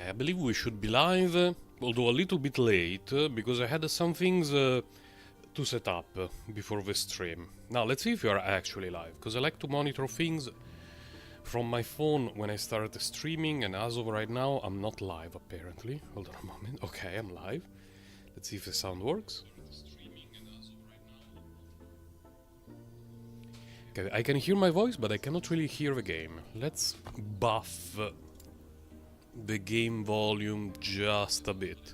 Okay, I believe we should be live, although a little bit late, because I had some things to set up before the stream. Now, let's see if we are actually live, because I like to monitor things from my phone when I start streaming, and as of right now, I'm not live, apparently. Hold on a moment. Okay, I'm live. Let's see if the sound works. Okay, I can hear my voice, but I cannot really hear the game. Let's buff the game volume just a bit.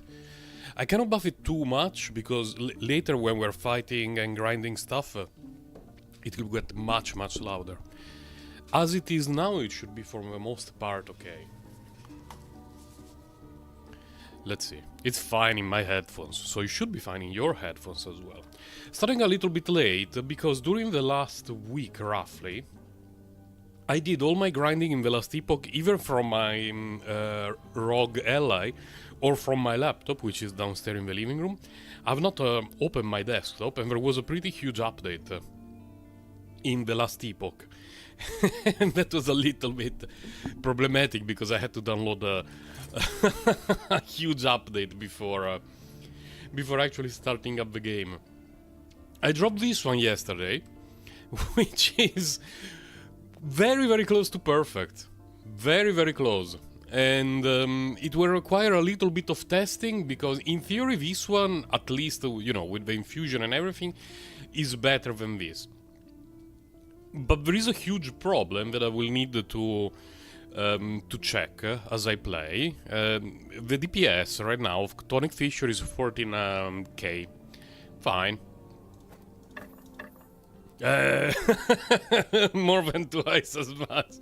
I cannot buff it too much, because later when we're fighting and grinding stuff, it will get much louder. As it is now, it should be for the most part okay. Let's see. It's fine in my headphones, so it should be fine in your headphones as well. Starting a little bit late, because during the last week, roughly, I did all my grinding in the Last Epoch, either from my rogue ally, or from my laptop, which is downstairs in the living room. I've not opened my desktop, and there was a pretty huge update in the Last Epoch. And that was a little bit problematic, because I had to download a huge update before actually starting up the game. I dropped this one yesterday, which is very close to perfect. Very close. And it will require a little bit of testing, because in theory this one, at least, you know, with the infusion and everything, is better than this. But there is a huge problem that I will need to check as I play. The DPS right now of Tonic Fisher is 14k. Fine. More than twice as much.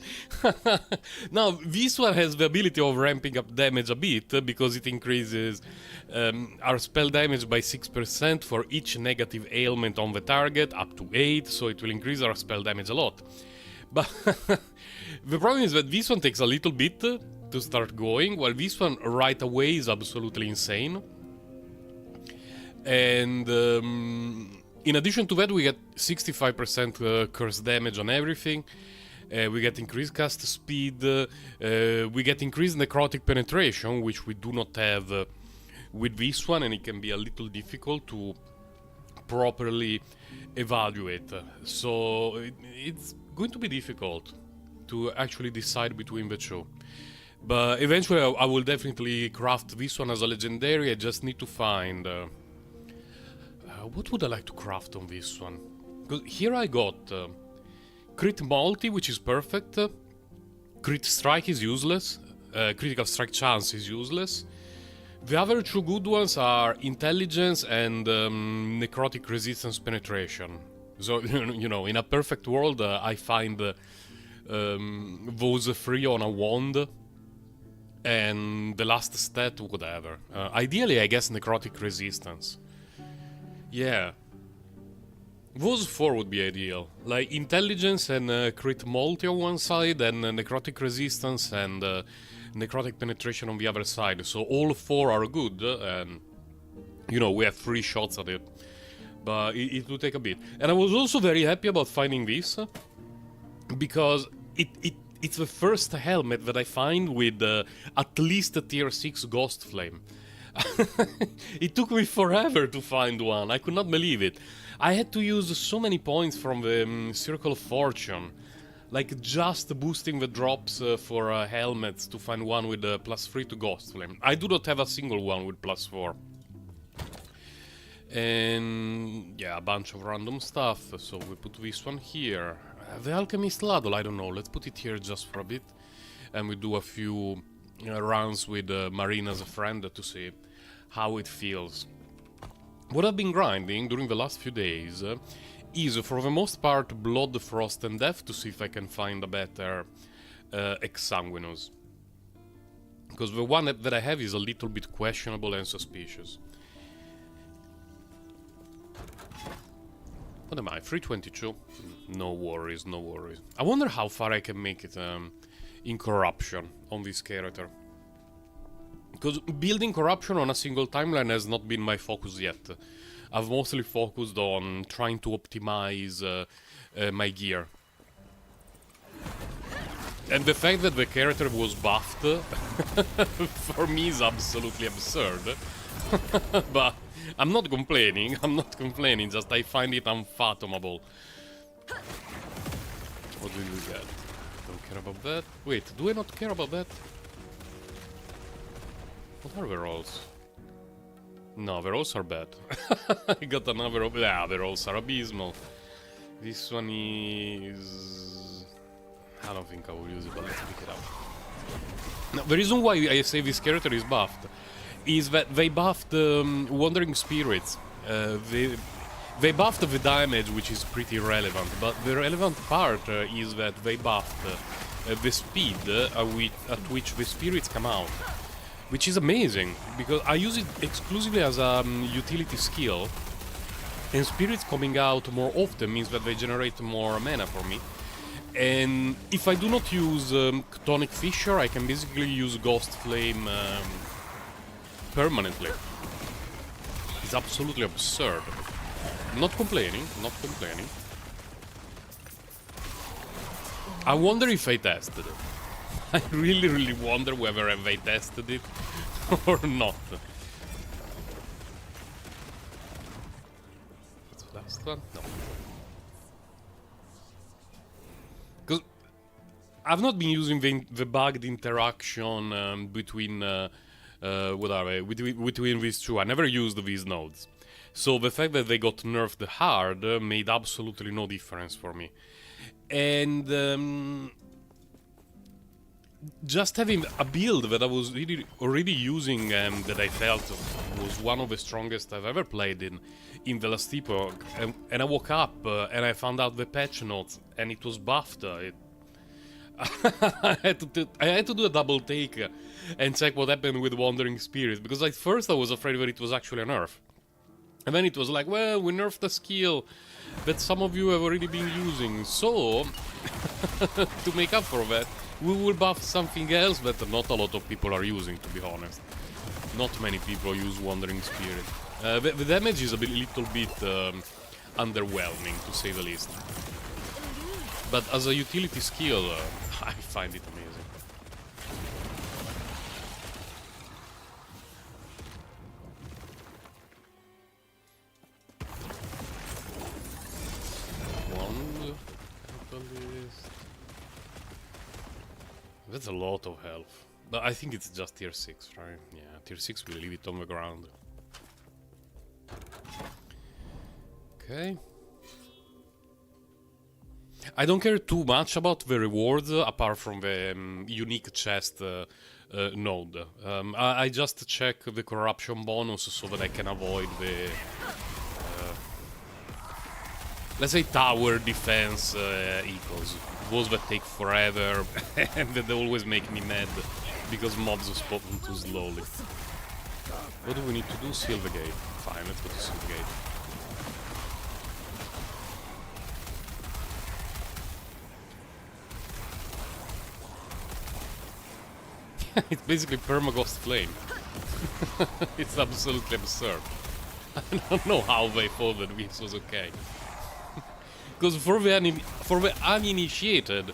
Now, this one has the ability of ramping up damage a bit, because it increases our spell damage by 6% for each negative ailment on the target, up to 8, so it will increase our spell damage a lot. But the problem is that this one takes a little bit to start going, while this one right away is absolutely insane. And in addition to that, we get 65% curse damage on everything. We get increased cast speed. We get increased necrotic penetration, which we do not have with this one, and it can be a little difficult to properly evaluate. So it's going to be difficult to actually decide between the two. But eventually I will definitely craft this one as a legendary. I just need to find... what would I like to craft on this one? Because here I got crit multi, which is perfect. Crit strike is useless. Critical strike chance is useless. The other two good ones are intelligence and necrotic resistance penetration. So, you know, in a perfect world, I find those three on a wand. And the last stat, whatever. Ideally, I guess necrotic resistance. Yeah. Those four would be ideal. Like intelligence and crit multi on one side, and necrotic resistance and necrotic penetration on the other side. So all four are good, and you know, we have 3 shots at it. But it will take a bit. And I was also very happy about finding this, because it's the first helmet that I find with at least a tier 6 Ghost Flame. It took me forever to find one. I could not believe it. I had to use so many points from the Circle of Fortune, like just boosting the drops for helmets to find one with +3 to Ghost Flame. I do not have a single one with +4. And yeah, a bunch of random stuff. So we put this one here. The Alchemist Ladle, I don't know. Let's put it here just for a bit, and we do a few rounds with Marine as a friend to see how it feels. What I've been grinding during the last few days is, for the most part, Blood, Frost and Death, to see if I can find a better Exsanguinous. Because the one that I have is a little bit questionable and suspicious. What am I? 322? No worries, no worries. I wonder how far I can make it in corruption on this character. Because building corruption on a single timeline has not been my focus yet. I've mostly focused on trying to optimize my gear. And the fact that the character was buffed, for me is absolutely absurd. But I'm not complaining, just I find it unfathomable. What do we get? Don't care about that. Wait, do I not care about that? What are the rolls? No, the rolls are bad. I got another... Yeah, the rolls are abysmal. This one is... I don't think I will use it, but let's pick it up. Now, the reason why I say this character is buffed is that they buffed Wandering Spirits. They buffed the damage, which is pretty relevant, but the relevant part is that they buffed the speed at which the spirits come out. Which is amazing, because I use it exclusively as a utility skill, and spirits coming out more often means that they generate more mana for me. And if I do not use Chthonic Fissure, I can basically use Ghost Flame permanently. It's absolutely absurd. Not complaining, not complaining. I wonder if I tested it. I really wonder whether I tested it or not. What's the last one? No. Because I've not been using the bugged interaction between what are they? Between these two. I never used these nodes. So the fact that they got nerfed hard made absolutely no difference for me. And just having a build that I was really already using that I felt was one of the strongest I've ever played in the Last Epoch, and I woke up and I found out the patch notes and it was buffed. I had to do a double take and check what happened with Wandering Spirits, because at first I was afraid that it was actually a nerf. And then it was like, well, we nerfed a skill that some of you have already been using, so to make up for that, we will buff something else that not a lot of people are using, to be honest. Not many people use Wandering Spirit. The damage is a little bit underwhelming, to say the least. But as a utility skill, I find it amazing. That's a lot of health. But I think it's just tier 6, right? Yeah, tier 6 will leave it on the ground. Okay. I don't care too much about the rewards, apart from the unique chest node. I just check the corruption bonus so that I can avoid the... let's say tower defense echoes. Those that take forever and that always make me mad because mobs spawn too slowly. What do we need to do? Silvergate. Fine, let's go to Silvergate. It's basically perma-ghost flame. It's absolutely absurd. I don't know how they thought that this was okay. Because for the uninitiated,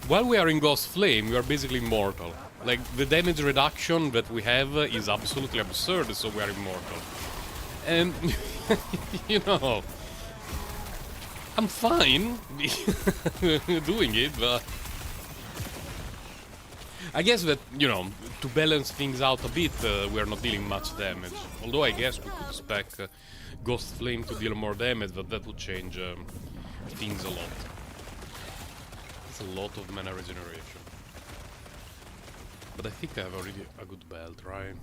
while we are in Ghost Flame, we are basically immortal. Like, the damage reduction that we have is absolutely absurd, so we are immortal. And, you know, I'm fine doing it, but... I guess that, you know, to balance things out a bit, we are not dealing much damage. Although I guess we could spec Ghost Flame to deal more damage, but that would change... things a lot. It's a lot of mana regeneration. But I think I have already a good belt, right?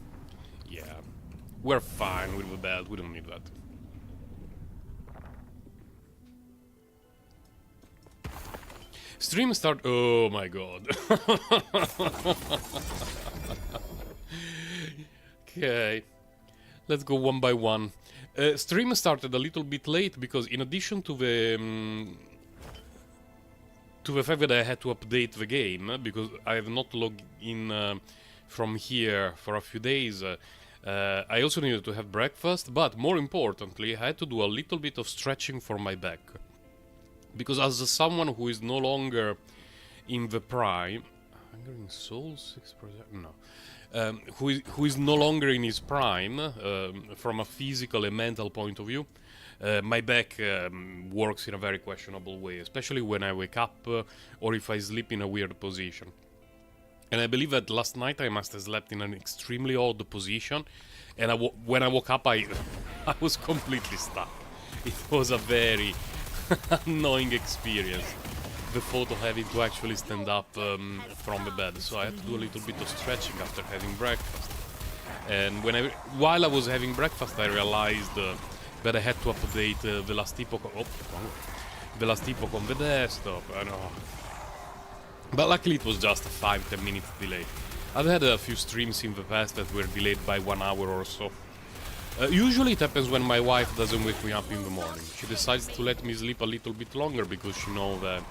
Yeah. We're fine with the belt, we don't need that. Stream start... Oh my god. Okay. Let's go one by one. Stream started a little bit late because in addition to the fact that I had to update the game, because I have not logged in from here for a few days, I also needed to have breakfast, but more importantly, I had to do a little bit of stretching for my back. Because as someone who is no longer in the prime, Hungering Soul, 6%? No. Who is no longer in his prime, from a physical and mental point of view. My back works in a very questionable way, especially when I wake up or if I sleep in a weird position. And I believe that last night I must have slept in an extremely odd position, and when I woke up I was completely stuck. It was a very annoying experience, the thought of having to actually stand up from the bed. So I had to do a little bit of stretching after having breakfast. And while I was having breakfast, I realized that I had to update the Last Epoch. The Last Epoch on the desktop. I know. But luckily it was just a 5-10 minutes delay. I've had a few streams in the past that were delayed by 1 hour or so. Usually it happens when my wife doesn't wake me up in the morning. She decides to let me sleep a little bit longer because she knows that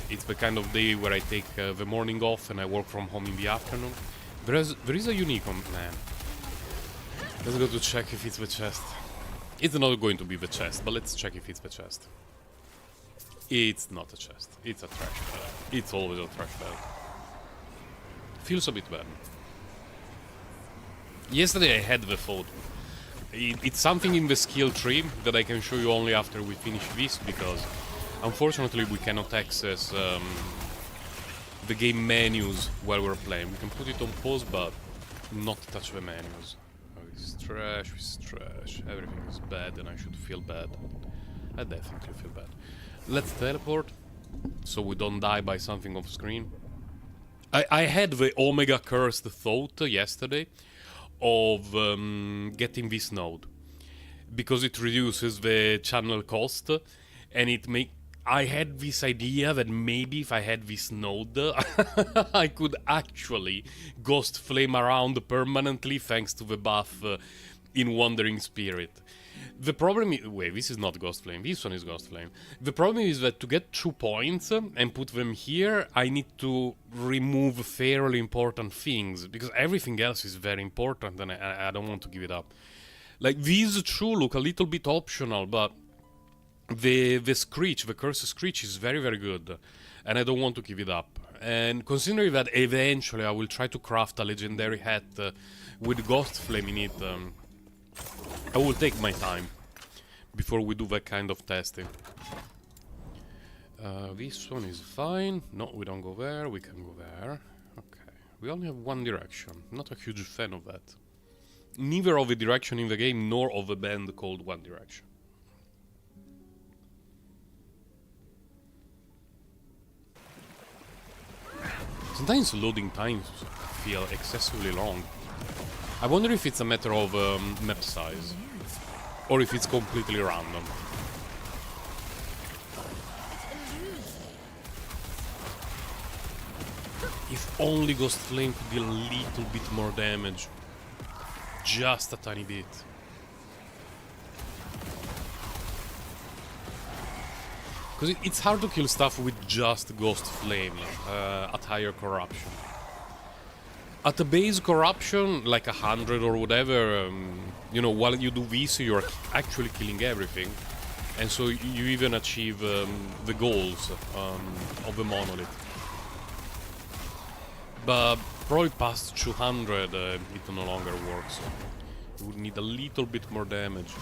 it's the kind of day where I take the morning off and I work from home in the afternoon. There is a unicorn, man. Let's go to check if it's the chest. It's not going to be the chest, but let's check if it's the chest. It's not a chest. It's a trash bag. It's always a trash bag. Feels a bit bad. Yesterday I had the thought. It's something in the skill tree that I can show you only after we finish this, because unfortunately we cannot access the game menus while we're playing. We can put it on pause, but not touch the menus. Oh, it's trash, it's trash. Everything is bad and I should feel bad. I definitely feel bad. Let's teleport, so we don't die by something off screen. I had the Omega cursed thought yesterday of getting this node, because it reduces the channel cost, and I had this idea that maybe if I had this node, I could actually ghost flame around permanently thanks to the buff in Wandering Spirit. The problem is... Wait, this is not Ghost Flame. This one is Ghost Flame. The problem is that to get 2 points and put them here, I need to remove fairly important things, because everything else is very important and I don't want to give it up. Like, these 2 look a little bit optional, but the Screech, the Cursed Screech is very, very good, and I don't want to give it up. And considering that eventually I will try to craft a legendary hat with Ghost Flame in it, I will take my time before we do that kind of testing. This one is fine. No, we don't go there. We can go there. Okay. We only have one direction. Not a huge fan of that. Neither of the direction in the game, nor of a band called One Direction. Sometimes loading times feel excessively long. I wonder if it's a matter of map size, or if it's completely random. If only Ghost Flame could deal a little bit more damage. Just a tiny bit. Because it's hard to kill stuff with just Ghost Flame at higher corruption. At the base corruption, like 100 or whatever, you know, while you do this, you're actually killing everything. And so you even achieve the goals of the Monolith. But probably past 200, it no longer works. You would need a little bit more damage.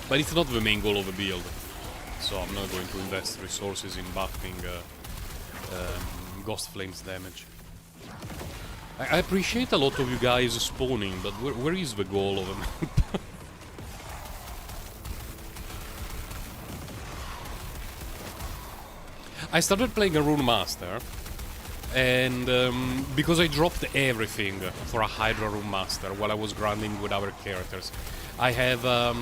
But it's not the main goal of the build. So I'm not going to invest resources in buffing Ghost Flame's damage. I appreciate a lot of you guys spawning, but where is the goal of the map? I started playing a Rune Master, and because I dropped everything for a Hydra Rune Master while I was grinding with other characters. I have a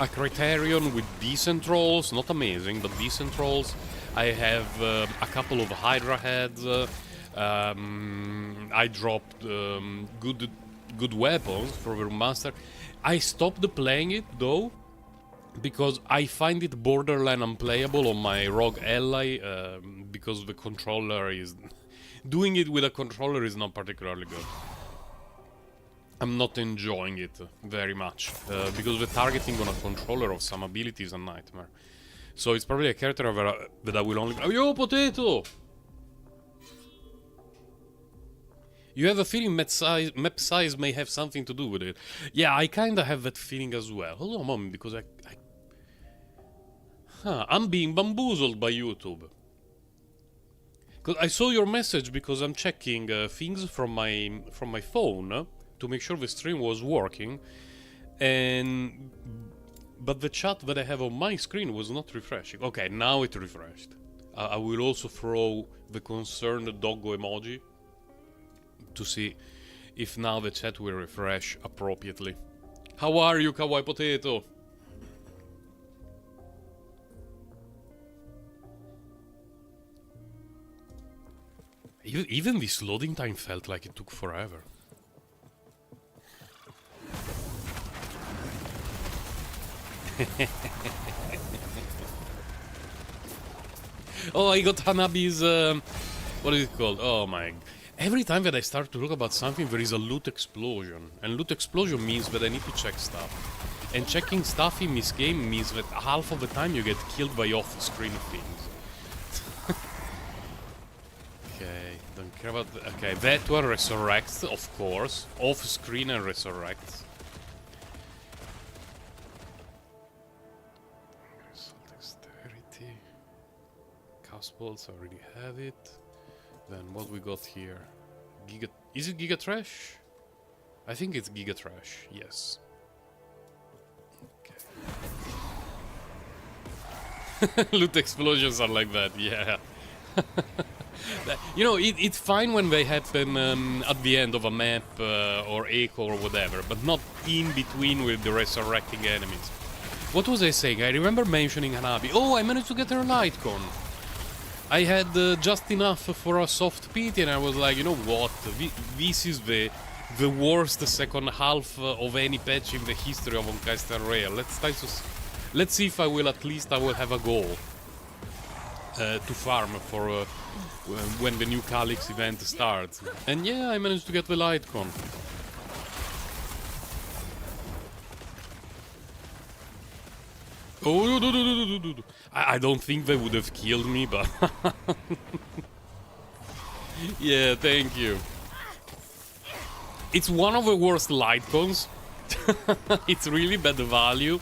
Criterion with decent rolls, not amazing, but decent rolls. I have a couple of Hydra heads. I dropped good weapons for the Master. I stopped playing it though, because I find it borderline unplayable on my Rogue Ally, because the controller is... Doing it with a controller is not particularly good. I'm not enjoying it very much, because the targeting on a controller of some ability is a nightmare. So it's probably a character that I will only... Oh, yo, potato! You have a feeling map size may have something to do with it. Yeah, I kinda have that feeling as well. Hold on a moment, because I'm being bamboozled by YouTube. Cause I saw your message because I'm checking things from my phone to make sure the stream was working, but the chat that I have on my screen was not refreshing. Okay, now it refreshed. I will also throw the concerned doggo emoji to see if now the chat will refresh appropriately. How are you, Kawaii Potato? Even this loading time felt like it took forever. Oh, I got Hanabi's, what is it called? Oh my... Every time that I start to look about something, there is a loot explosion. And loot explosion means that I need to check stuff. And checking stuff in this game means that half of the time you get killed by off-screen things. Okay, don't care about... Okay, that one resurrects, of course. Off-screen and resurrects. Dexterity. Cast bolts, I already have it. Then what we got here? Is it Giga Trash? I think it's Giga Trash, yes. Okay. Loot explosions are like that, yeah. You know, it's fine when they happen at the end of a map or echo or whatever, but not in between with the resurrecting enemies. What was I saying? I remember mentioning Hanabi. Oh, I managed to get her light cone. I had just enough for a soft pity, and I was like, you know what? This is the worst second half of any patch in the history of Honkai Star Rail. Let's see if I will have a goal to farm for when the new Calyx event starts. And yeah, I managed to get the light con. Oh, I don't think they would have killed me, but... Yeah, thank you. It's one of the worst light cons. It's really bad value.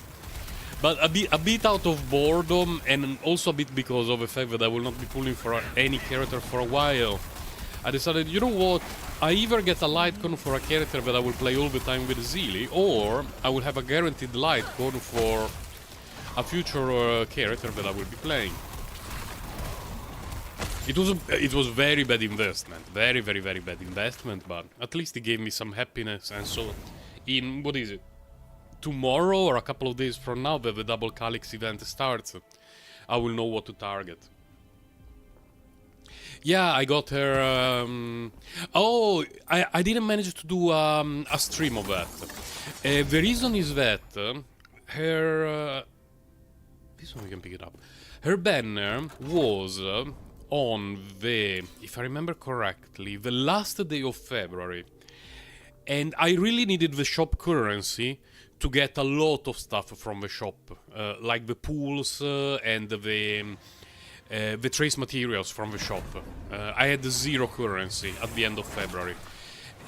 But a bit out of boredom, and also a bit because of the fact that I will not be pulling for any character for a while. I decided, you know what? I either get a light con for a character that I will play all the time with Zeely, or I will have a guaranteed light con for a future character that I will be playing. It was very bad investment, very bad investment, but at least it gave me some happiness. And so, in what is it, tomorrow or a couple of days from now, that the double Calyx event starts, I will know what to target. Yeah, I got her. Oh, I didn't manage to do a stream of that. The reason is that her. This one we can pick it up. Her banner was on the, if I remember correctly, the last day of February. And I really needed the shop currency to get a lot of stuff from the shop. Like the pools and the trace materials from the shop. I had 0 currency at the end of February.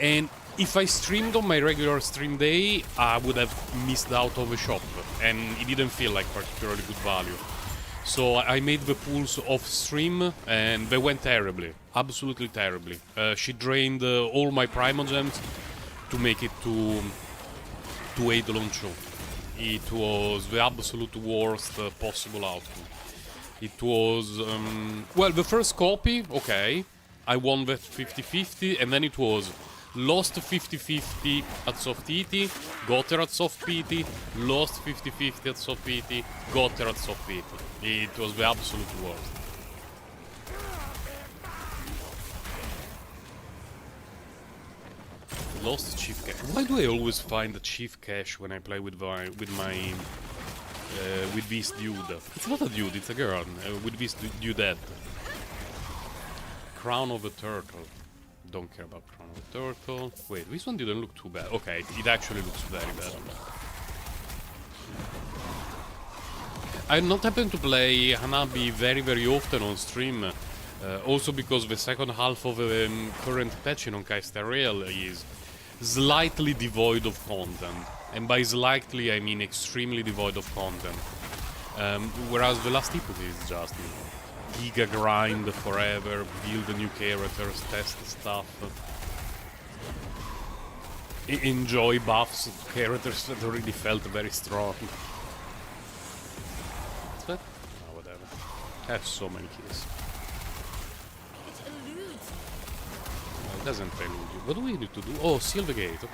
And if I streamed on my regular stream day, I would have missed out on the shop, and it didn't feel like particularly good value. So I made the pools off stream, and they went terribly, absolutely terribly. She drained all my Primogems to make it to Eidolon 2. It was the absolute worst possible outcome. It was, well, the first copy, okay, I won that 50-50, and then it was lost 50-50 at soft PT, got her at soft PT, lost 50-50 at soft PT, got her at soft PT. It was the absolute worst. Lost chief cache. Why do I always find the chief cache when I play with this dude? It's not a dude, it's a girl. With this dudette. Crown of the Turtle. Don't care about Crown of the Turtle. Wait, this one didn't look too bad. Okay, it actually looks very bad. I not happen to play Hanabi very often on stream. Also because the second half of the current patch in Honkai Star Rail is slightly devoid of content. And by slightly I mean extremely devoid of content. Whereas the Last Epoch is just, you know, giga grind forever, build new characters, test stuff. Enjoy buffs, characters that already felt very strong. What's that? Oh, whatever. I have so many kills. No, it doesn't elude you. What do we need to do? Oh, seal the gate, okay.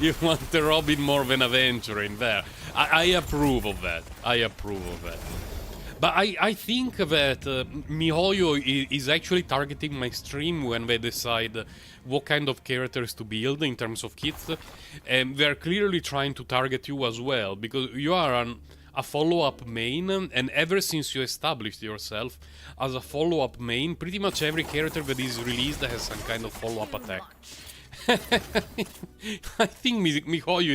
You want the Robin more than adventure in there. I approve of that. I approve of that. But I think that MiHoYo is actually targeting my stream when they decide what kind of characters to build in terms of kits. And they're clearly trying to target you as well, because you are a follow-up main, and ever since you established yourself as a follow-up main, pretty much every character that is released has some kind of follow-up attack. I think MiHoYo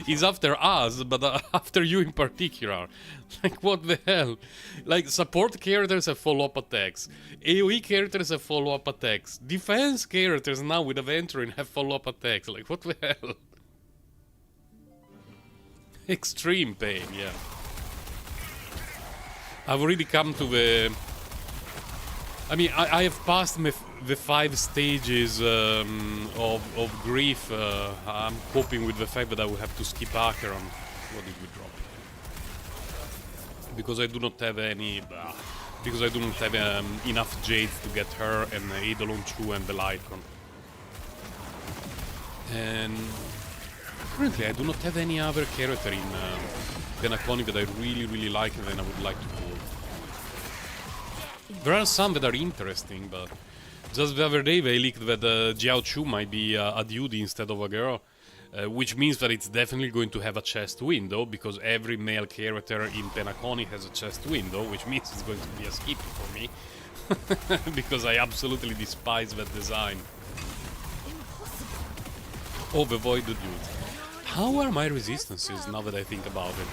is after us, but after you in particular. Like, what the hell? Like, support characters have follow-up attacks. AoE characters have follow-up attacks. Defense characters now with Aventuring have follow-up attacks. Like, what the hell? Extreme pain, yeah. I've already come to the... I mean, I have passed the 5 stages of grief. I'm coping with the fact that I will have to skip Acheron. What did we drop? Because I do not have any... because I do not have enough jades to get her and Eidolon Chu and the Lycon. And... currently I do not have any other character in Penaconic that I really like and then I would like to pull. There are some that are interesting, but just the other day they leaked that Jiao Chu might be a dude instead of a girl, which means that it's definitely going to have a chest window, because every male character in Penaconic has a chest window, which means it's going to be a skip for me, because I absolutely despise that design. Oh, the Void Dude. How are my resistances now that I think about it?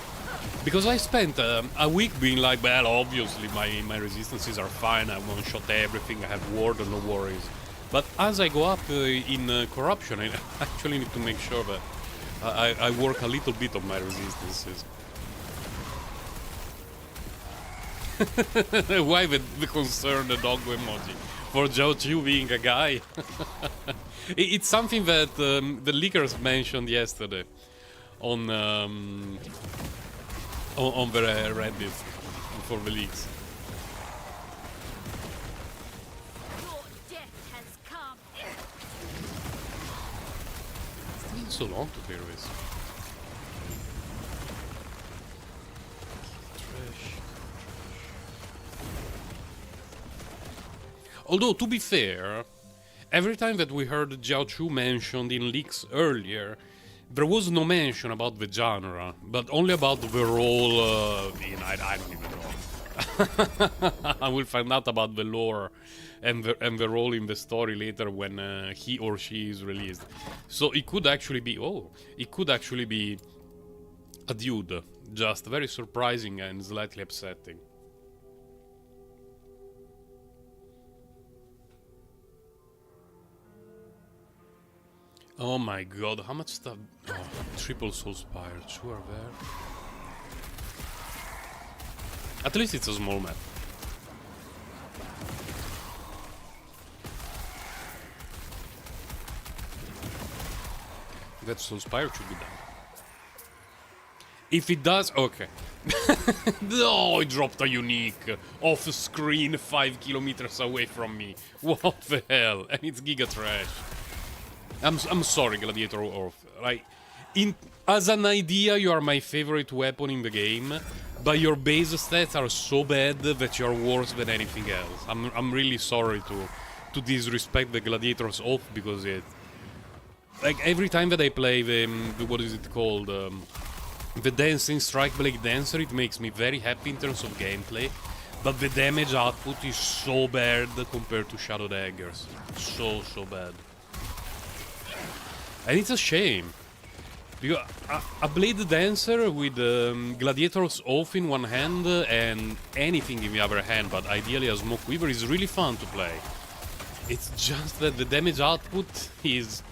Because I spent a week being like, well, obviously my resistances are fine, I one-shot everything, I have ward, no worries. But as I go up in corruption, I actually need to make sure that I work a little bit on my resistances. Why the concerned dog emoji? For Jiao Chu being a guy? It's something that the leakers mentioned yesterday on the Reddit for the leaks. It's taking so long to clear this. Although, to be fair, every time that we heard Jiao Chu mentioned in leaks earlier, there was no mention about the genre, but only about the role I don't even know. I will find out about the lore and the role in the story later when he or she is released. So it could actually be, a dude. Just very surprising and slightly upsetting. Oh my god, how much stuff... Oh, triple Soul Spire, 2 are there. At least it's a small map. That Soul Spire should be done. If it does, okay. No, it dropped a unique off screen 5 kilometers away from me. What the hell? And it's giga trash. I'm sorry, Gladiator Orf. Like, as an idea, you are my favorite weapon in the game, but your base stats are so bad that you're worse than anything else. I'm really sorry to disrespect the Gladiator's Oath, because it... Like, every time that I play the what is it called? The dancing Strike Blade Dancer, it makes me very happy in terms of gameplay, but the damage output is so bad compared to Shadow Daggers. So bad. And it's a shame. Because a Blade Dancer with Gladiator's Oath in one hand and anything in the other hand, but ideally a Smoke Weaver, is really fun to play. It's just that the damage output is...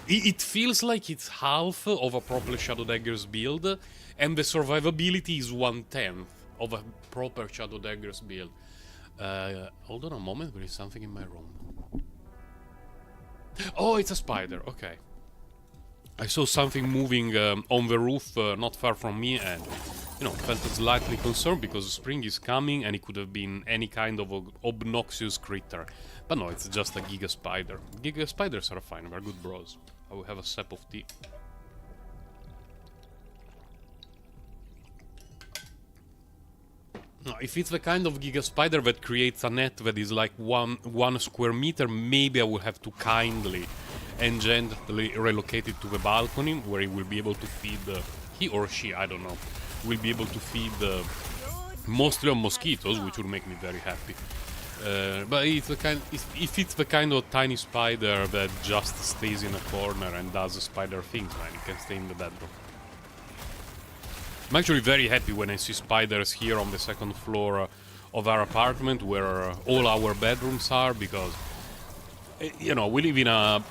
It feels like it's half of a proper Shadow Daggers build, and the survivability is 1/10 of a proper Shadow Daggers build. Hold on a moment, there is something in my room. Oh, it's a spider, okay. I saw something moving on the roof not far from me, and, you know, felt slightly concerned because spring is coming and it could have been any kind of obnoxious critter. But no, it's just a Giga Spider. Giga Spiders are fine, they're good bros. I will have a sip of tea. No, if it's the kind of Giga Spider that creates a net that is like one square meter, maybe I will have to kindly and gently relocate it to the balcony, where he will be able to feed, he or she, I don't know, will be able to feed mostly on mosquitoes, which will make me very happy. But it's the kind, if it's the kind of tiny spider that just stays in a corner and does spider things, man, it can stay in the bedroom. I'm actually very happy when I see spiders here on the second floor of our apartment, where all our bedrooms are, because, you know, we live in a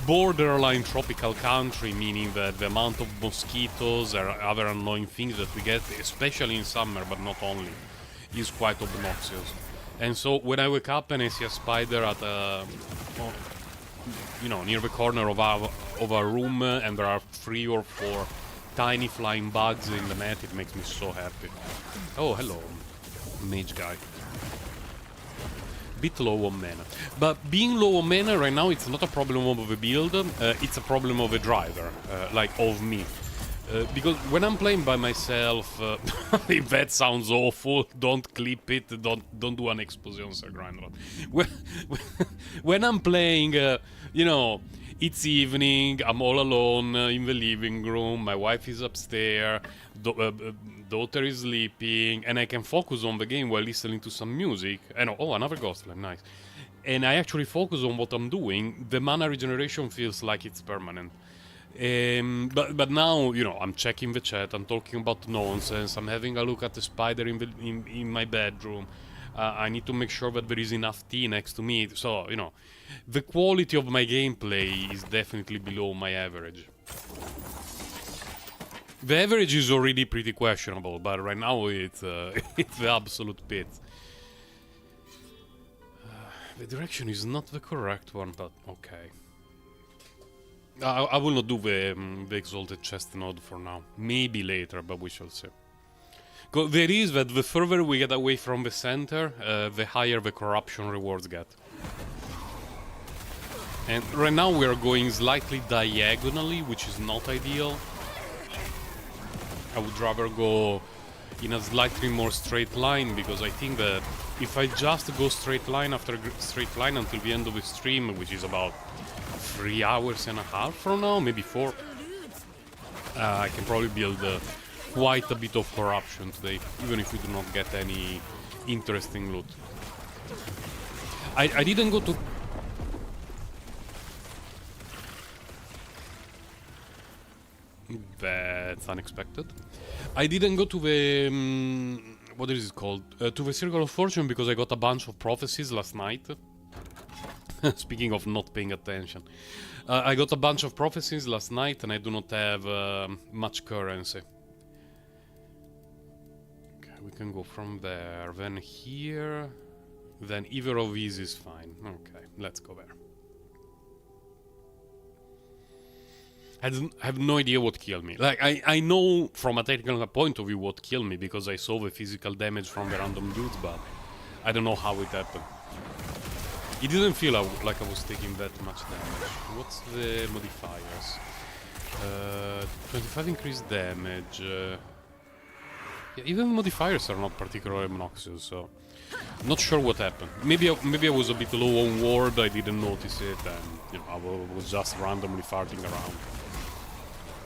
borderline tropical country, meaning that the amount of mosquitoes or other annoying things that we get, especially in summer, but not only, is quite obnoxious. And so when I wake up and I see a spider at you know, near the corner of our room, and there are 3 or 4 tiny flying bugs in the net, it makes me so happy. Oh, hello, mage guy. Bit low on mana. But being low on mana right now, it's not a problem of the build, it's a problem of the driver, like of me. Because when I'm playing by myself, if that sounds awful, don't clip it, don't do an explosion, Sir Grindrod. When I'm playing, you know, it's evening, I'm all alone in the living room, my wife is upstairs, daughter is sleeping, and I can focus on the game while listening to some music. And oh, another ghost flame, nice. And I actually focus on what I'm doing, the mana regeneration feels like it's permanent. But now, you know, I'm checking the chat, I'm talking about nonsense, I'm having a look at the spider in my bedroom. I need to make sure that there is enough tea next to me. So, you know, the quality of my gameplay is definitely below my average. The average is already pretty questionable, but right now it's it's the absolute pit. The direction is not the correct one, but okay. I will not do the Exalted Chest node for now. Maybe later, but we shall see. There is that the further we get away from the center, the higher the corruption rewards get. And right now we are going slightly diagonally, which is not ideal. I would rather go in a slightly more straight line, because I think that if I just go straight line after straight line until the end of the stream, which is about 3 hours and a half from now, maybe 4, I can probably build quite a bit of corruption today, even if we do not get any interesting loot. I didn't go to... That's unexpected. I didn't go to the... what is it called? To the Circle of Fortune, because I got a bunch of prophecies last night. Speaking of not paying attention. I got a bunch of prophecies last night, and I do not have much currency. Okay, we can go from there, then here, then either of these is fine. Okay, let's go there. I have no idea what killed me. Like, I know from a technical point of view what killed me, because I saw the physical damage from the random dudes, but I don't know how it happened. It didn't feel like I was taking that much damage. What's the modifiers? 25 increased damage. Yeah, even modifiers are not particularly obnoxious, so... Not sure what happened. Maybe I was a bit low on ward, I didn't notice it, and, you know, I was just randomly farting around.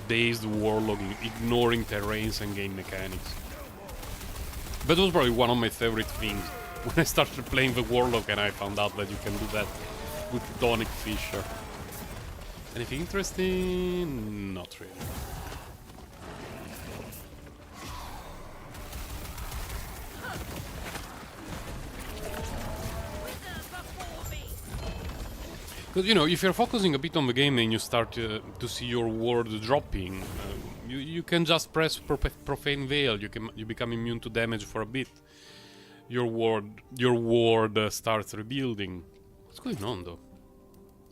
based Warlock, ignoring terrains and game mechanics. That was probably one of my favorite things when I started playing the Warlock and I found out that you can do that with Tonic Fisher. Anything interesting? Not really. Because, you know, if you're focusing a bit on the game and you start to see your ward dropping, you can just press Profane Veil. You become immune to damage for a bit. Your ward starts rebuilding. What's going on, though?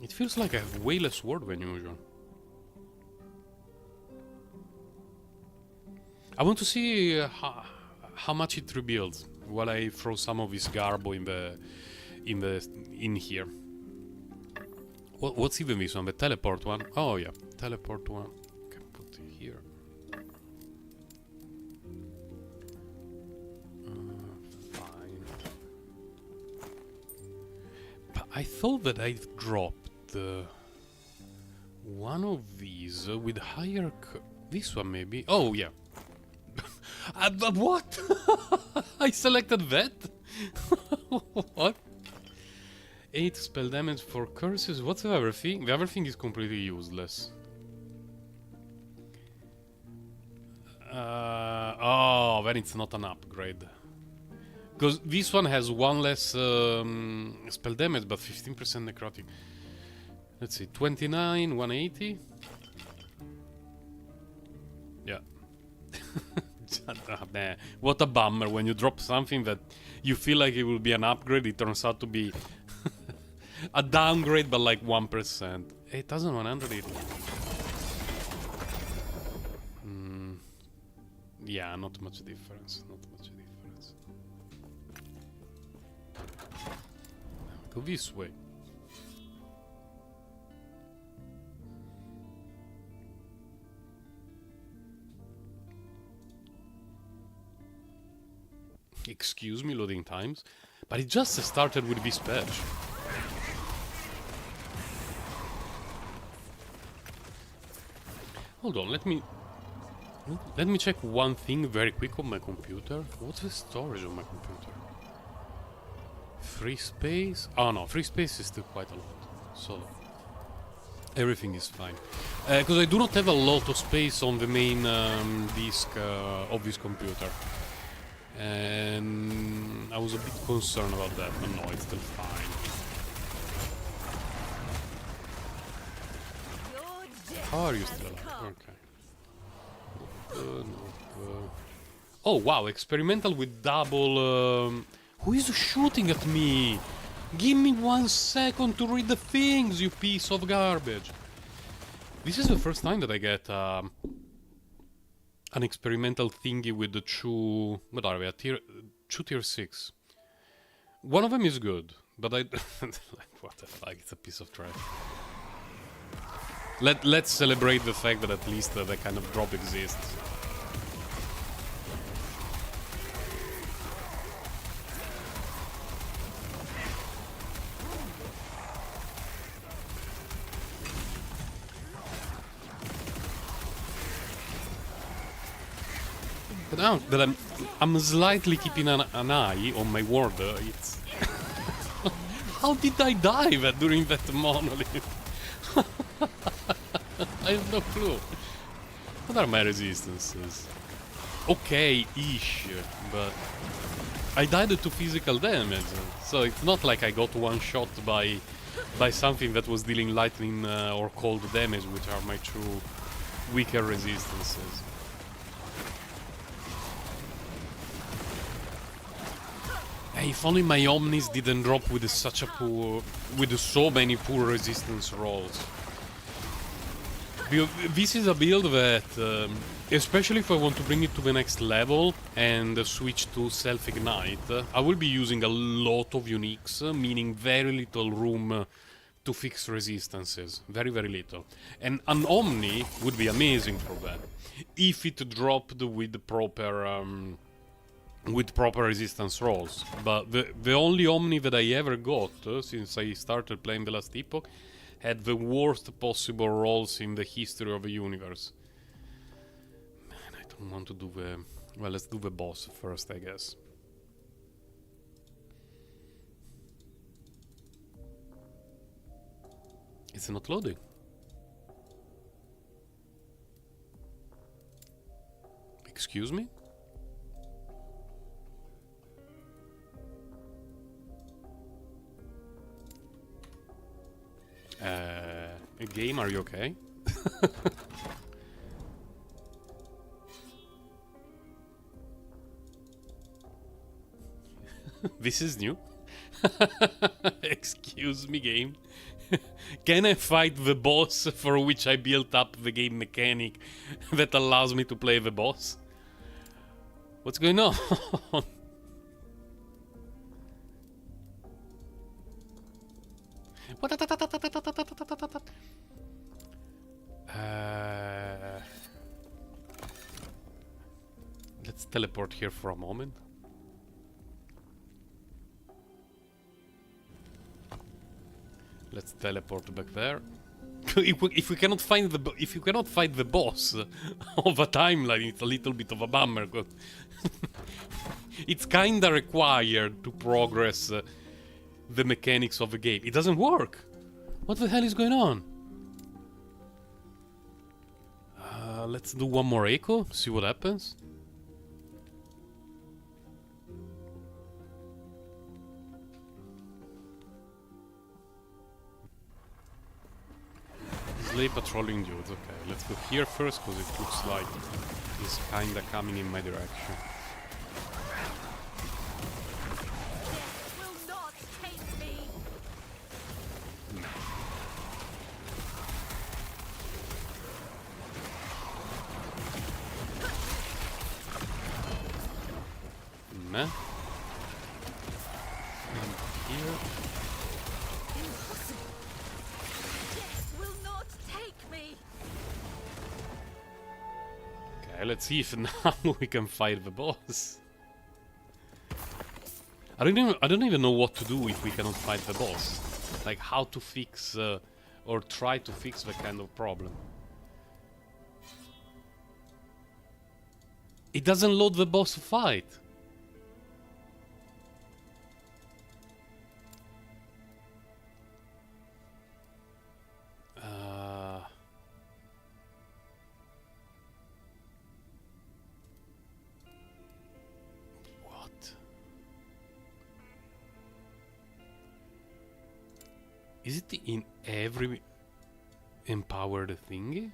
It feels like I have way less ward than usual. I want to see how much it rebuilds while I throw some of this garbo in here. What's even this one? The teleport one? Oh yeah, teleport one. Can put it here. Fine. But I thought that I've dropped one of these with higher. This one maybe. Oh yeah. What? I selected that. What? 8 spell damage for curses. What's the other thing? The other thing is completely useless. Oh, then it's not an upgrade. Because this one has one less spell damage, but 15% necrotic. Let's see, 29, 180. Yeah. Man, what a bummer when you drop something that you feel like it will be an upgrade, it turns out to be a downgrade, but like 1%. 8,100. Yeah, not much difference. Not much difference. Go this way. Excuse me, loading times. But it just started with this patch. Hold on, let me check one thing very quick on my computer. What's the storage on my computer? Free space? Oh no, free space is still quite a lot. So everything is fine. Because I do not have a lot of space on the main disk of this computer. And I was a bit concerned about that, but no, it's still fine. How are you still alive? Okay. Oh wow, experimental with double... Who is shooting at me? Give me 1 second to read the things, you piece of garbage. This is the first time that I get an experimental thingy with the two... What are we? Two tier 6. One of them is good, but I... like, what the fuck, it's a piece of trash. Let's celebrate the fact that at least that kind of drop exists. But now that I'm slightly keeping an eye on my ward, it's... How did I die during that monolith? I have no clue. What are my resistances? Okay-ish, but I died to physical damage, so it's not like I got one shot by something that was dealing lightning or cold damage, which are my two weaker resistances. Hey, if only my Omnis didn't drop with so many poor resistance rolls. This is a build that, especially if I want to bring it to the next level and switch to self-ignite, I will be using a lot of uniques, meaning very little room to fix resistances. Very, very little. And an Omni would be amazing for that, if it dropped with proper resistance rolls. But the only Omni that I ever got since I started playing the Last Epoch had the worst possible rolls in the history of the universe. want to do the... Well, let's do the boss first, I guess. It's not loading. Excuse me? Game, are you okay? This is new. Excuse me, game. Can I fight the boss for which I built up the game mechanic that allows me to play the boss? What's going on? Let's teleport here for a moment. Let's teleport back there. If we cannot find the if you cannot find the boss of a timeline, it's a little bit of a bummer. It's kinda required to progress the mechanics of the game. It doesn't work. What the hell is going on? Let's do one more echo. See what happens. Slay patrolling dudes. Okay, let's go here first because it looks like he's kinda coming in my direction. Will not take me. Meh. And here. Let's see if now we can fight the boss. I don't even know what to do if we cannot fight the boss. Like how to fix or try to fix the kind of problem. It doesn't load the boss fight. Is it in every empowered thingy?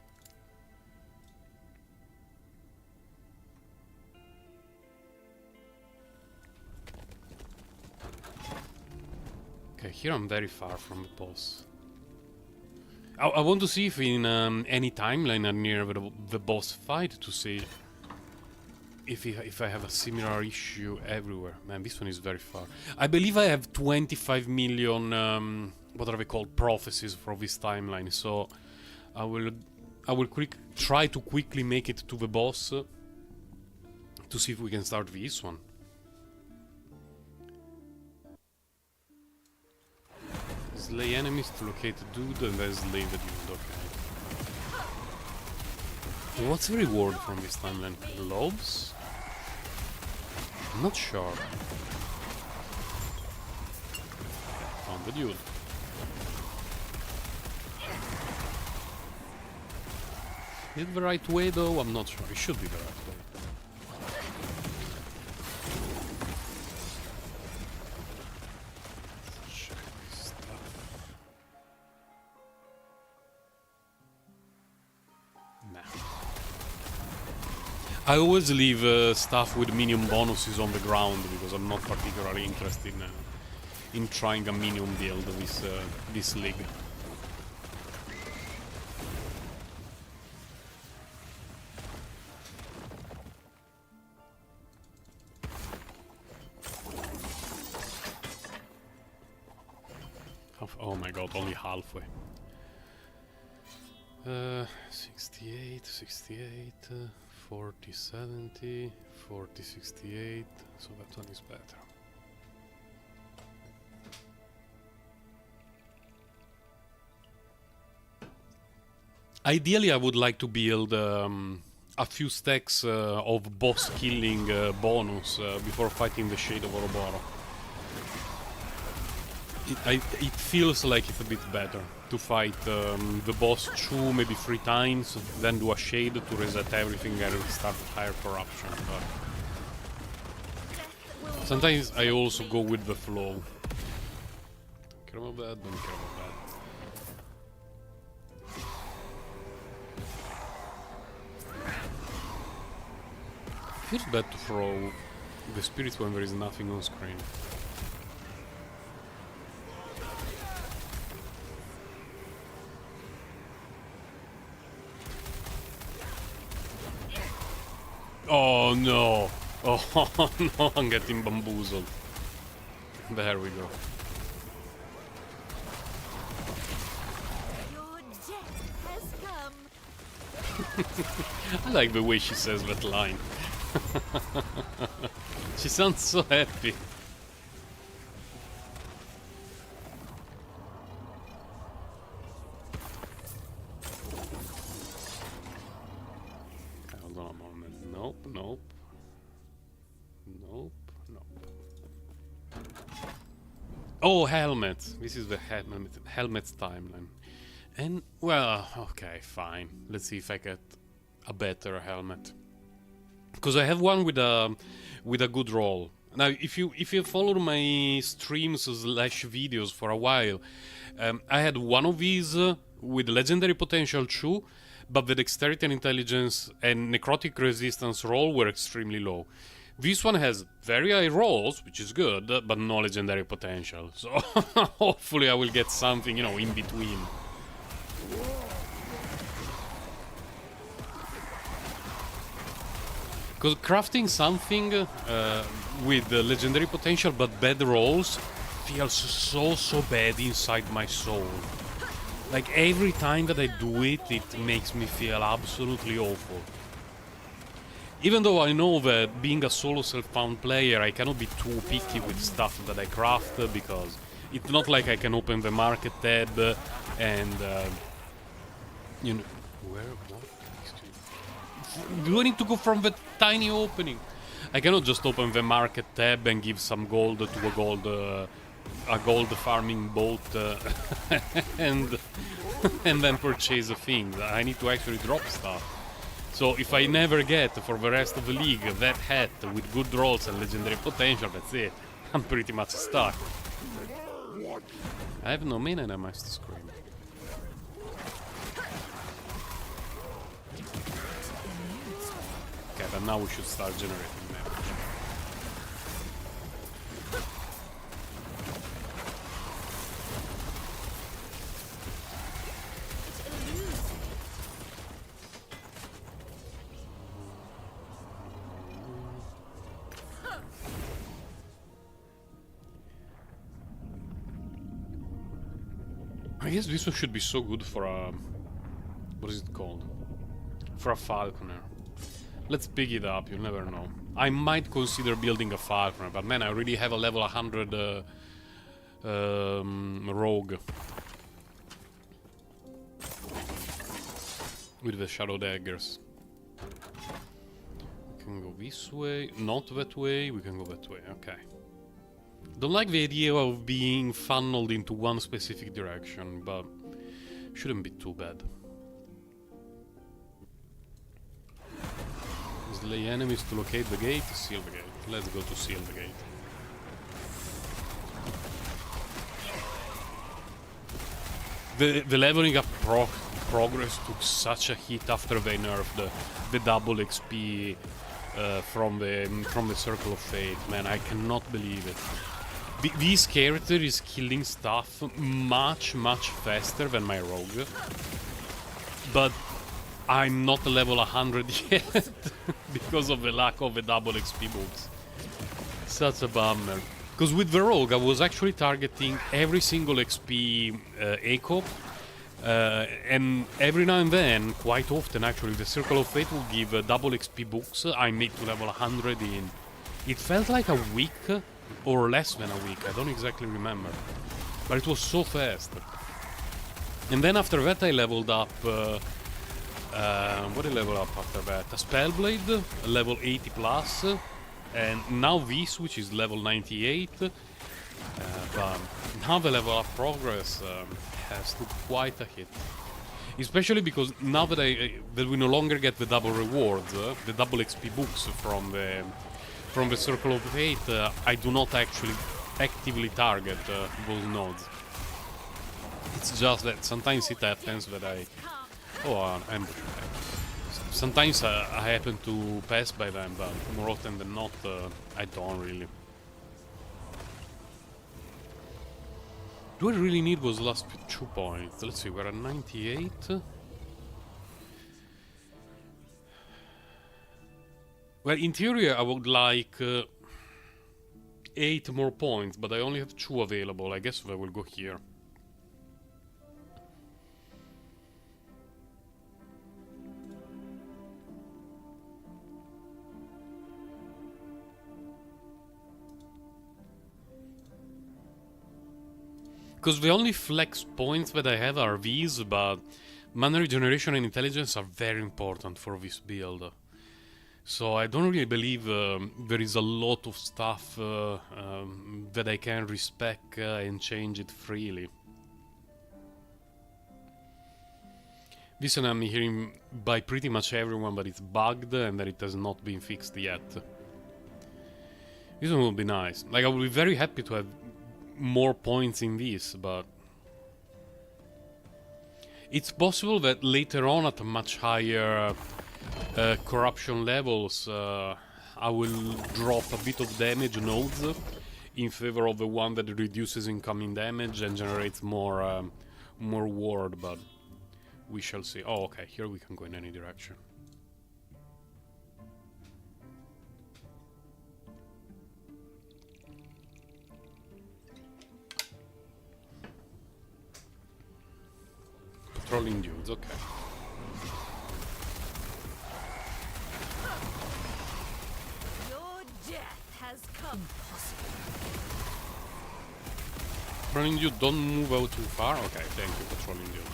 Okay, here I'm very far from the boss. I want to see if in any timeline I'm near the boss fight to see if I have a similar issue everywhere. Man, this one is very far. I believe I have 25 million what are they called, prophecies for this timeline, so I will try to quickly make it to the boss to see if we can start this one. Slay enemies to locate the dude and then slay the dude, okay. What's the reward from this timeline? Globes? I'm not sure. Found the dude. Is it the right way though? I'm not sure. It should be the right way. Check my stuff. Nah. I always leave stuff with minion bonuses on the ground because I'm not particularly interested in trying a minion build this league. Oh my god, only halfway. 68, 68, 40, 70, 40, 68. So that one is better. Ideally, I would like to build a few stacks of boss killing bonus before fighting the Shade of Ouroboros. It feels like it's a bit better to fight the boss 2, maybe 3 times, then do a Shade to reset everything and start higher corruption. But sometimes I also go with the flow. Don't care about that, don't care about that. Feels bad to throw the spirits when there is nothing on screen. Oh no! Oh no, I'm getting bamboozled. There we go. Your death has come. I like the way she says that line. She sounds so happy. Hold on a moment. Nope, nope. Nope, nope. Oh, helmet. This is the helmet's timeline. And, well, okay, fine. Let's see if I get a better helmet. Because I have one with a good roll. Now, if you followed my streams / videos for a while, I had one of these with legendary potential 2, but the dexterity and intelligence and necrotic resistance roll were extremely low. This one has very high rolls, which is good, but no legendary potential. So hopefully I will get something, you know, in between. Because crafting something with legendary potential but bad rolls feels so bad inside my soul. Like every time that I do it, it makes me feel absolutely awful. Even though I know that being a solo self-found player, I cannot be too picky with stuff that I craft, because it's not like I can open the market tab and you know, where, what? Do I need to go from the tiny opening? I cannot just open the market tab and give some gold to a gold farming boat and then purchase a thing. I need to actually drop stuff. So if I never get for the rest of the league that hat with good rolls and legendary potential, that's it. I'm pretty much stuck. I have no mana and I must scream. Okay, but now we should start generating damage. I guess this one should be so good for a... what is it called? For a falconer. Let's pick it up, you'll never know. I might consider building a falconer, but man, I already have a level 100 rogue. With the shadow daggers. We can go this way, not that way, we can go that way, okay. Don't like the idea of being funneled into one specific direction, but shouldn't be too bad. Slay enemies to locate the gate, seal the gate. Let's go to seal the gate. The leveling up progress took such a hit after they nerfed the double XP from the Circle of Fate. Man, I cannot believe it. This character is killing stuff much faster than my rogue, but I'm not level 100 yet because of the lack of the double XP books. Such a bummer. Because with the rogue I was actually targeting every single XP echo, and every now and then, quite often actually, the Circle of Fate will give double XP books. I made to level 100 in... It felt like a week, or less than a week, I don't exactly remember. But it was so fast. And then after that I leveled up What did I level up after that? A Spellblade, level 80 plus, and now this, which is level 98. But now the level up progress has took quite a hit. Especially because now that that we no longer get the double rewards, the double XP books from the Circle of Fate, I do not actually actively target those nodes. It's just that sometimes it happens that sometimes I happen to pass by them, but more often than not, I don't really. Do I really need those last 2 points? Let's see, we're at 98. Well, in theory, I would like 8 more points, but I only have 2 available. I guess I will go here. Because the only flex points that I have are these, but mana regeneration and intelligence are very important for this build. So I don't really believe there is a lot of stuff that I can respec and change it freely. This one I'm hearing by pretty much everyone, but it's bugged and that it has not been fixed yet. This one would be nice. Like, I would be very happy to have more points in this, but it's possible that later on at much higher corruption levels I will drop a bit of damage nodes in favor of the one that reduces incoming damage and generates more ward, but we shall see. Oh, okay, here we can go in any direction. Patrolling dudes, okay. Your death has come. Patrolling dude, don't move out too far. Okay, thank you, patrolling dude.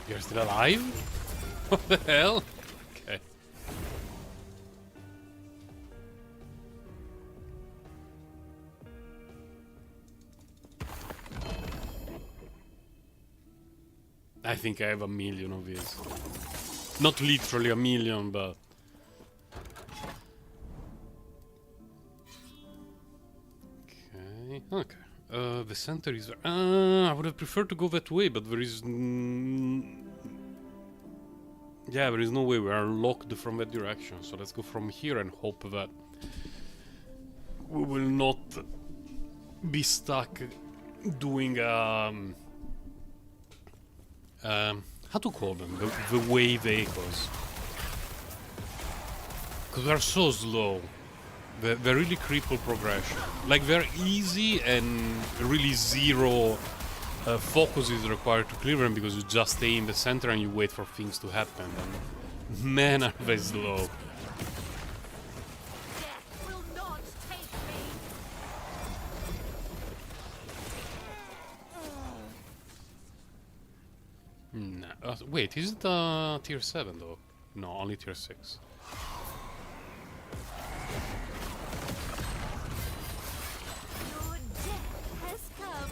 You're still alive? What the hell? Okay. I think I have a million of these. Not literally a million, but... Okay, okay. The center is... I would have preferred to go that way, but there is... yeah, there is no way. We are locked from that direction. So let's go from here and hope that we will not be stuck doing... how to call them? The wave echoes. Because they're so slow. They're really cripple progression. Like, they're easy and really zero focus is required to clear them because you just stay in the center and you wait for things to happen. And man, are they slow. Death will not take me. Nah, wait, is it tier 7 though? No, only tier 6. Your death has come.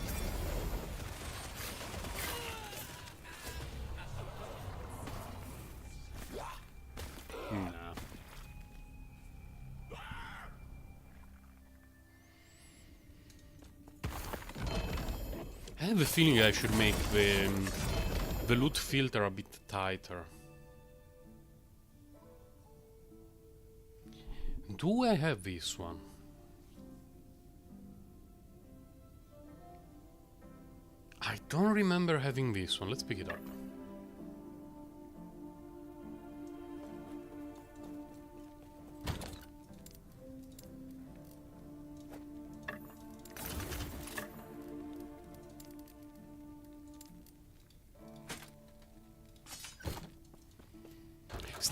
Nah. I have a feeling I should make the loot filter a bit tighter. Do I have this one? I don't remember having this one. Let's pick it up.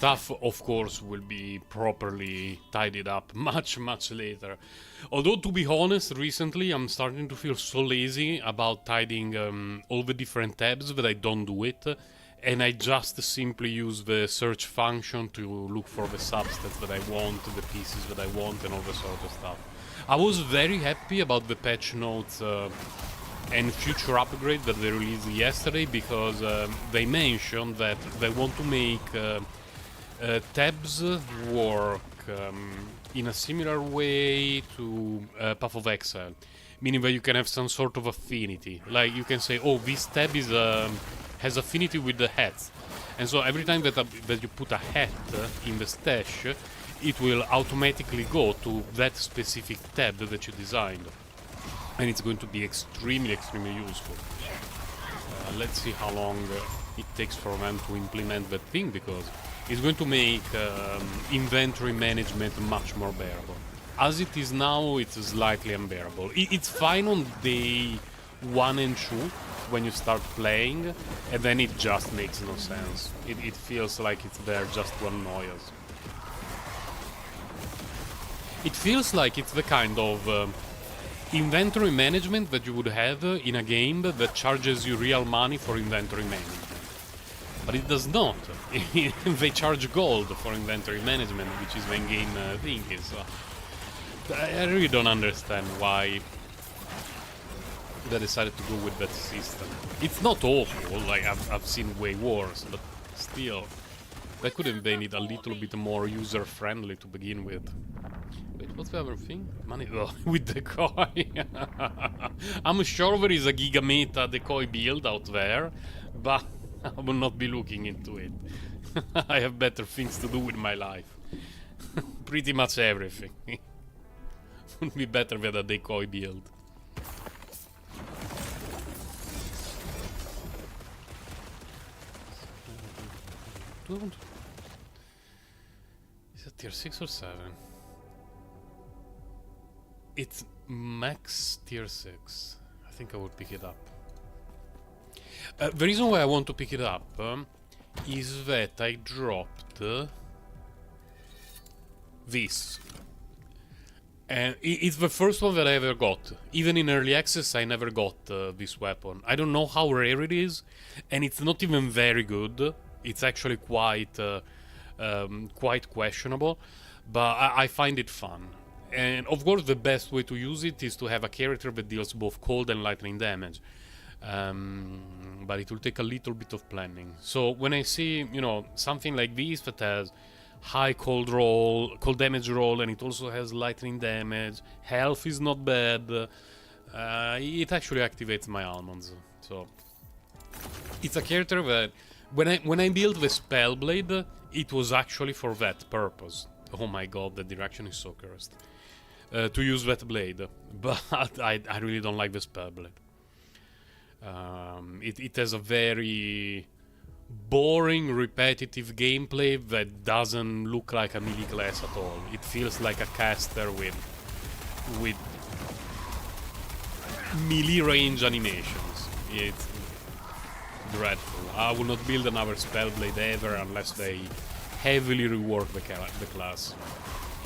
stuff, of course, will be properly tidied up much later. Although, to be honest, recently I'm starting to feel so lazy about tidying all the different tabs that I don't do it, and I just simply use the search function to look for the substats that I want, the pieces that I want, and all the sort of stuff. I was very happy about the patch notes and future upgrade that they released yesterday, because they mentioned that they want to make tabs work in a similar way to Path of Exile, meaning that you can have some sort of affinity. Like you can say, oh, this tab is has affinity with the hats, and so every time that you put a hat in the stash, it will automatically go to that specific tab that you designed. And it's going to be extremely useful. Let's see how long it takes for them to implement that thing, because it's going to make inventory management much more bearable. As it is now, it's slightly unbearable. It's fine on day 1 and 2 when you start playing, and then it just makes no sense. It feels like it's there just to annoy us. It feels like it's the kind of inventory management that you would have in a game that charges you real money for inventory management. But it does not. They charge gold for inventory management, which is the in-game thing. So I really don't understand why they decided to go with that system. It's not awful, like I've seen way worse, but still, they could have made it a little bit more user-friendly to begin with. Wait, what's the other thing? Money with decoy. I'm sure there is a gigameta decoy build out there, but I will not be looking into it. I have better things to do with my life. Pretty much everything. Would be better with a decoy build. Is it tier 6 or 7? It's max tier 6. I think I will pick it up. The reason why I want to pick it up is that I dropped this. And it's the first one that I ever got. Even in early access, I never got this weapon. I don't know how rare it is, and it's not even very good. It's actually quite questionable, but I find it fun. And of course, the best way to use it is to have a character that deals both cold and lightning damage. But it will take a little bit of planning. So when I see, you know, something like this that has high cold damage roll, and it also has lightning damage, health is not bad, it actually activates my almonds. So it's a character that when I built the Spellblade, it was actually for that purpose. Oh my god, the direction is so cursed. To use that blade, but I really don't like the Spellblade. It has a very boring, repetitive gameplay that doesn't look like a melee class at all. It feels like a caster with melee range animations. It's dreadful. I will not build another Spellblade ever unless they heavily rework the class.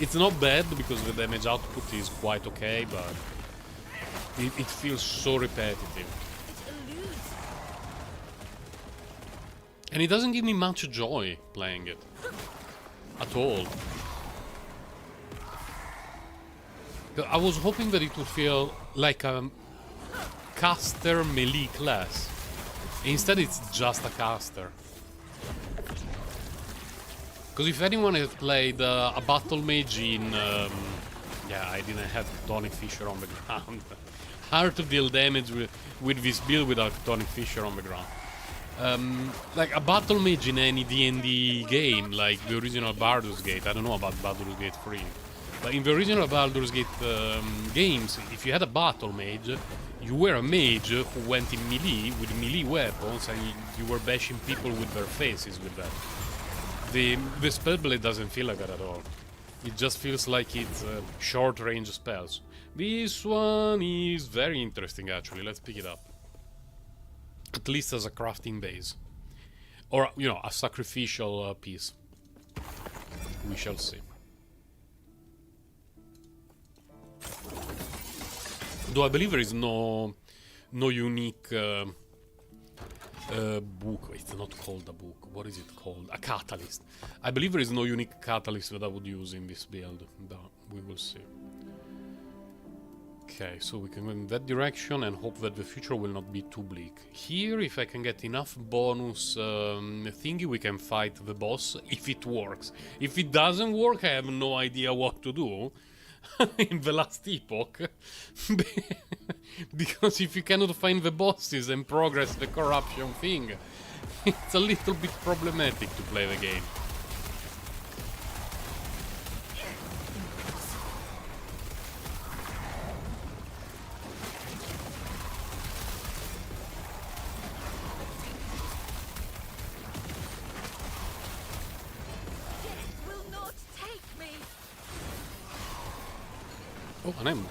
It's not bad because the damage output is quite okay, but it feels so repetitive. And it doesn't give me much joy playing it. At all. I was hoping that it would feel like a caster melee class. Instead it's just a caster. Because if anyone has played a battle mage in... yeah, I didn't have Tonic Fisher on the ground. Hard to deal damage with this build without Tonic Fisher on the ground. Like a battle mage in any D&D game, like the original Baldur's Gate. I don't know about Baldur's Gate 3. But in the original Baldur's Gate games, if you had a battle mage, you were a mage who went in melee with melee weapons, and you were bashing people with their faces with that. The Spellblade doesn't feel like that at all. It just feels like it's short range spells. This one is very interesting actually, let's pick it up. At least as a crafting base. Or, you know, a sacrificial piece. We shall see. Though I believe there is no unique book. It's not called a book. What is it called? A catalyst. I believe there is no unique catalyst that I would use in this build, but we will see. Okay, so we can go in that direction and hope that the future will not be too bleak. Here, if I can get enough bonus thingy, we can fight the boss, if it works. If it doesn't work, I have no idea what to do in the Last Epoch. Because if you cannot find the bosses and progress the corruption thing, it's a little bit problematic to play the game. Will not take me. Oh, an ambush.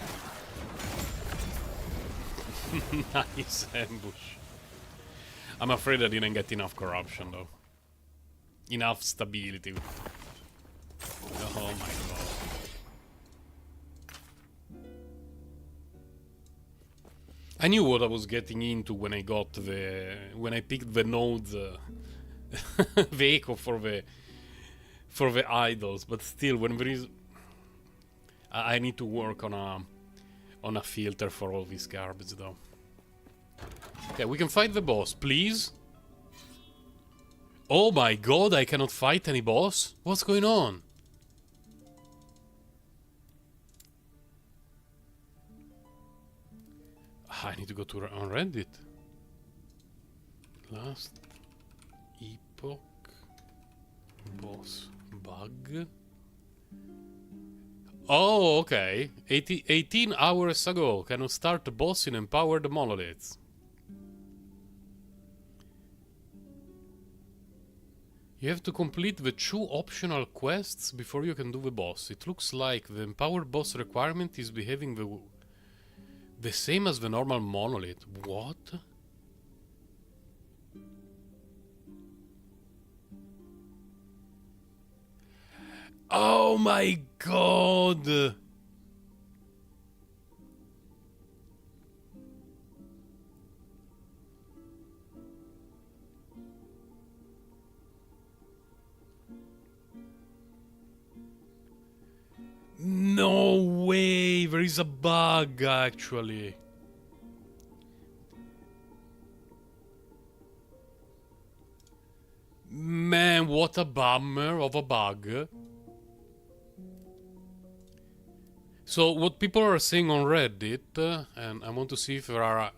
Nice ambush. I'm afraid I didn't get enough corruption, though. Enough stability. Oh my god. I knew what I was getting into when I got the... when I picked the nodes... the echo for the idols, but still, when there is... I need to work on a filter for all this garbage, though. Okay, we can fight the boss, please. Oh my god, I cannot fight any boss? What's going on? I need to go to on Reddit. Last Epoch boss bug. Oh, okay. 18 hours ago, cannot start the boss in empowered monoliths. You have to complete the 2 optional quests before you can do the boss. It looks like the empowered boss requirement is behaving the same as the normal monolith. What? Oh my god! No way! There is a bug, actually. Man, what a bummer of a bug. So, what people are saying on Reddit, and I want to see if there are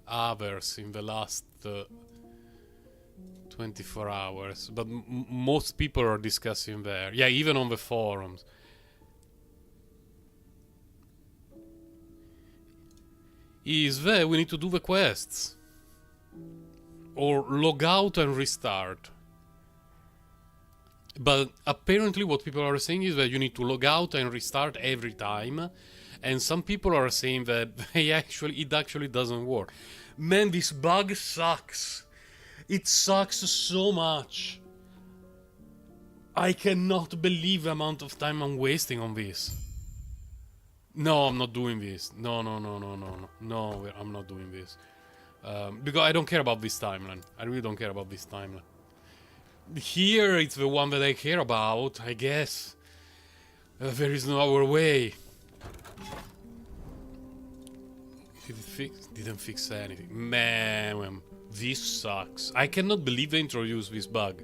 others in the last 24 hours, but most people are discussing there. Yeah, even on the forums. Is that we need to do the quests. Or log out and restart. But apparently what people are saying is that you need to log out and restart every time. And some people are saying that it actually doesn't work. Man, this bug sucks. It sucks so much. I cannot believe the amount of time I'm wasting on this. No, I'm not doing this. No, I'm not doing this. Because I don't care about this timeline. I really don't care about this timeline. Here, it's the one that I care about, I guess. There is no other way. Did it fix? Didn't fix anything. Man, this sucks. I cannot believe they introduced this bug.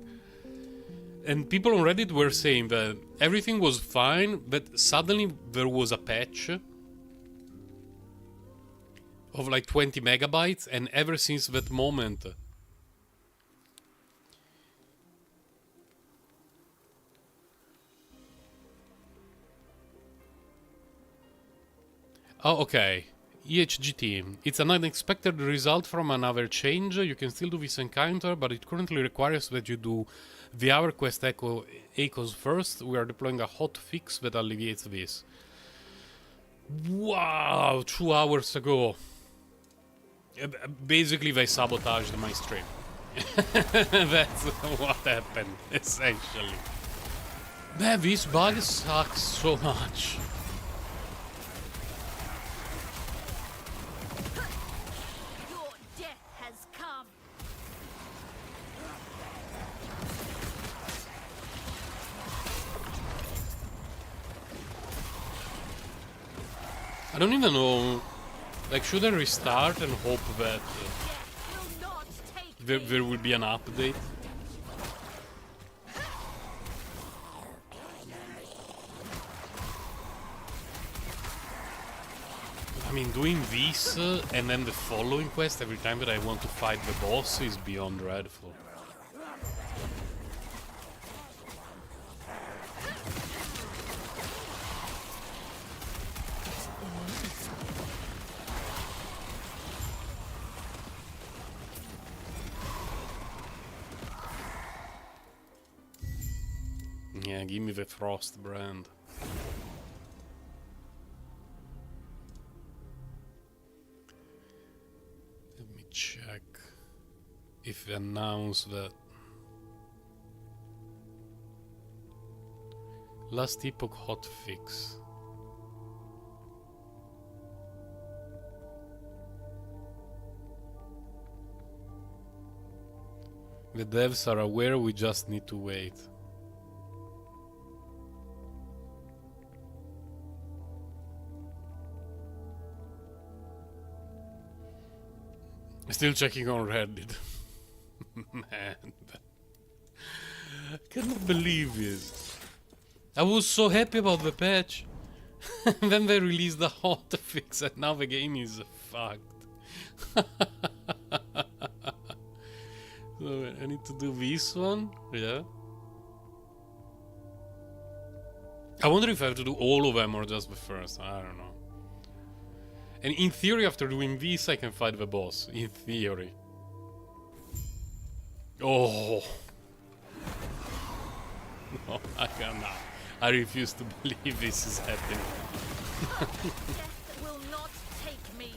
And people on Reddit were saying that everything was fine, but suddenly there was a patch of like 20 megabytes, and ever since that moment... Oh, okay. EHGT. It's an unexpected result from another change. You can still do this encounter, but it currently requires that you do the hour quest echoes first. We are deploying a hot fix that alleviates this. Wow, 2 hours ago. Basically, they sabotaged my stream. That's what happened, essentially. Man, this bug sucks so much. Your death has come. I don't even know. Like, should I restart and hope that Death will not take there will be an update? I mean, doing this and then the following quest every time that I want to fight the boss is beyond dreadful. Yeah, give me the Frost brand. Let me check if they announce that. Last Epoch hotfix. The devs are aware, we just need to wait. Still checking on Reddit. Man. I cannot believe this. I was so happy about the patch. And then they released the hotfix and now the game is fucked. So I need to do this one. Yeah. I wonder if I have to do all of them or just the first. I don't know. And in theory, after doing this, I can fight the boss. In theory. Oh. No, I cannot. I refuse to believe this is happening. Death will not take me.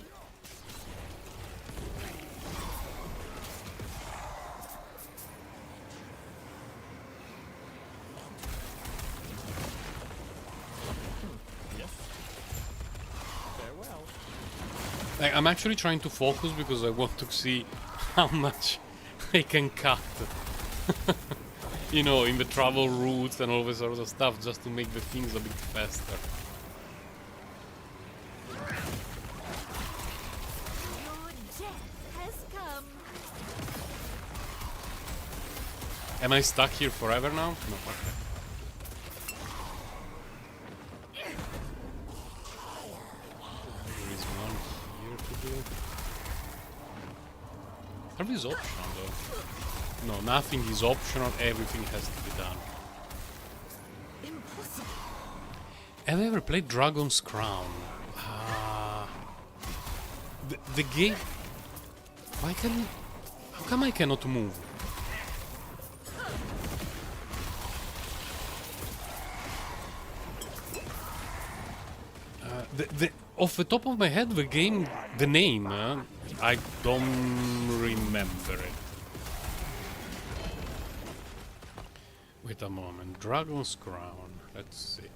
Like, I'm actually trying to focus because I want to see how much I can cut. You know, in the travel routes and all this sort of stuff, just to make the things a bit faster. Your death has come. Am I stuck here forever now? No, okay. There is one here to do. Everything is optional though. No, nothing is optional, everything has to be done. Impossible. Have I ever played Dragon's Crown? The game... Why can... How come I cannot move? Off the top of my head, the game... The name, I don't remember it. Wait a moment. Dragon's Crown. Let's see.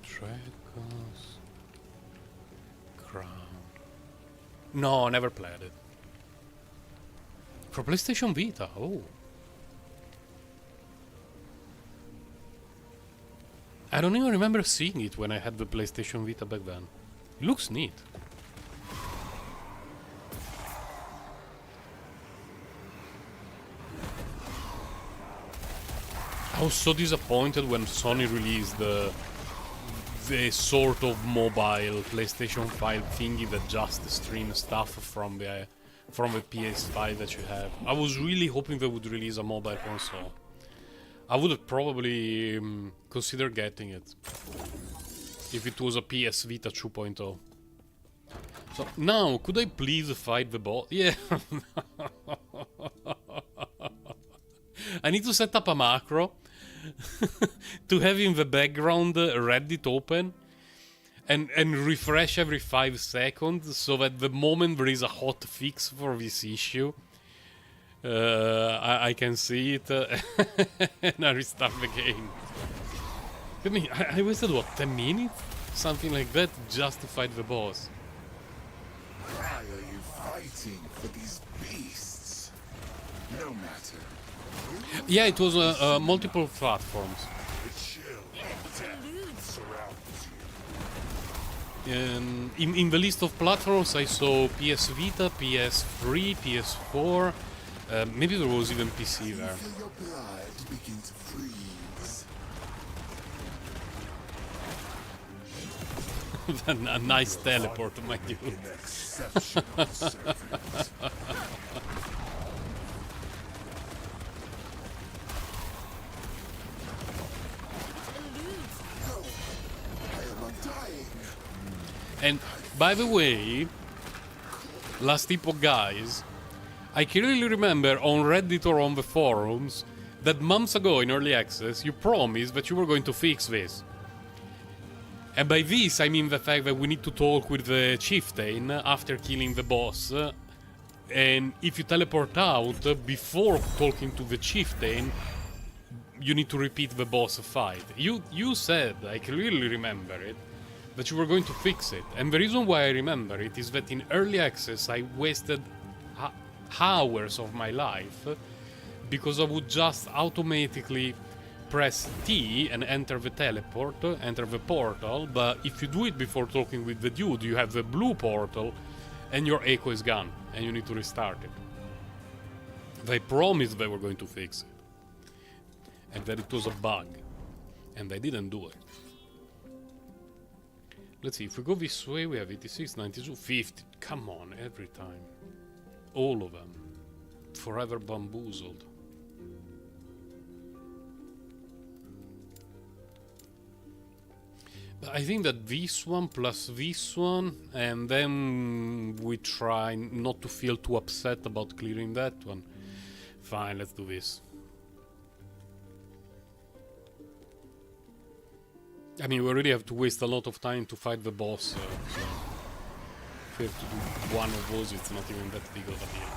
Dragon's Crown. No, never played it. For PlayStation Vita. Oh. I don't even remember seeing it when I had the PlayStation Vita back then. It looks neat. I was so disappointed when Sony released the sort of mobile PlayStation 5 thingy that just streams stuff from the PS5 that you have. I was really hoping they would release a mobile console. I would have probably considered getting it if it was a PS Vita 2.0. So now, could I please fight the boss? Yeah. I need to set up a macro to have in the background Reddit open and refresh every 5 seconds so that the moment there is a hot fix for this issue, I can see it, and I restart the game. I mean, I wasted what, 10 minutes? Something like that, just to fight the boss. Why are you fighting for these beasts? No matter. Yeah, it was multiple platforms. The chill of death Eludes. surrounds you. In the list of platforms, I saw PS Vita, PS3, PS4. Maybe there was even PC there. Feel your blood begin to freeze. A nice teleport, my dude. An exceptional servant. Eludes. No, I am undying. And by the way, Last Epoch guys, I clearly remember on Reddit or on the forums that months ago in early access you promised that you were going to fix this. And by this I mean the fact that we need to talk with the chieftain after killing the boss. And if you teleport out before talking to the chieftain, you need to repeat the boss fight. You said, I clearly remember it, that you were going to fix it. And the reason why I remember it is that in early access I wasted hours of my life because I would just automatically press T and enter the teleport, enter the portal, but if you do it before talking with the dude, you have the blue portal and your echo is gone and you need to restart it. They promised they were going to fix it and that it was a bug, and they didn't do it. Let's see, if we go this way, we have 86, 92, 50. Come on, every time. All of them. Forever bamboozled. But I think that this one plus this one, and then we try not to feel too upset about clearing that one. Fine, let's do this. I mean, we really have to waste a lot of time to fight the boss, so if we have to do one of those, it's not even that big of a deal.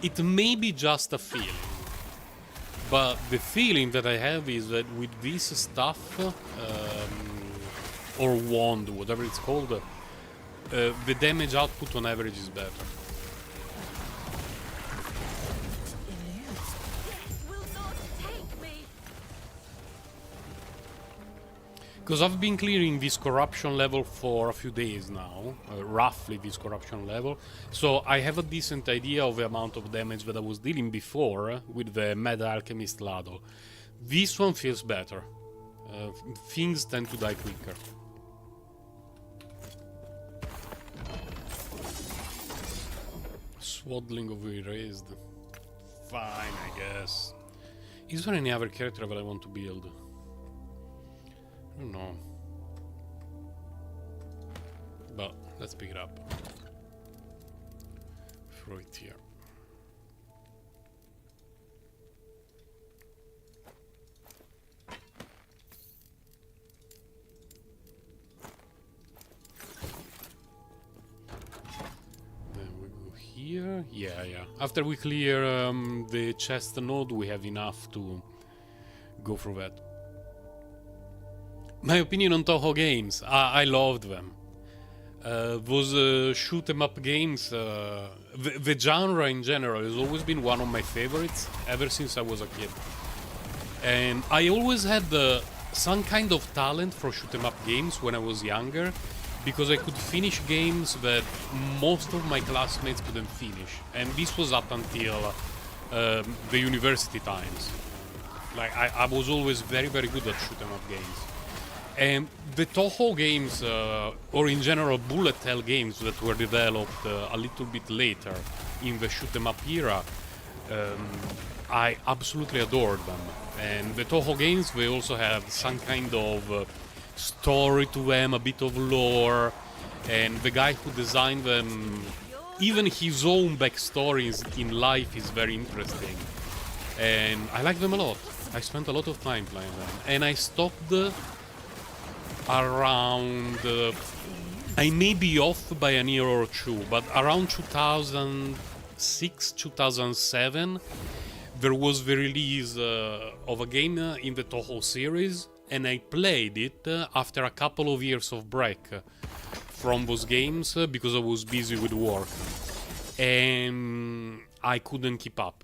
It may be just a feeling, but the feeling that I have is that with this stuff, or wand, whatever it's called, the damage output on average is better. Death will not take me. Because I've been clearing this corruption level for a few days now, roughly this corruption level, so I have a decent idea of the amount of damage that I was dealing before with the Mad Alchemist ladle. This one feels better. Things tend to die quicker. Swaddling of erased. Fine, I guess. Is there any other character that I want to build? I don't know. But let's pick it up. Throw it here. Then we go here. Yeah. After we clear the chest node, we have enough to go through that. My opinion on Toho games, I loved them. Those shoot 'em up games, the genre in general has always been one of my favorites ever since I was a kid. And I always had some kind of talent for shoot 'em up games when I was younger, because I could finish games that most of my classmates couldn't finish. And this was up until the university times. Like, I was always very, very good at shoot 'em up games. And the Toho games, or in general bullet hell games that were developed a little bit later in the shoot 'em up era, I absolutely adored them. And the Toho games, they also have some kind of story to them, a bit of lore, and the guy who designed them, even his own backstory in life is very interesting. And I like them a lot. I spent a lot of time playing them. And I stopped around... I may be off by a year or two, but around 2006, 2007, there was the release of a game in the Toho series, and I played it after a couple of years of break from those games because I was busy with work, and I couldn't keep up.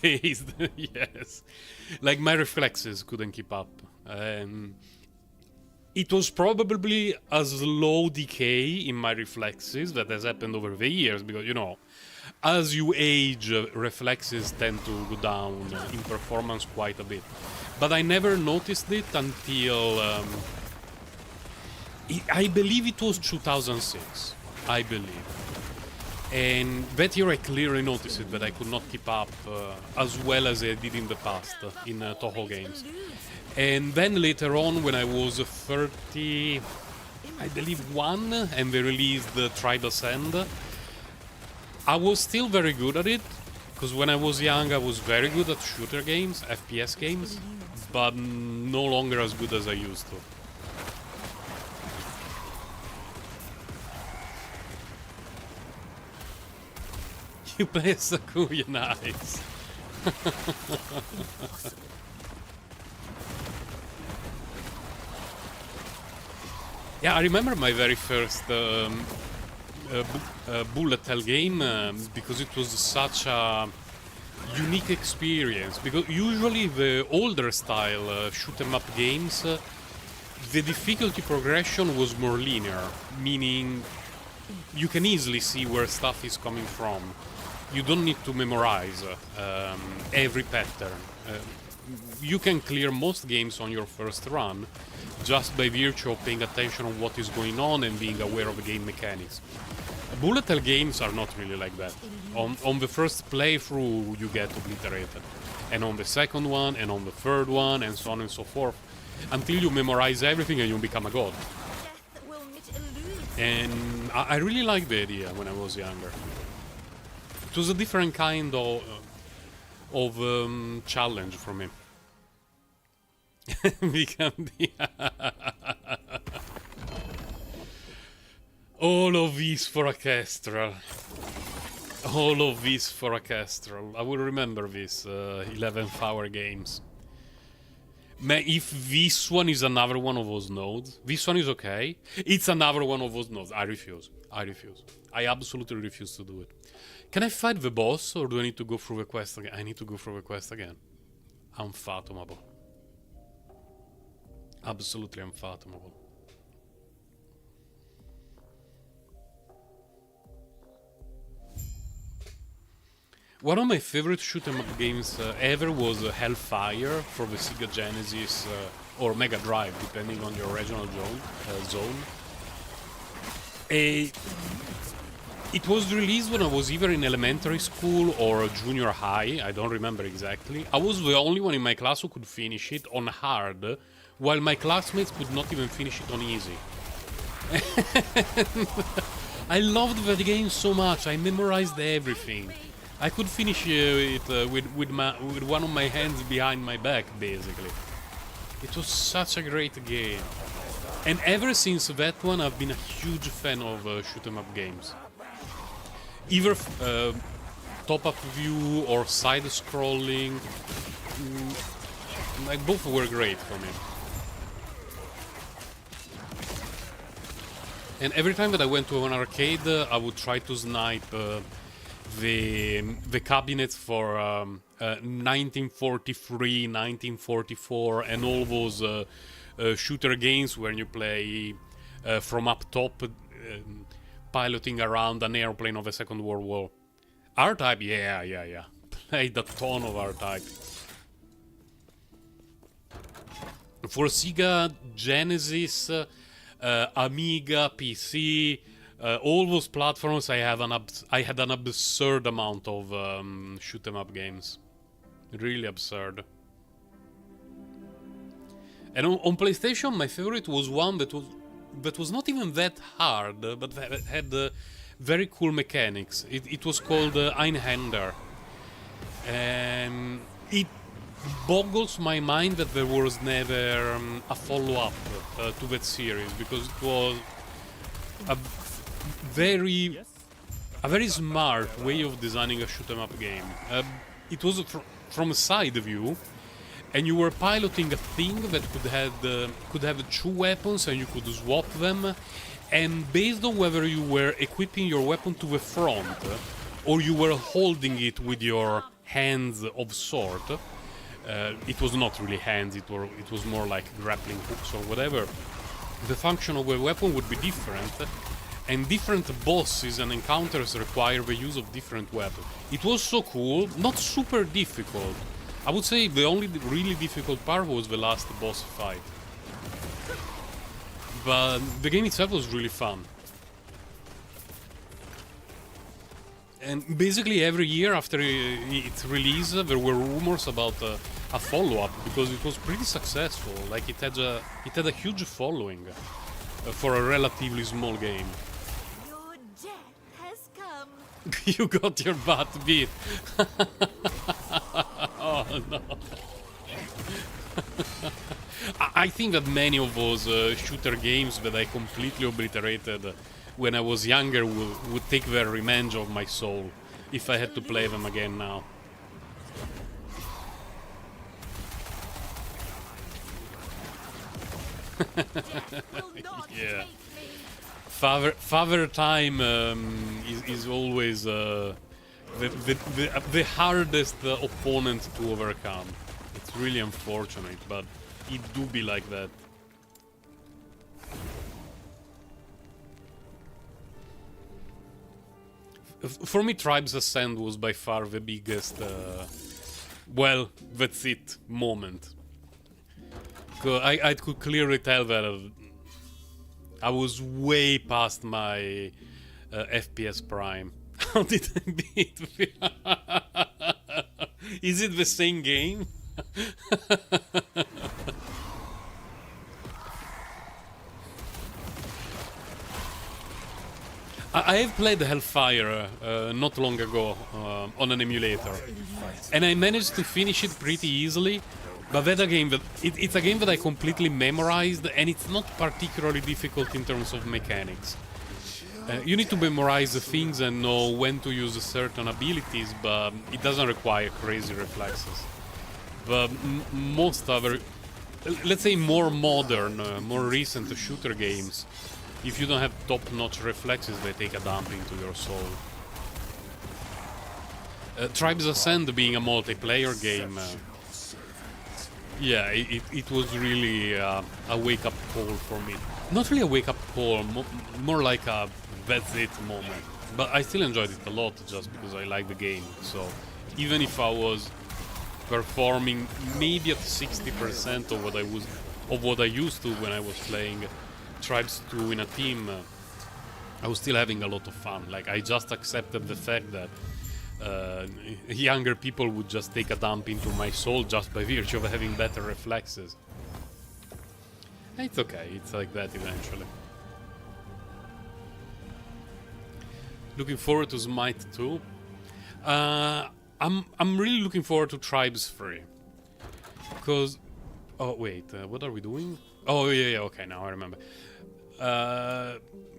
Based, yes, like my reflexes couldn't keep up. It was probably a slow decay in my reflexes that has happened over the years, because, you know, as you age, reflexes tend to go down in performance quite a bit. But I never noticed it until... I believe it was 2006. I believe. And that year I clearly noticed it, that I could not keep up as well as I did in the past in Toho games. And then later on, when I was 30, I believe 1, and they released the Tribe Ascend, I was still very good at it, because when I was young I was very good at shooter games, FPS games, but no longer as good as I used to. You play Sakuya, nice. Yeah, I remember my very first bullet hell game because it was such a unique experience. Because usually the older style shoot 'em up games, the difficulty progression was more linear, meaning you can easily see where stuff is coming from. You don't need to memorize every pattern. You can clear most games on your first run just by virtue of paying attention on what is going on and being aware of the game mechanics. Bullet hell games are not really like that. On the first playthrough you get obliterated, and on the second one, and on the third one, and so on and so forth, until you memorize everything and you become a god. Death will knit eludes. And I really liked the idea when I was younger. It was a different kind of challenge for me. Become the all of this for a Kestrel. All of this for a Kestrel. I will remember this 11th hour games. If this one is another one of those nodes, this one is okay. It's another one of those nodes. I refuse. I refuse. I absolutely refuse to do it. Can I fight the boss, or do I need to go through the quest again? I need to go through the quest again. Unfathomable. Absolutely unfathomable. One of my favorite shoot 'em up games ever was Hellfire for the Sega Genesis or Mega Drive, depending on your regional zone. It was released when I was either in elementary school or junior high, I don't remember exactly. I was the only one in my class who could finish it on hard, while my classmates could not even finish it on easy. I loved that game so much, I memorized everything. I could finish it with one of my hands behind my back, basically. It was such a great game. And ever since that one, I've been a huge fan of shoot 'em up games. Either top-up view or side-scrolling, like both were great for me. And every time that I went to an arcade, I would try to snipe the cabinets for 1943, 1944, and all those shooter games where you play from up top, piloting around an airplane of the Second World War. R-Type, yeah. Played a ton of R-Type. For Sega, Genesis, Amiga, PC, all those platforms, I had an absurd amount of shoot 'em up games. Really absurd. And on PlayStation, my favorite was one that was not even that hard, but had very cool mechanics. It was called Einhander. boggles my mind that there was never a follow-up to that series, because it was a very smart way of designing a shoot 'em up game. It was from a side view, and you were piloting a thing that could have two weapons, and you could swap them. And based on whether you were equipping your weapon to the front or you were holding it with your hands of sword, it was not really hands. It was more like grappling hooks or whatever. The function of a weapon would be different. And different bosses and encounters require the use of different weapons. It was so cool, not super difficult. I would say the only really difficult part was the last boss fight. But the game itself was really fun. And basically every year after its release, there were rumors about a follow-up, because it was pretty successful. Like it had a huge following for a relatively small game. You got your butt beat. Oh no. I think that many of those shooter games that I completely obliterated when I was younger would take their revenge of my soul if I had to play them again now. Yeah. Father time is always the hardest opponent to overcome. It's really unfortunate, but it do be like that. For me, Tribes Ascend was by far the biggest, well, that's it moment. I could clearly tell that I was way past my FPS prime. How did I beat? Is it the same game? I have played Hellfire not long ago on an emulator, and I managed to finish it pretty easily. But that's a game it's a game that I completely memorized, and it's not particularly difficult in terms of mechanics. You need to memorize the things and know when to use certain abilities, but it doesn't require crazy reflexes. But most other, let's say more modern, more recent shooter games, if you don't have top-notch reflexes, they take a dump into your soul. Tribes Ascend being a multiplayer game, yeah, it was really a wake-up call for me. Not really a wake-up call, more like a that's it moment. But I still enjoyed it a lot just because I like the game. So even if I was performing maybe at 60% of what I used to when I was playing Tribes 2 in a team, I was still having a lot of fun. Like, I just accepted the fact that younger people would just take a dump into my soul just by virtue of having better reflexes. It's okay, it's like that eventually. Looking forward to Smite 2. I'm really looking forward to Tribes 3. Because... oh, wait, what are we doing? Oh, yeah, okay, now I remember.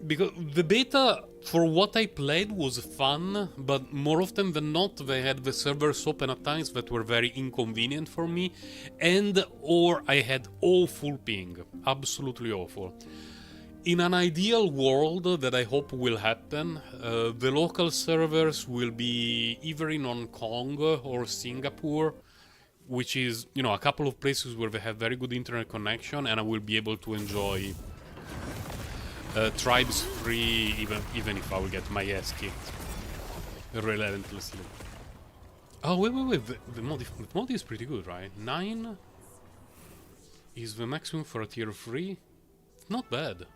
Because the beta, for what I played, was fun, but more often than not, they had the servers open at times that were very inconvenient for me, or I had awful ping. Absolutely awful. In an ideal world that I hope will happen, the local servers will be either in Hong Kong or Singapore, which is, you know, a couple of places where they have very good internet connection, and I will be able to enjoy Tribes 3 even if I will get my ass kicked relentlessly. Oh, wait, the mod is pretty good, right? 9 is the maximum for a tier 3? Not bad.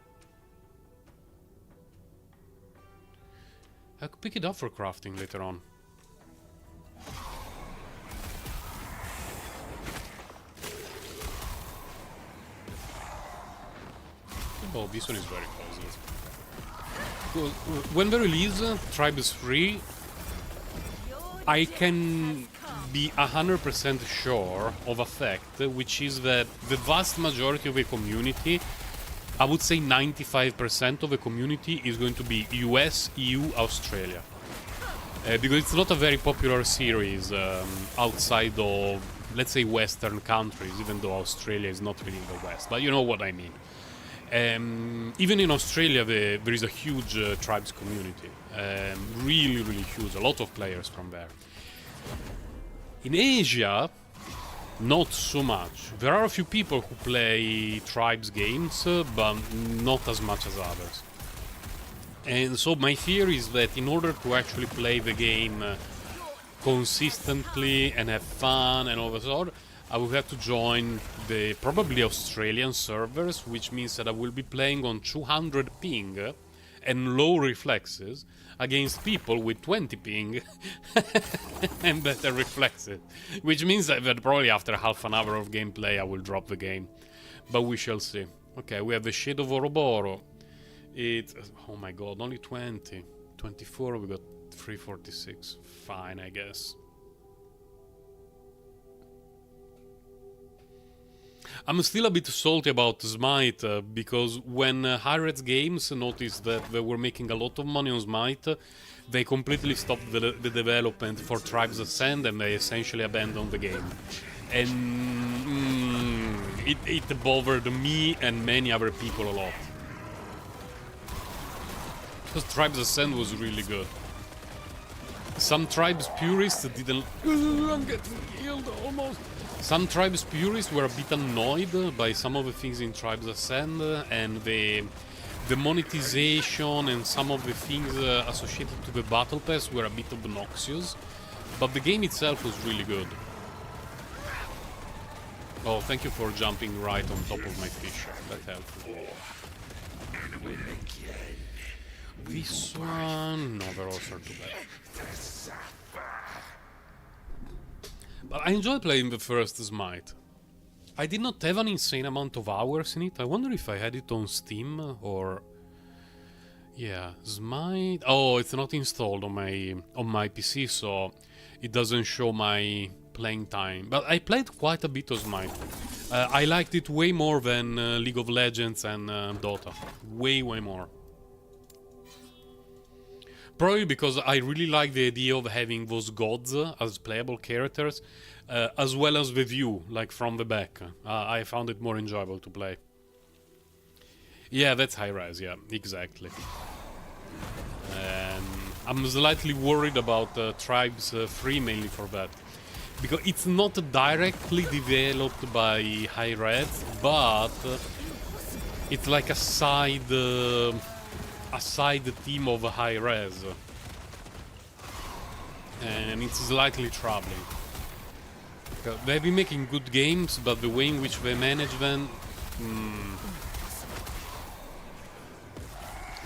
I could pick it up for crafting later on. Oh, this one is very positive. When they release Tribes 3, I can be 100% sure of a fact, which is that the vast majority of the community, I would say 95% of the community, is going to be US, EU, Australia. Because it's not a very popular series outside of, let's say, Western countries, even though Australia is not really in the West. But you know what I mean. Even in Australia, there is a huge tribes community. Really, really huge. A lot of players from there. In Asia, not so much. There are a few people who play tribes games, but not as much as others. And so my fear is that in order to actually play the game consistently and have fun and all that sort, I will have to join the probably Australian servers, which means that I will be playing on 200 ping and low reflexes against people with 20 ping and better reflexes. Which means that probably after half an hour of gameplay I will drop the game. But we shall see. Okay, we have the Shade of Ouroboros. It's... oh my god, only 20. 24, we got 346. Fine, I guess. I'm still a bit salty about Smite, because when Hi-Rez Games noticed that they were making a lot of money on Smite, they completely stopped the development for Tribes Ascend and they essentially abandoned the game. And it bothered me and many other people a lot. Because Tribes Ascend was really good. Some Tribes purists didn't... I'm getting killed almost. Some Tribes purists were a bit annoyed by some of the things in Tribes Ascend and the monetization and some of the things associated to the Battle Pass were a bit obnoxious. But the game itself was really good. Oh, thank you for jumping right on top of my fish. That helped. This one... no, they're also too bad. But I enjoy playing the first Smite. I did not have an insane amount of hours in it. I wonder if I had it on Steam or... yeah, Smite... oh, it's not installed on my PC, so it doesn't show my playing time. But I played quite a bit of Smite. I liked it way more than League of Legends and Dota. Way more. Probably because I really like the idea of having those gods as playable characters, as well as the view, like from the back. I found it more enjoyable to play. Yeah, that's Hi-Rez, yeah, exactly. I'm slightly worried about Tribes 3 mainly for that. Because it's not directly developed by Hi-Rez, but it's like a side team of Hi-Rez. And it's slightly troubling. They've been making good games, but the way in which they manage them...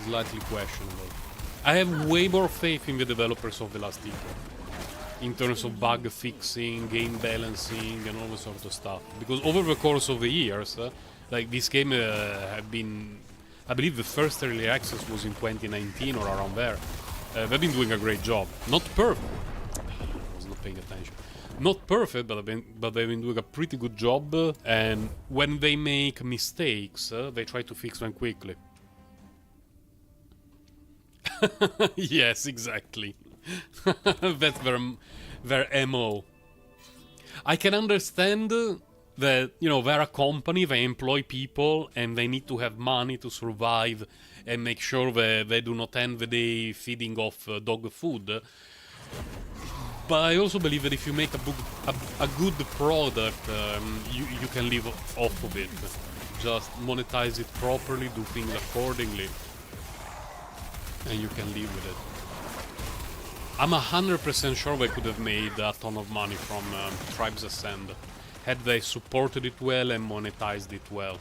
slightly questionable. I have way more faith in the developers of the Last Epoch. In terms of bug fixing, game balancing, and all that sort of stuff. Because over the course of the years, like this game have been... I believe the first early access was in 2019 or around there. They've been doing a great job. Not perfect. I was not paying attention. Not perfect, but they've been doing a pretty good job. And when they make mistakes, they try to fix them quickly. Yes, exactly. That's their MO. I can understand that, you know, they're a company, they employ people, and they need to have money to survive and make sure that they do not end the day feeding off dog food. But I also believe that if you make a good product, you can live off of it. Just monetize it properly, do things accordingly, and you can live with it. I'm 100% sure they could have made a ton of money from Tribes Ascend, had they supported it well and monetized it well.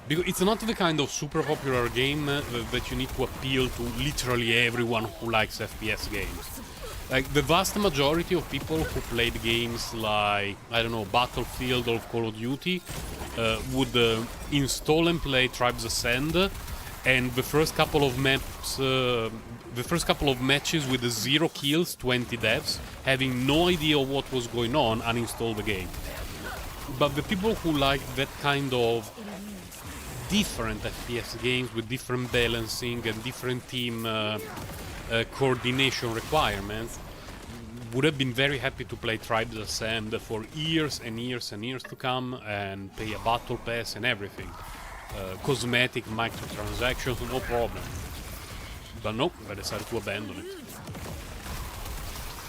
Because it's not the kind of super popular game that you need to appeal to literally everyone who likes FPS games. Like, the vast majority of people who played games like, I don't know, Battlefield or Call of Duty would install and play Tribes Ascend and the first couple of maps, the first couple of matches with 0 kills, 20 deaths, having no idea what was going on, uninstall the game. But the people who like that kind of different FPS games with different balancing and different team coordination requirements would have been very happy to play Tribes Ascend for years and years and years to come and pay a battle pass and everything. Cosmetic microtransactions, no problem. But nope, they decided to abandon it.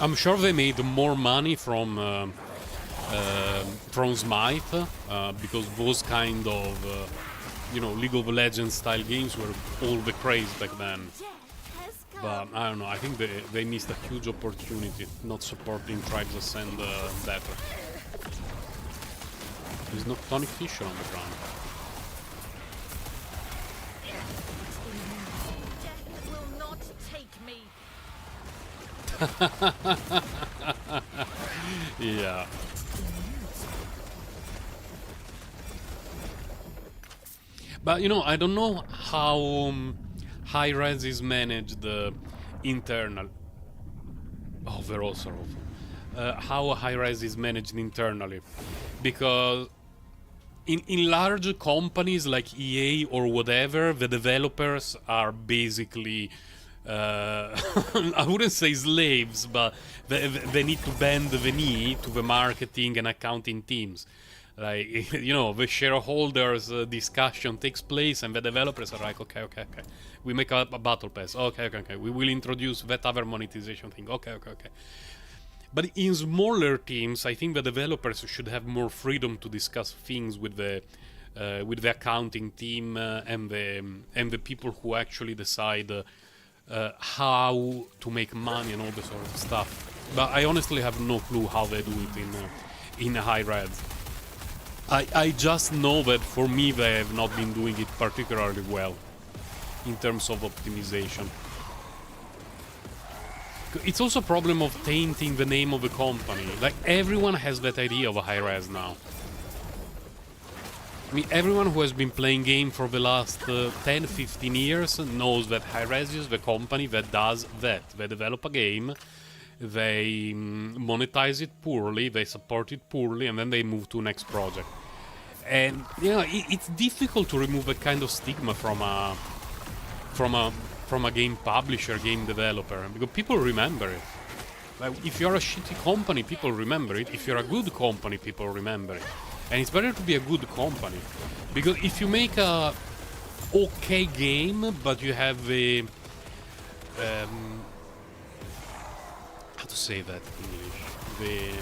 I'm sure they made more money from Smite, because those kind of, League of Legends style games were all the craze back then. But I don't know, I think they missed a huge opportunity not supporting Tribes Ascend better. There's no Tonic Fisher on the ground. Death will not take me. Yeah. But I don't know how high-res is managed internal. Oh, they're all sorrowful. How high-res is managed internally, because in large companies like EA or whatever, the developers are basically I wouldn't say slaves, but they need to bend the knee to the marketing and accounting teams. Like, the shareholders discussion takes place and the developers are like, okay, we make a battle pass, okay, we will introduce that other monetization thing, okay. But in smaller teams, I think the developers should have more freedom to discuss things with the accounting team and the people who actually decide how to make money and all this sort of stuff. But I honestly have no clue how they do it in high-res. I just know that for me they have not been doing it particularly well in terms of optimization. It's also a problem of tainting the name of the company. Like, everyone has that idea of a high-res now. I mean, everyone who has been playing game for the last 10-15 years knows that high-res is the company that does that. They develop a game, they monetize it poorly, they support it poorly, and then they move to next project. And it's difficult to remove a kind of stigma from a game publisher, game developer, because people remember it. Like, if you're a shitty company, people remember it. If you're a good company, people remember it. And it's better to be a good company, because if you make a okay game, but you have a how to say that in English?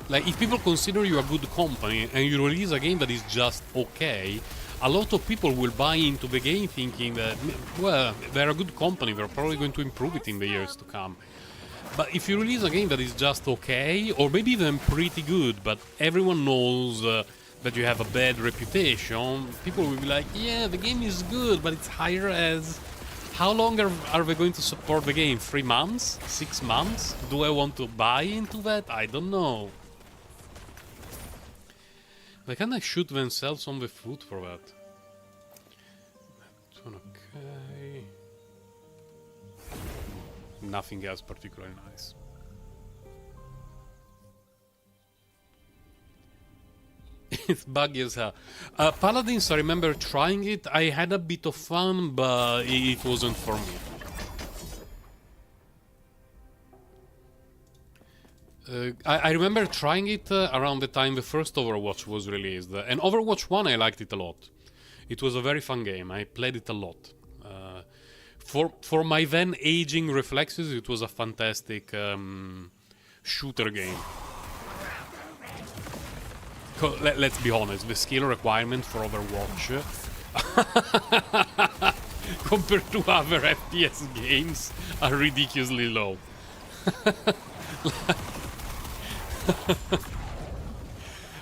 Like, if people consider you a good company and you release a game that is just okay, a lot of people will buy into the game thinking that, well, they're a good company, they're probably going to improve it in the years to come. But if you release a game that is just okay, or maybe even pretty good, but everyone knows that you have a bad reputation, people will be like, yeah, the game is good, but it's higher as... How long are they going to support the game? 3 months? 6 months? Do I want to buy into that? I don't know. Why can't I shoot themselves on the foot for that? Okay. Nothing else particularly nice. It's buggy as hell. Paladins, I remember trying it. I had a bit of fun, but it wasn't for me. I remember trying it around the time the first Overwatch was released. And Overwatch 1, I liked it a lot. It was a very fun game. I played it a lot. For my then aging reflexes, it was a fantastic shooter game. Let's be honest, the skill requirement for Overwatch compared to other FPS games are ridiculously low.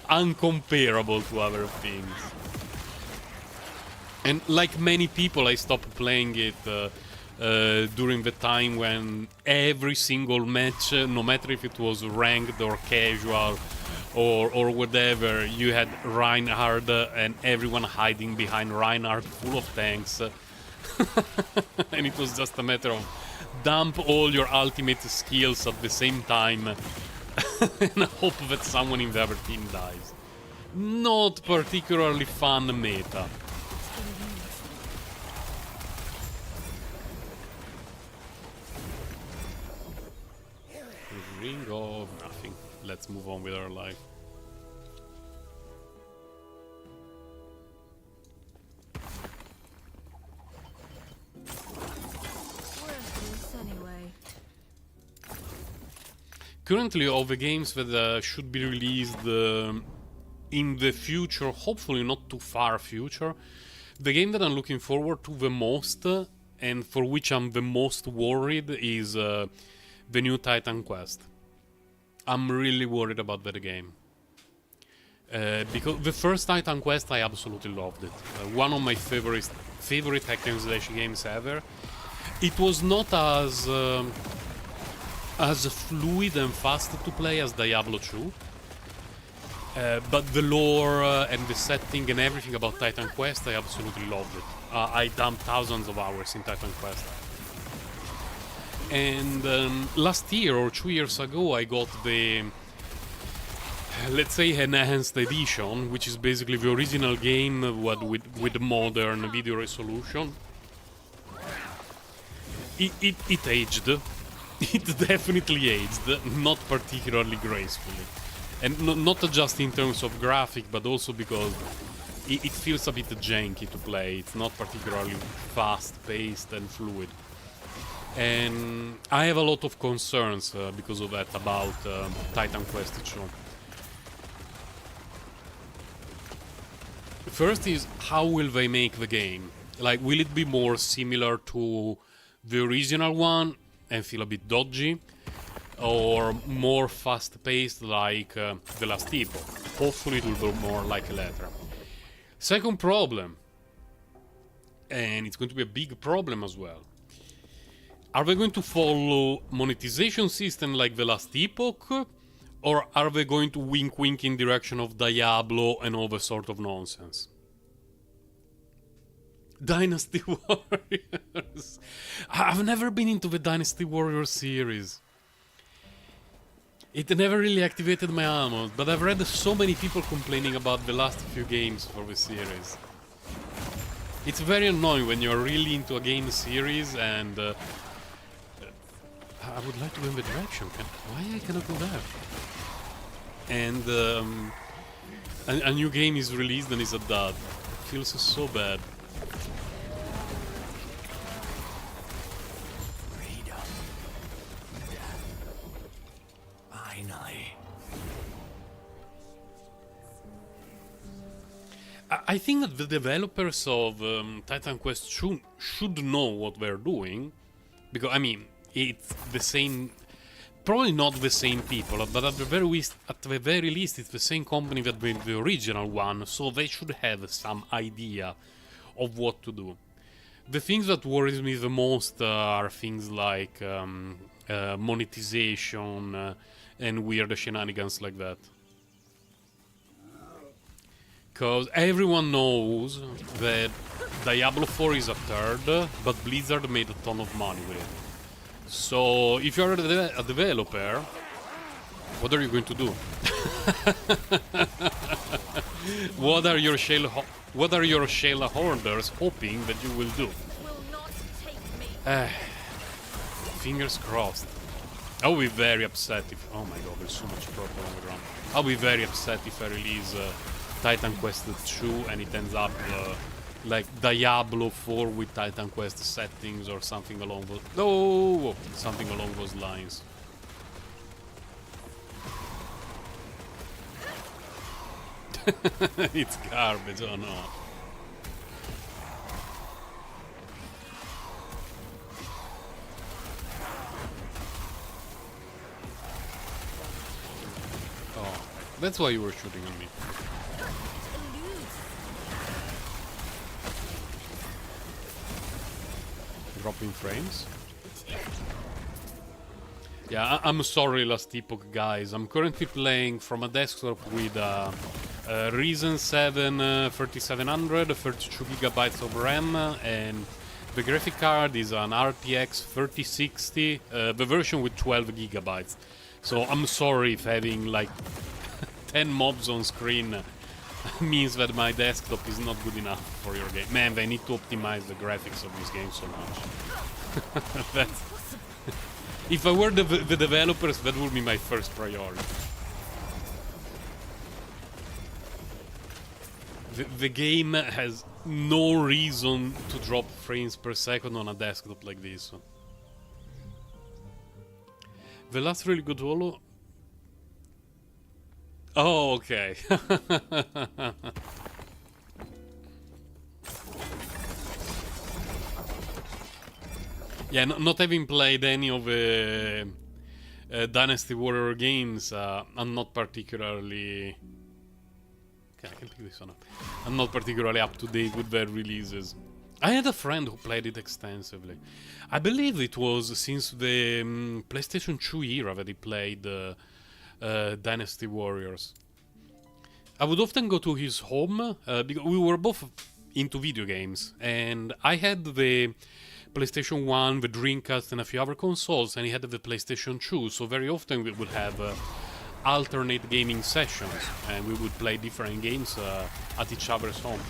Uncomparable to other things. And like many people, I stopped playing it during the time when every single match, no matter if it was ranked or casual or whatever, you had Reinhardt and everyone hiding behind Reinhardt full of tanks. And it was just a matter of dump all your ultimate skills at the same time and hope that someone in the other team dies. Not particularly fun meta. Ring of nothing. Let's move on with our life. Anyway. Currently, all the games that should be released in the future, hopefully not too far future, the game that I'm looking forward to the most and for which I'm the most worried is the new Titan Quest. I'm really worried about that game. Because the first Titan Quest I absolutely loved it. One of my favorite hack and slash games ever. It was not as fluid and fast to play as Diablo 2. But the lore and the setting and everything about Titan Quest, I absolutely loved it. I dumped thousands of hours in Titan Quest. And last year or 2 years ago I got the, let's say, enhanced edition, which is basically the original game with modern video resolution. It aged. It definitely aged, not particularly gracefully. And not just in terms of graphic, but also because it feels a bit janky to play. It's not particularly fast-paced and fluid. And I have a lot of concerns because of that about Titan Quest 2. First is, how will they make the game? Like, will it be more similar to the original one and feel a bit dodgy? Or more fast-paced like the Last Epoch? Hopefully it will be more like a latter. Second problem, and it's going to be a big problem as well. Are they going to follow monetization system like the Last Epoch? Or are they going to wink in direction of Diablo and all the sort of nonsense? Dynasty Warriors. I've never been into the Dynasty Warriors series. It never really activated my ammo, but I've read so many people complaining about the last few games for the series. It's very annoying when you're really into a game series and... I would like to go in the direction. Why I cannot go there? And a new game is released and is a dud. It feels so bad. I think that the developers of Titan Quest should know what they're doing, because I mean it's the same, probably not the same people, but at the very least, it's the same company that made the original one, so they should have some idea of what to do. The things that worries me the most are things like monetization and weird shenanigans like that. Because everyone knows that Diablo 4 is a turd, but Blizzard made a ton of money with it. So, if you're a developer, what are you going to do? What are your shell hoarders hoping that you will do? Will not take me. Fingers crossed. I'll be very upset if... Oh my god, there's so much purple on the ground. I'll be very upset if I release Titan Quest 2 and it ends up like Diablo 4 with Titan Quest settings or something along those... No! Something along those lines. It's garbage, oh no. Oh, that's why you were shooting on me. Dropping frames. Yeah, I'm sorry, Last Epoch guys. I'm currently playing from a desktop with Ryzen 7 3700, 32 gigabytes of RAM, and The graphic card is an RTX 3060, the version with 12 gigabytes. So I'm sorry if having like 10 mobs on screen means that my desktop is not good enough for your game. Man, they need to optimize the graphics of this game so much. That's if I were the developers, that would be my first priority. The game has no reason to drop frames per second on a desktop like this. The last really good Holo. Oh, okay. Yeah, not having played any of the Dynasty Warrior games, I'm not particularly... Okay, I can pick this one up. I'm not particularly up to date with their releases. I had a friend who played it extensively. I believe it was since the PlayStation 2 era that he played Dynasty Warriors. I would often go to his home because we were both into video games, and I had the PlayStation 1, the Dreamcast, and a few other consoles, and he had the PlayStation 2, so very often we would have alternate gaming sessions, and we would play different games at each other's home.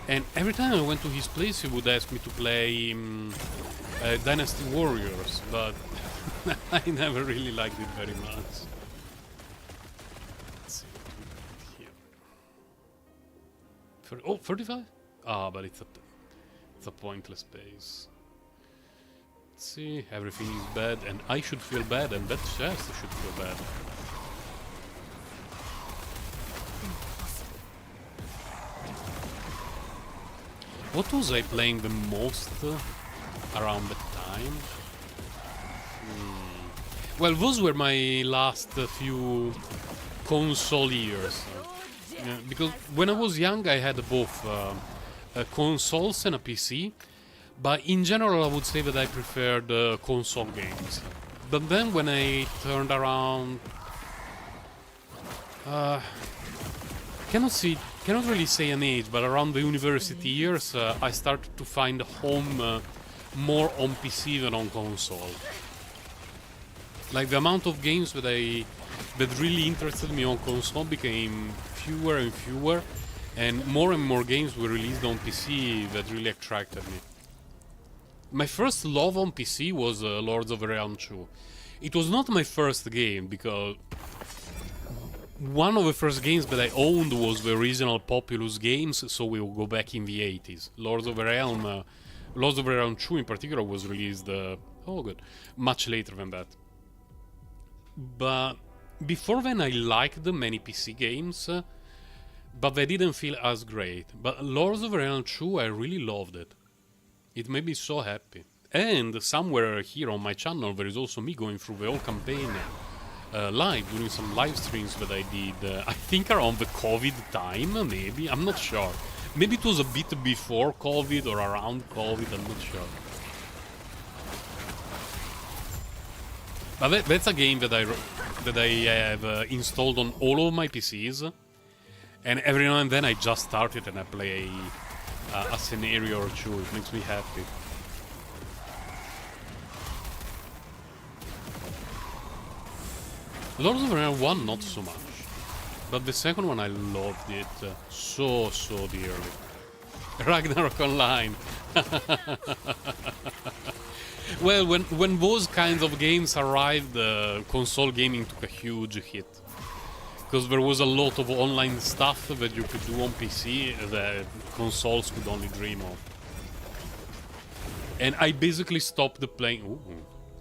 And every time I went to his place, he would ask me to play Dynasty Warriors, but I never really liked it very much. Let's see what we got here. Oh, 35? Ah, but it's a pointless pace. Let's see, everything is bad, and I should feel bad, and that chest should feel bad. What was I playing the most around the time? Well, those were my last few console years. Because when I was young, I had both consoles and a PC. But in general, I would say that I preferred console games. But then when I turned around... cannot really say an age, but around the university years, I started to find home more on PC than on console. Like the amount of games that really interested me on console became fewer and fewer, and more games were released on PC that really attracted me. My first love on PC was Lords of the Realm 2. It was not my first game, because one of the first games that I owned was the original Populous games, so we will go back in the 80s. Lords of the Realm 2 in particular was released, much later than that. But before then I liked many PC games, but they didn't feel as great. But Lords of the Realm 2, I really loved it. It made me so happy. And somewhere here on my channel there is also me going through the whole campaign live, doing some live streams that I did, I think around the COVID time, maybe, I'm not sure. Maybe it was a bit before COVID or around COVID, I'm not sure. But that's a game that I have installed on all of my PCs, and every now and then I just start it and I play a scenario or two. It makes me happy. Lords of the Realm 1 not so much, but the second one I loved it so dearly. Ragnarok Online. Well, when those kinds of games arrived, console gaming took a huge hit. Because there was a lot of online stuff that you could do on PC that consoles could only dream of. And I basically stopped playing... Ooh,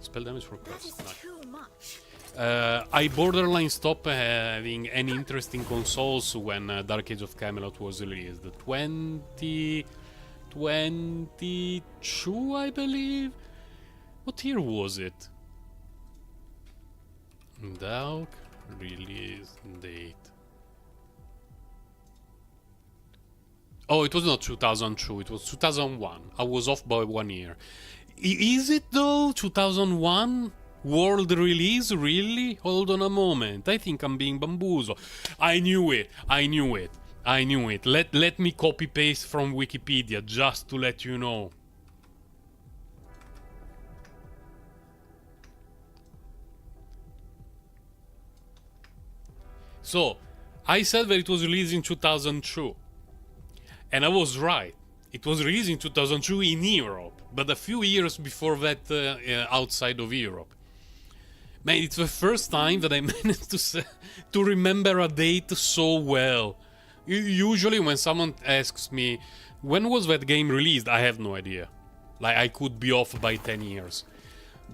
spell damage for quest. Nice. Too much. I borderline stopped having any interest in consoles when Dark Age of Camelot was released. 2022, I believe? What year was it? Dark release date. Oh, it was not 2002, it was 2001. I was off by 1 year. Is it though? 2001? World release? Really? Hold on a moment. I think I'm being bamboozled. I knew it. Let me copy paste from Wikipedia just to let you know. So, I said that it was released in 2002. And I was right. It was released in 2002 in Europe, but a few years before that outside of Europe. Man, it's the first time that I managed to remember a date so well. Usually when someone asks me, when was that game released? I have no idea. Like, I could be off by 10 years.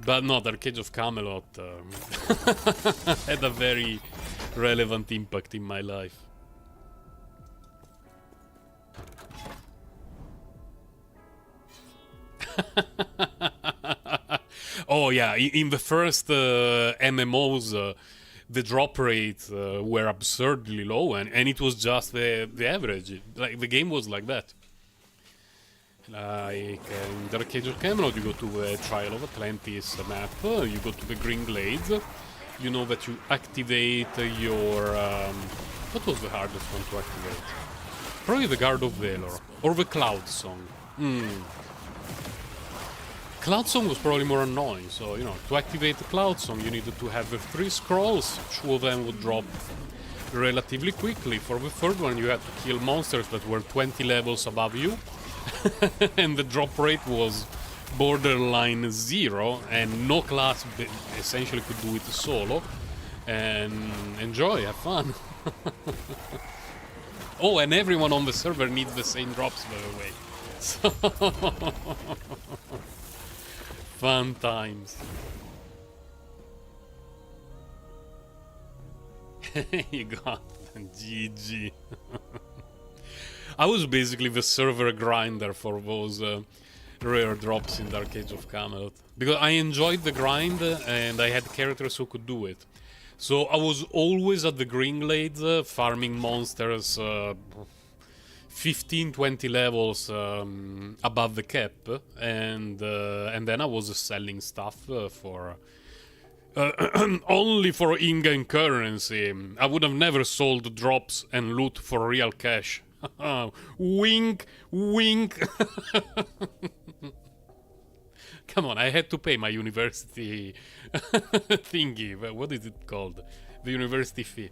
But no, the Arcade of Camelot had a very relevant impact in my life. Oh yeah, in the first MMOs, the drop rates were absurdly low, and it was just the average. Like, the game was like that. Like in the Arcade of Camelot, you go to the Trial of Atlantis map, you go to the Green Glades, you know that you activate your... what was the hardest one to activate? Probably the Guard of Valor, or the Cloud Song. Cloud Song was probably more annoying, so, you know, to activate the Cloud Song you needed to have the 3 scrolls, 2 of them would drop relatively quickly. For the third one you had to kill monsters that were 20 levels above you, and the drop rate was borderline 0, and no class essentially could do it solo. And enjoy, have fun. Oh, and everyone on the server needs the same drops, by the way. So fun times. You got GG. I was basically the server grinder for those rare drops in the Arcade of Camelot, because I enjoyed the grind and I had characters who could do it. So I was always at the Green Glades farming monsters 15-20 levels above the cap, and then I was selling stuff for only for in-game currency. I would have never sold drops and loot for real cash. Wink, wink. Come on, I had to pay my university thingy. What is it called? The university fee.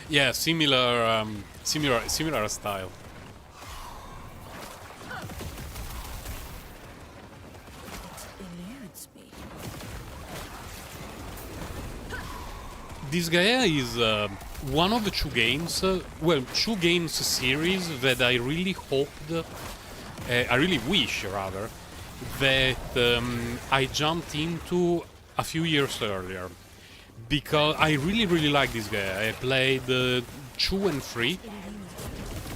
Yeah, similar style. This Gaia is one of the 2 games, well, 2 games series that I really hoped, I really wish rather, that I jumped into a few years earlier. Because I really like this Gaia. I played 2 and 3.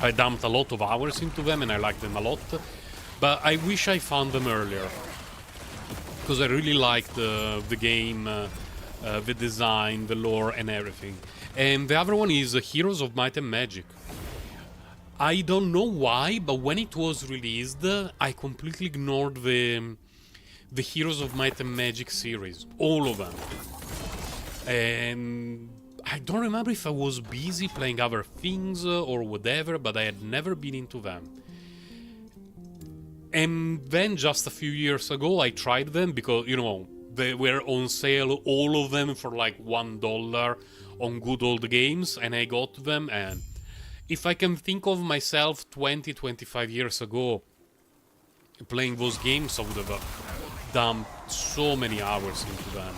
I dumped a lot of hours into them and I like them a lot. But I wish I found them earlier. Because I really liked the game, the design, the lore and everything. And the other one is Heroes of Might and Magic. I don't know why, but when it was released, I completely ignored the Heroes of Might and Magic series. All of them. And I don't remember if I was busy playing other things or whatever, but I had never been into them. And then just a few years ago I tried them because, you know, they were on sale, all of them, for like $1 on Good Old Games, and I got them. And if I can think of myself 20-25 years ago playing those games, I would have dumped so many hours into them.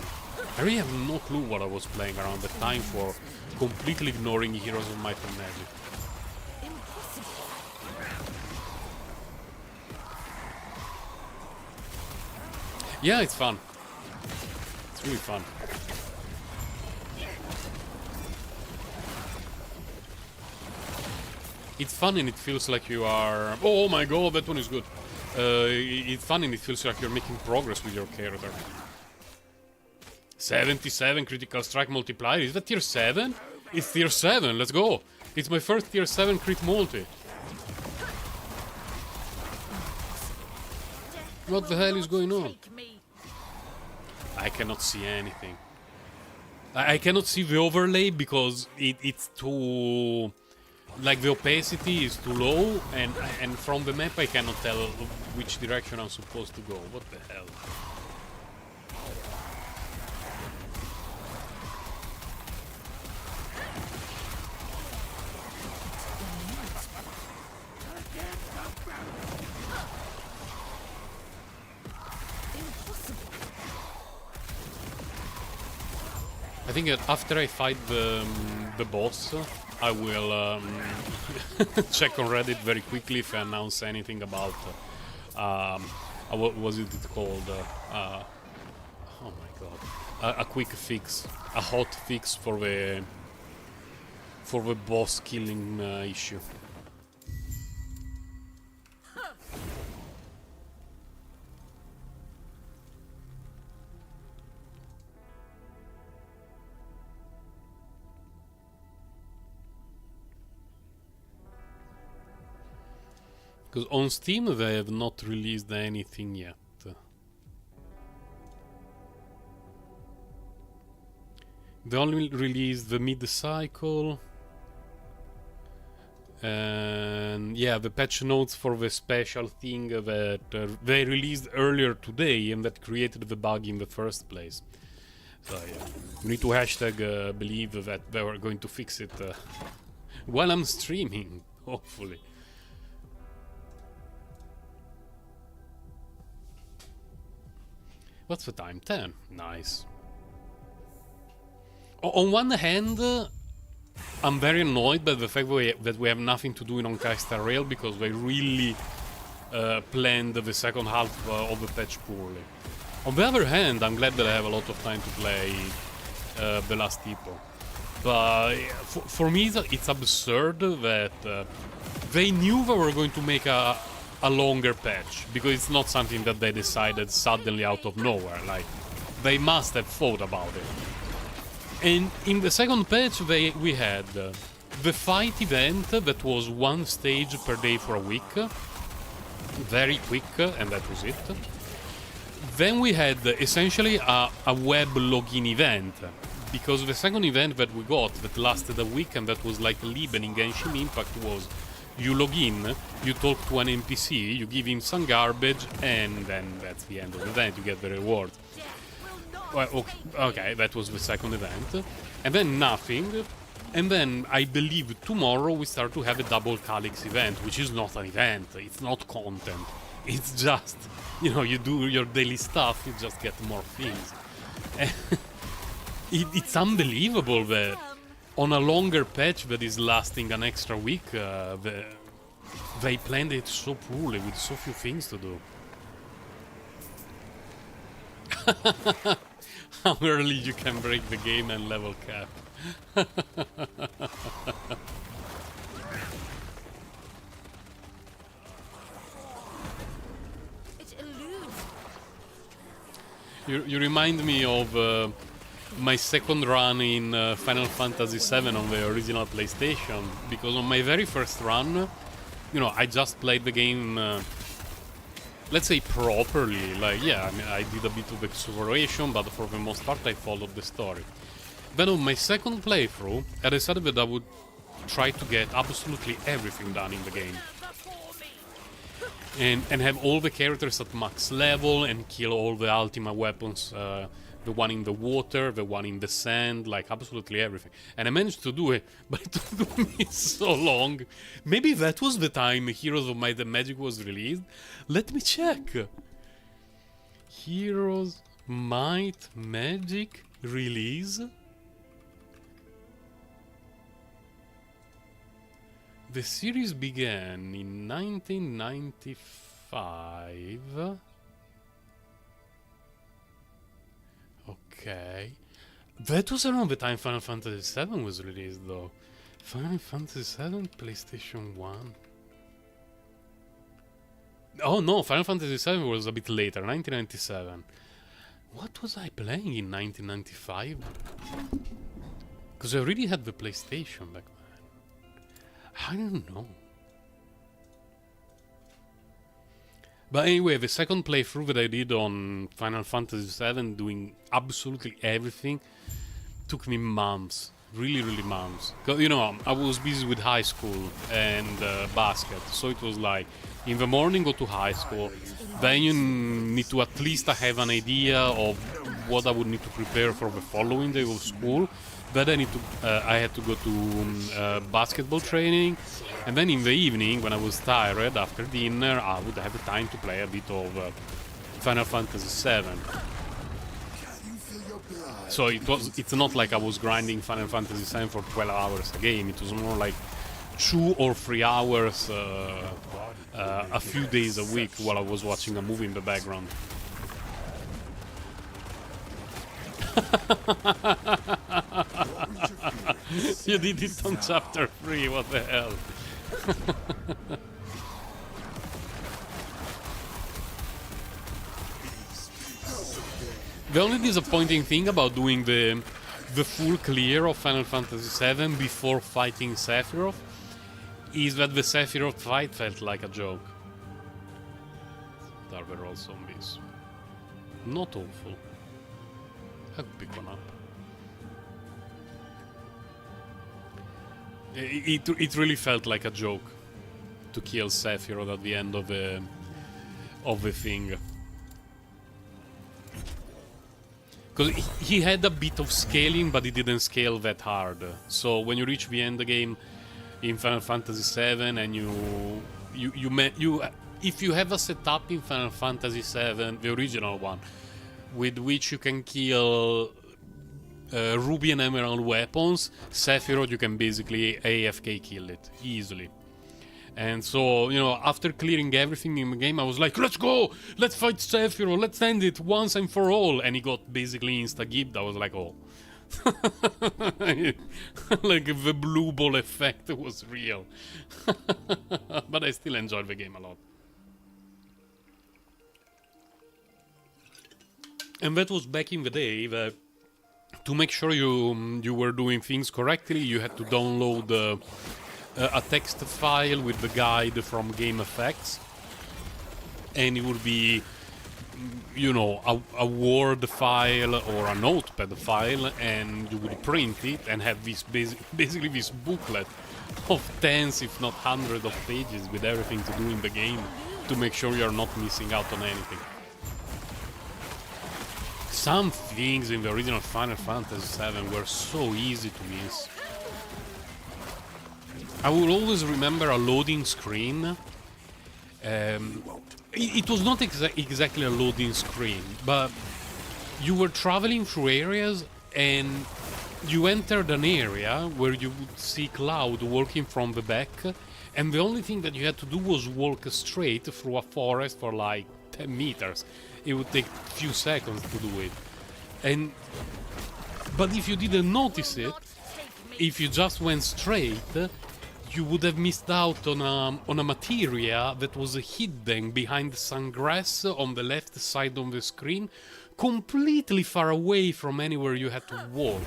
I really have no clue what I was playing around the time for, completely ignoring Heroes of Might and Magic. Yeah, it's fun. It's really fun. It's fun and it feels like you are... Oh my god, that one is good. It's fun and it feels like you're making progress with your character. 77 critical strike multiplier. Is that tier 7? It's tier 7, let's go. It's my first tier 7 crit multi. What the hell is going on? I cannot see anything. I cannot see the overlay because it's too like the opacity is too low, and from the map I cannot tell which direction I'm supposed to go. What the hell? I think that after I fight the boss, I will check on Reddit very quickly if I announce anything about what was it called? Oh my god! A quick fix, a hot fix for the boss killing issue. Because on Steam they have not released anything yet. They only released the mid-cycle. And yeah, the patch notes for the special thing that they released earlier today and that created the bug in the first place. So yeah, we need to hashtag believe that they were going to fix it while I'm streaming, hopefully. What's the time? 10. Nice. On one hand, I'm very annoyed by the fact that we have nothing to do in Honkai Star Rail because they really planned the second half of the patch poorly. On the other hand, I'm glad that I have a lot of time to play the Last Epoch. But for me, it's absurd that they knew they were going to make a longer patch, because it's not something that they decided suddenly out of nowhere. Like, they must have thought about it. And in the second patch we had the fight event that was one stage per day for a week, very quick, and that was it. Then we had essentially a web login event, because the second event that we got that lasted a week and that was like Liben in Genshin Impact was you log in, you talk to an NPC, you give him some garbage, and then that's the end of the event, you get the reward. Well, okay, that was the second event. And then nothing. And then, I believe, tomorrow we start to have a double Calyx event, which is not an event, it's not content. It's just, you know, you do your daily stuff, you just get more things. It's unbelievable that on a longer patch that is lasting an extra week, they planned it so poorly with so few things to do. How early you can break the game and level cap. It eludes. You remind me of my second run in Final Fantasy VII on the original PlayStation, because on my very first run, you know, I just played the game, let's say properly. Like, yeah, I mean, I did a bit of exploration, but for the most part I followed the story. Then on my second playthrough, I decided that I would try to get absolutely everything done in the game. And have all the characters at max level and kill all the Ultima weapons, the one in the water, the one in the sand, like absolutely everything. And I managed to do it, but it took me so long. Maybe that was the time Heroes of Might and Magic was released. Let me check. Heroes Might Magic release. The series began in 1995. Okay. That was around the time Final Fantasy VII was released, though. Final Fantasy VII, PlayStation 1. Oh no, Final Fantasy VII was a bit later, 1997. What was I playing in 1995? Because I already had the PlayStation back then. I don't know. But anyway, the second playthrough that I did on Final Fantasy VII, doing absolutely everything, took me months. Really, really months. 'Cause, you know, I was busy with high school and basket, so it was like in the morning go to high school, then you need to at least have an idea of what I would need to prepare for the following day of school. Then I had to go to basketball training, and then in the evening when I was tired after dinner, I would have time to play a bit of Final Fantasy VII. So it's not like I was grinding Final Fantasy VII for 12 hours a game. It was more like 2 or 3 hours a few days a week while I was watching a movie in the background. You did it on chapter 3, what the hell? The only disappointing thing about doing the full clear of Final Fantasy VII before fighting Sephiroth is that the Sephiroth fight felt like a joke. There were all zombies. Not awful. I could pick one up. It really felt like a joke to kill Sephiroth at the end of the thing. Because he had a bit of scaling, but he didn't scale that hard. So when you reach the end game in Final Fantasy VII, and if you have a setup in Final Fantasy VII, the original one, with which you can kill Ruby and Emerald weapons, Sephiroth you can basically AFK kill it easily. And so, you know, after clearing everything in the game, I was like, let's go! Let's fight Sephiroth! Let's end it once and for all! And he got basically insta-gibbed. I was like, oh. Like, the blue ball effect was real. But I still enjoyed the game a lot. And that was back in the day that to make sure you were doing things correctly, you had to download a text file with the guide from Game Effects, and it would be, you know, a Word file or a Notepad file, and you would print it and have this basically this booklet of tens, if not hundreds, of pages with everything to do in the game to make sure you're not missing out on anything. Some things in the original Final Fantasy VII were so easy to miss. I will always remember a loading screen. It was not exactly a loading screen, but you were traveling through areas and you entered an area where you would see Cloud walking from the back, and the only thing that you had to do was walk straight through a forest for like 10 meters. It would take a few seconds to do it. But if you didn't notice it, if you just went straight, you would have missed out on a materia that was hidden behind some grass on the left side of the screen, completely far away from anywhere you had to walk.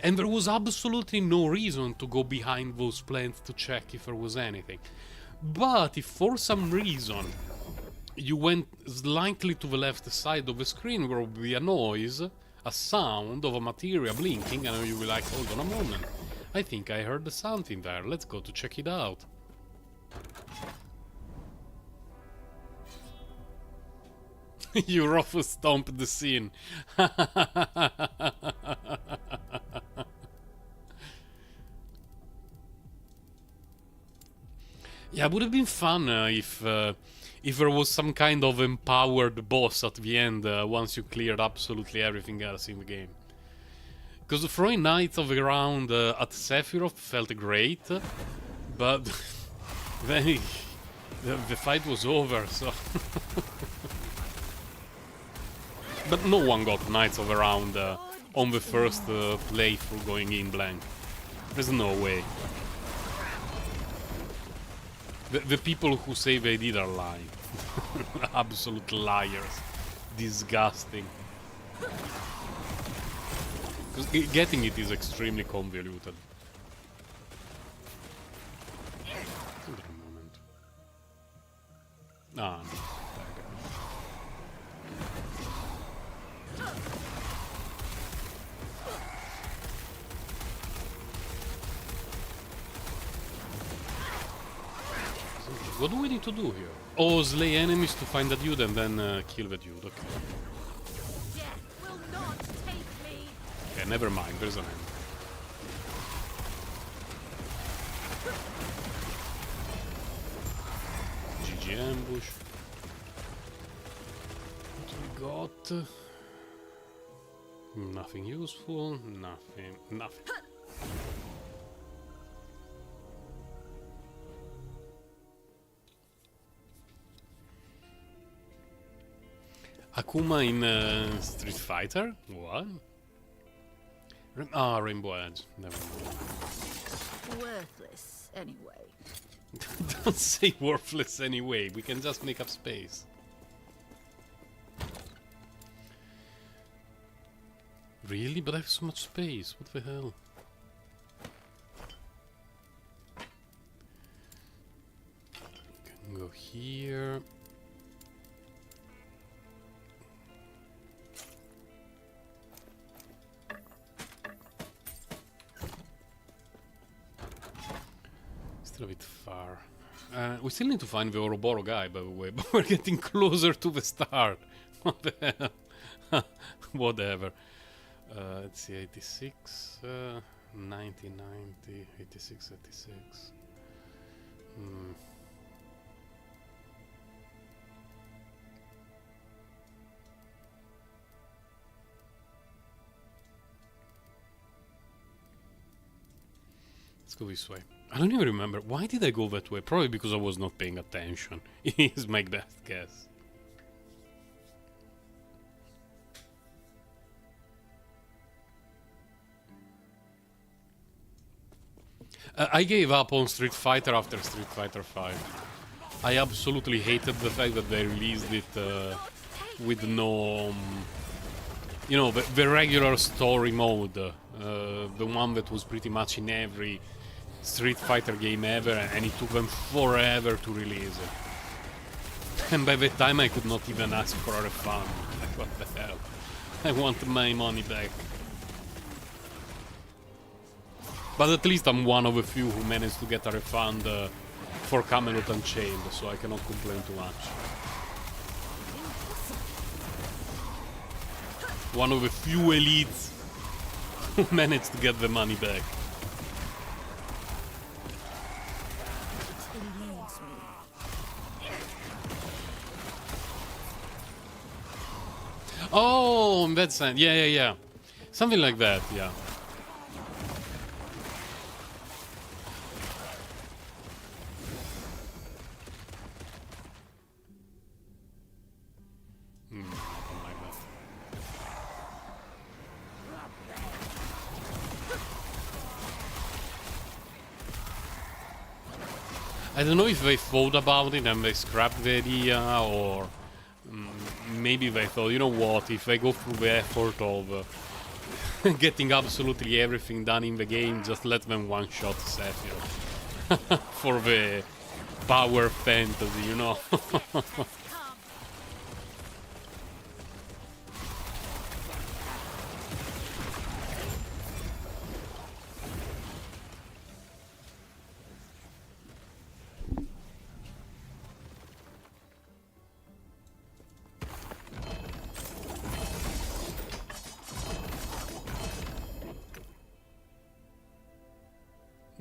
And there was absolutely no reason to go behind those plants to check if there was anything. But if for some reason you went slightly to the left side of the screen, there would be a noise, a sound of a materia blinking, and you will be like, hold on a moment. I think I heard something there. Let's go to check it out. You rough stomped the scene. Yeah, it would have been fun if there was some kind of empowered boss at the end once you cleared absolutely everything else in the game. Because throwing knights around at Sephiroth felt great, but then the fight was over, so... But no one got knights around on the first playthrough going in blank. There's no way. The people who say they did are lying. Absolute liars. Disgusting. Because getting it is extremely convoluted. Hold on a moment. Ah, no. What do we need to do here? Oh, slay enemies to find the dude and then kill the dude. Okay. Death will not take me. Okay, never mind. There's an end. GG ambush. What we got? Nothing useful. Nothing. Akuma in Street Fighter? What? Rainbow Edge. Never mind. Worthless, anyway. Don't say worthless anyway. We can just make up space. Really? But I have so much space. What the hell? Can go here. Still a bit far. We still need to find the Ouroboros guy, by the way, but we're getting closer to the start. What the hell? Whatever. Let's see, 86, 90, 90, 86, 86. Let's go this way. I don't even remember. Why did I go that way? Probably because I was not paying attention. Is my best guess. I gave up on Street Fighter after Street Fighter 5. I absolutely hated the fact that they released it with no... you know, the regular story mode. The one that was pretty much in every Street Fighter game ever, and it took them forever to release it. And by that time I could not even ask for a refund. Like, what the hell? I want my money back. But at least I'm one of a few who managed to get a refund for Camelot Unchained, so I cannot complain too much. One of a few elites who managed to get the money back. It eludes me. Oh, in that sense. Yeah. Something like that, yeah. I don't know if they thought about it and they scrapped the idea, or maybe they thought, you know what, if they go through the effort of getting absolutely everything done in the game, just let them one-shot Sephiroth. For the power fantasy, you know.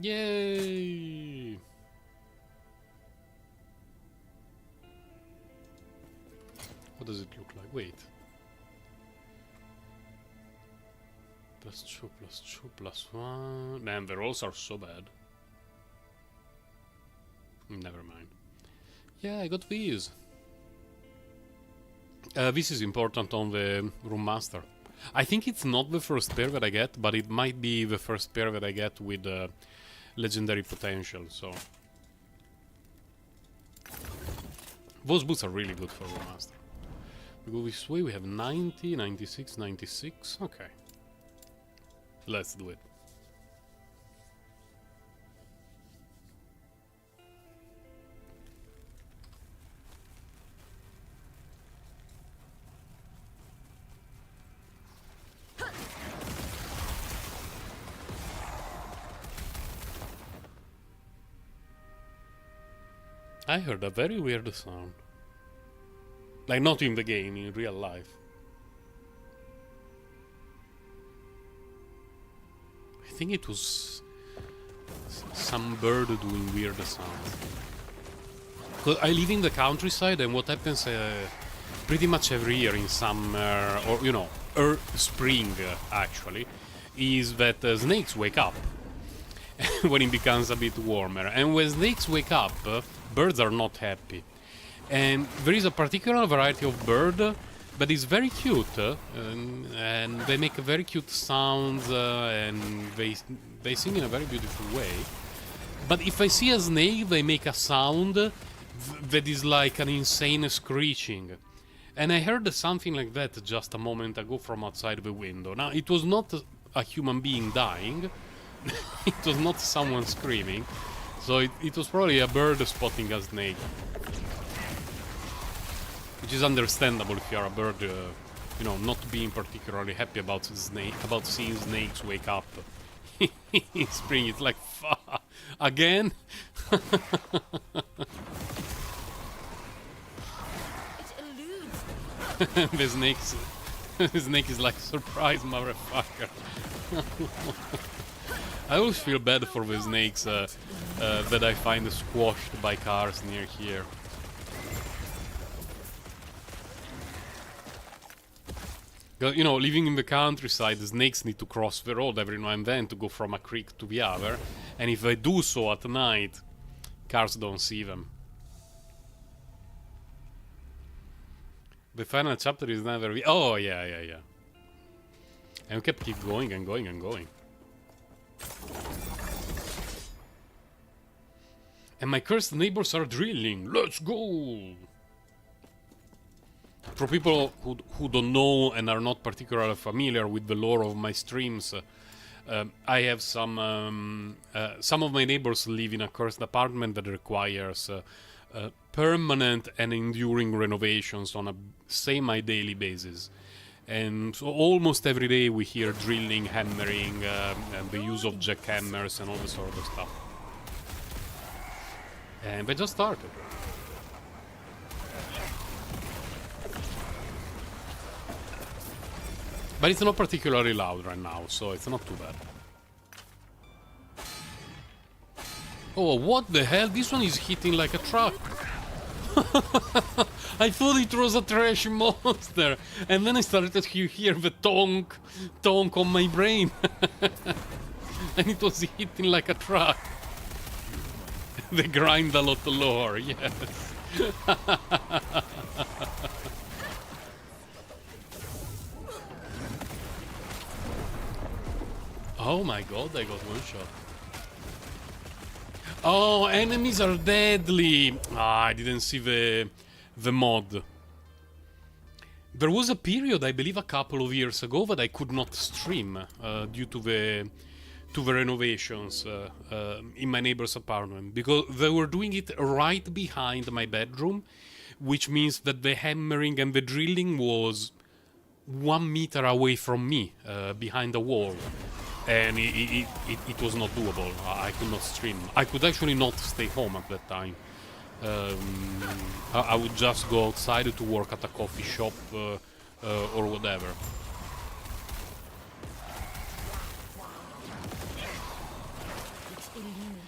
Yay! What does it look like? Wait. +2, +2, +1. Man, the rolls are so bad. Never mind. Yeah, I got these. This is important on the Room Master. I think it's not the first pair that I get, but it might be the first pair that I get with legendary potential, so... Those boots are really good for Room Master. We go this way, we have 90, 96, 96, okay. Let's do it. I heard a very weird sound. Like, not in the game, in real life. I think it was some bird doing weird sounds. 'Cause I live in the countryside, and what happens pretty much every year in summer, or, you know, spring, actually, is that snakes wake up when it becomes a bit warmer. And when snakes wake up, birds are not happy. And there is a particular variety of bird that is very cute, and they make very cute sounds, and they sing in a very beautiful way. But if I see a snake, they make a sound that is like an insane screeching. And I heard something like that just a moment ago from outside the window. Now, it was not a human being dying. It was not someone screaming. So it was probably a bird spotting a snake. Which is understandable if you are a bird, you know, not being particularly happy about seeing snakes wake up in spring. It's like, fuck, again? The snake is like, surprise, motherfucker. I always feel bad for the snakes that I find squashed by cars near here. You know, living in the countryside, the snakes need to cross the road every now and then to go from a creek to the other. And if they do so at night, cars don't see them. The final chapter is never... Oh, yeah. And we kept keep going and going and going. And my cursed neighbors are drilling. Let's go! For people who don't know and are not particularly familiar with the lore of my streams, I have some of my neighbors live in a cursed apartment that requires permanent and enduring renovations on a semi-daily basis. And so almost every day we hear drilling, hammering, and the use of jackhammers and all this sort of stuff. And they just started. But it's not particularly loud right now, so it's not too bad. Oh, what the hell? This one is hitting like a truck. I thought it was a trash monster. And then I started to hear the tonk on my brain. And it was hitting like a truck. The grind a lot lore, yes. Oh my god, I got one shot. Oh, enemies are deadly! Ah, I didn't see the mod. There was a period, I believe a couple of years ago, that I could not stream due to the renovations in my neighbor's apartment, because they were doing it right behind my bedroom, which means that the hammering and the drilling was 1 meter away from me, behind the wall. And it was not doable. I could not stream. I could actually not stay home at that time. I would just go outside to work at a coffee shop or whatever.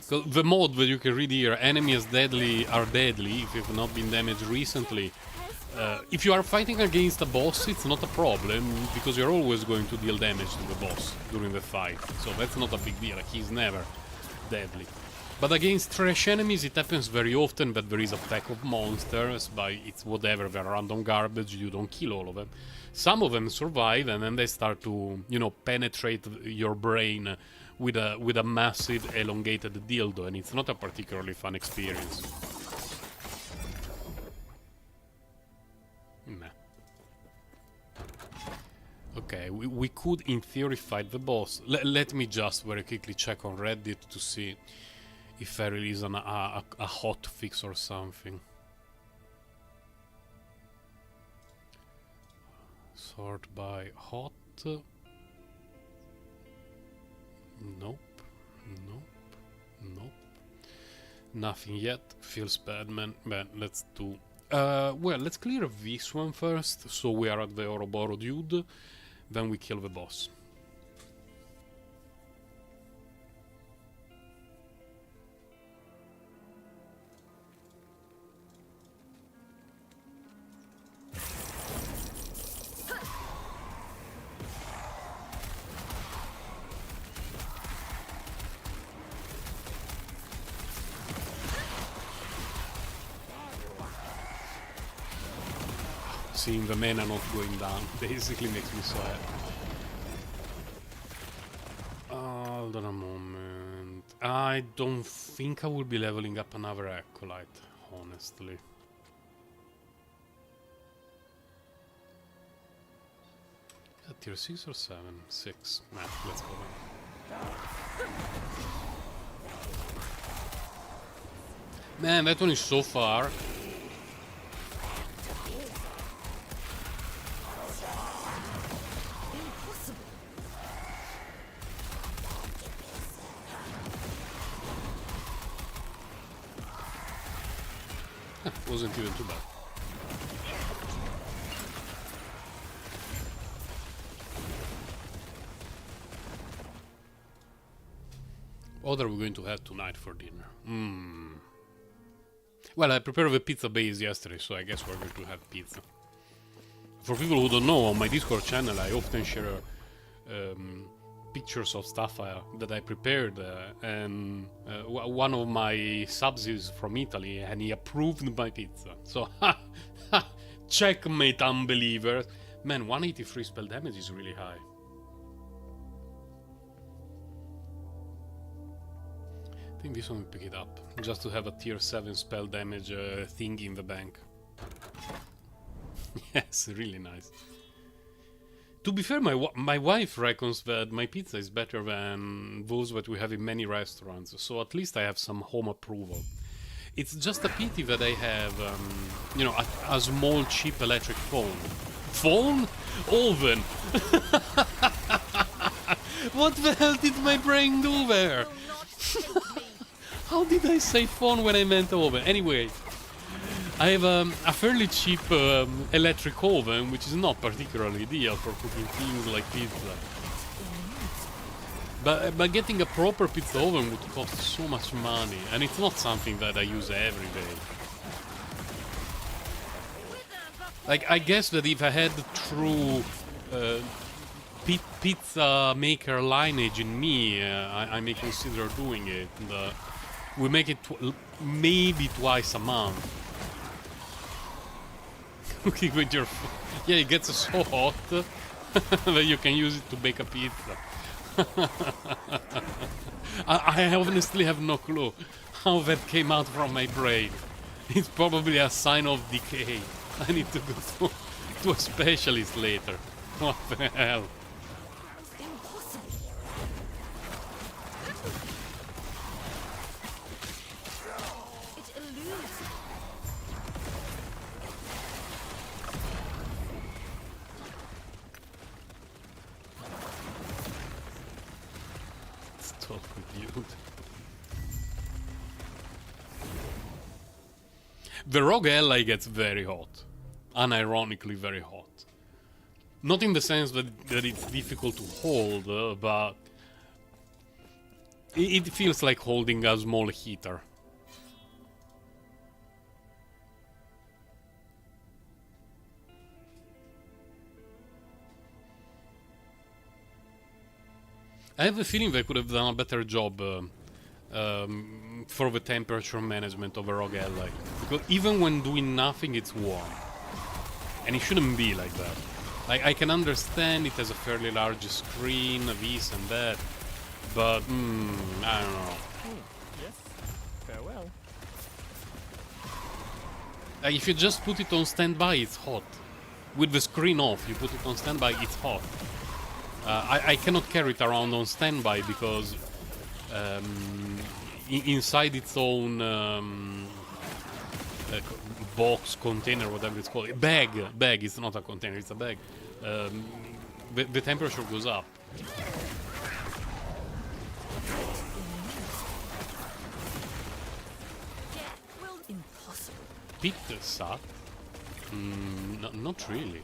So the mod that you can read here, enemies are deadly if you've not been damaged recently. If you are fighting against a boss, it's not a problem, because you're always going to deal damage to the boss during the fight. So that's not a big deal, he's never deadly. But against trash enemies, it happens very often that there is a pack of monsters, but it's whatever, they're random garbage, you don't kill all of them. Some of them survive, and then they start to, you know, penetrate your brain with a massive elongated dildo, and it's not a particularly fun experience. Nah. Okay, we could in theory fight the boss. Let me just very quickly check on Reddit to see if there is a hot fix or something. Sort by hot. Nope. Nothing yet. Feels bad, man. But let's do... well, let's clear this one first, so we are at the Ouroboros dude. Then we kill the boss. Seeing the mana not going down basically makes me sad. Hold on a moment. I don't think I will be leveling up another Acolyte, honestly. Is that tier 6 or 7? 6. Nah, let's go then. Man, that one is so far. Wasn't even too bad. What are we going to have tonight for dinner? Well, I prepared the pizza base yesterday, so I guess we're going to have pizza. For people who don't know, on my Discord channel I often share pictures of stuff that I prepared, and one of my subs is from Italy and he approved my pizza. So, checkmate, unbelievers. Man, 183 spell damage is really high. I think this one will pick it up, just to have a tier 7 spell damage thing in the bank. Yes, really nice. To be fair, my wife reckons that my pizza is better than those that we have in many restaurants, so at least I have some home approval. It's just a pity that I have, you know, a small cheap electric phone. Phone? Oven! What the hell did my brain do there? How did I say phone when I meant oven? Anyway. I have a fairly cheap electric oven, which is not particularly ideal for cooking things like pizza. But getting a proper pizza oven would cost so much money, and it's not something that I use every day. Like, I guess that if I had true pizza maker lineage in me, I may consider doing it. We make it maybe twice a month. Cooking with your yeah, it gets so hot that you can use it to bake a pizza. I honestly have no clue how that came out from my brain. It's probably a sign of decay. I need to go to a specialist later. What the hell? The rogue ally gets very hot. Unironically very hot. Not in the sense that it's difficult to hold, but it feels like holding a small heater. I have a feeling they could have done a better job for the temperature management of a rogue ally. Because even when doing nothing, it's warm. And it shouldn't be like that. Like, I can understand it has a fairly large screen, this and that, but, I don't know. Yes, farewell. Like, if you just put it on standby, it's hot. With the screen off, you put it on standby, it's hot. I cannot carry it around on standby because inside its own box, container, whatever it's called, bag, it's not a container, it's a bag, the temperature goes up. pizza? Not really.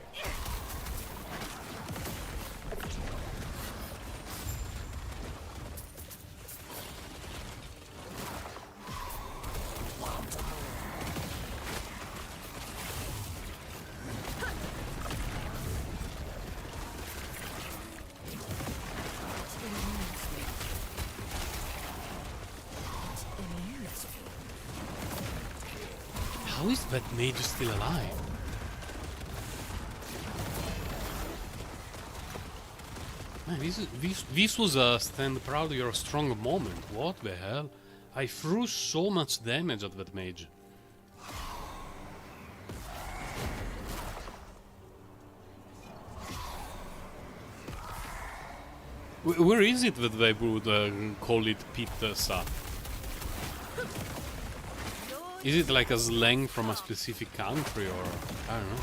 How is that mage still alive? Man, this was a stand proud you're a strong moment. What the hell? I threw so much damage at that mage. Where is it that they would call it pizza? Is it like a slang from a specific country, or I don't know?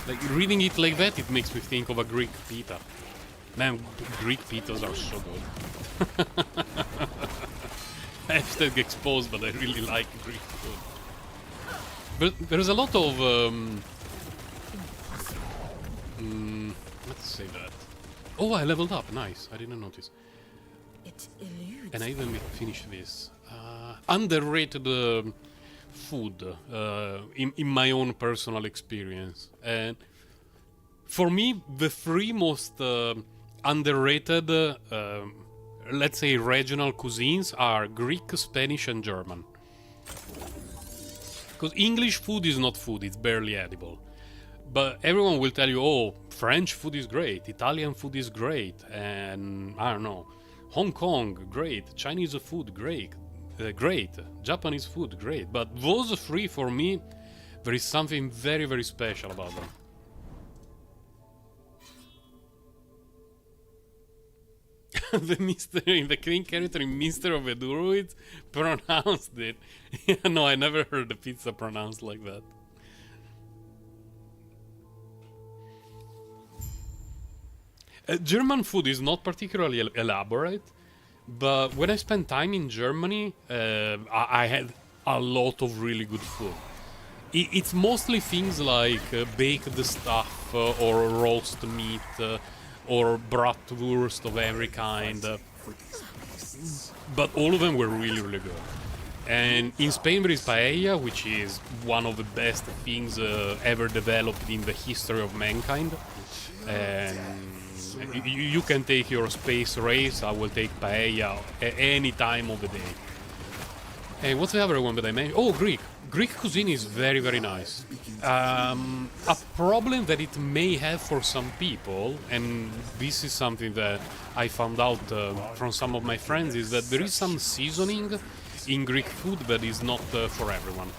Like, reading it like that, it makes me think of a Greek pita. Man, Greek pitas are so good. Hashtag exposed, but I really like Greek food. But there's a lot of let's say that. Oh, I leveled up. Nice. I didn't notice. It eludes. And I even finished this. Underrated food in my own personal experience. And for me, the three most underrated, let's say, regional cuisines are Greek, Spanish, and German. Because English food is not food, it's barely edible. But everyone will tell you, oh, French food is great, Italian food is great, and I don't know, Hong Kong, great, Chinese food, great, Japanese food, great. But those three, for me, there is something very, very special about them. The main character in Mr. of the Druids pronounced it. No, I never heard the pizza pronounced like that. German food is not particularly elaborate, but when I spent time in Germany, I had a lot of really good food. It's mostly things like baked stuff or roast meat or bratwurst of every kind, but all of them were really, really good. And in Spain there is paella, which is one of the best things ever developed in the history of mankind. And you can take your space race. I will take paella at any time of the day. And what's the other one that I mentioned? Oh, Greek. Greek cuisine is very, very nice. A problem that it may have for some people, and this is something that I found out from some of my friends, is that there is some seasoning in Greek food that is not for everyone.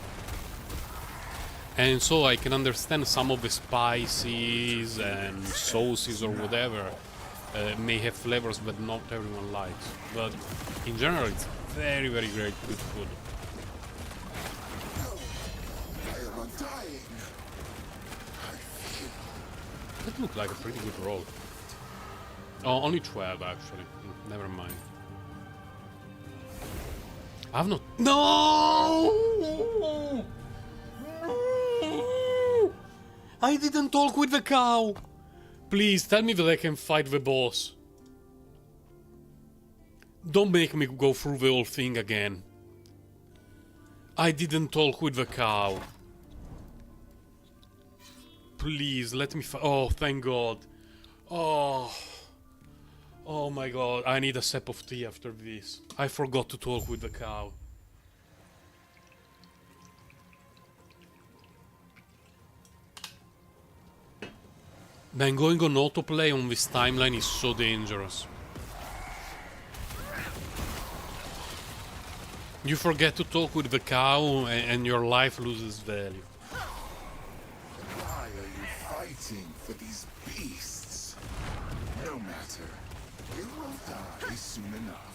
And so I can understand some of the spices and sauces or whatever may have flavors that not everyone likes. But in general, it's very, very great, good food. I am undying. That looked like a pretty good roll. Oh, only 12 actually. Never mind. I've not. No! I didn't talk with the cow! Please, tell me that I can fight the boss. Don't make me go through the whole thing again. I didn't talk with the cow. Please, let me oh, thank God. Oh. Oh my God, I need a sip of tea after this. I forgot to talk with the cow. Man, going on autoplay on this timeline is so dangerous. You forget to talk with the cow and your life loses value. Why are you fighting for these beasts? No matter. You will die soon enough.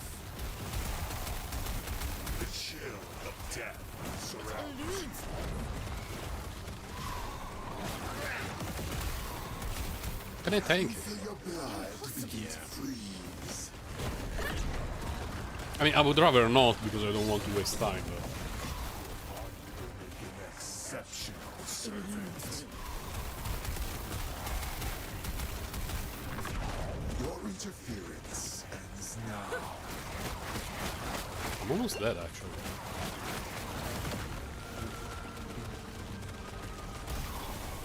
The chill of death surrounds. Eludes. can I tank it? Feel your blood begin to freeze. I mean, I would rather not because I don't want to waste time. But... An exceptional servant. Your interference ends now. I'm almost dead, actually.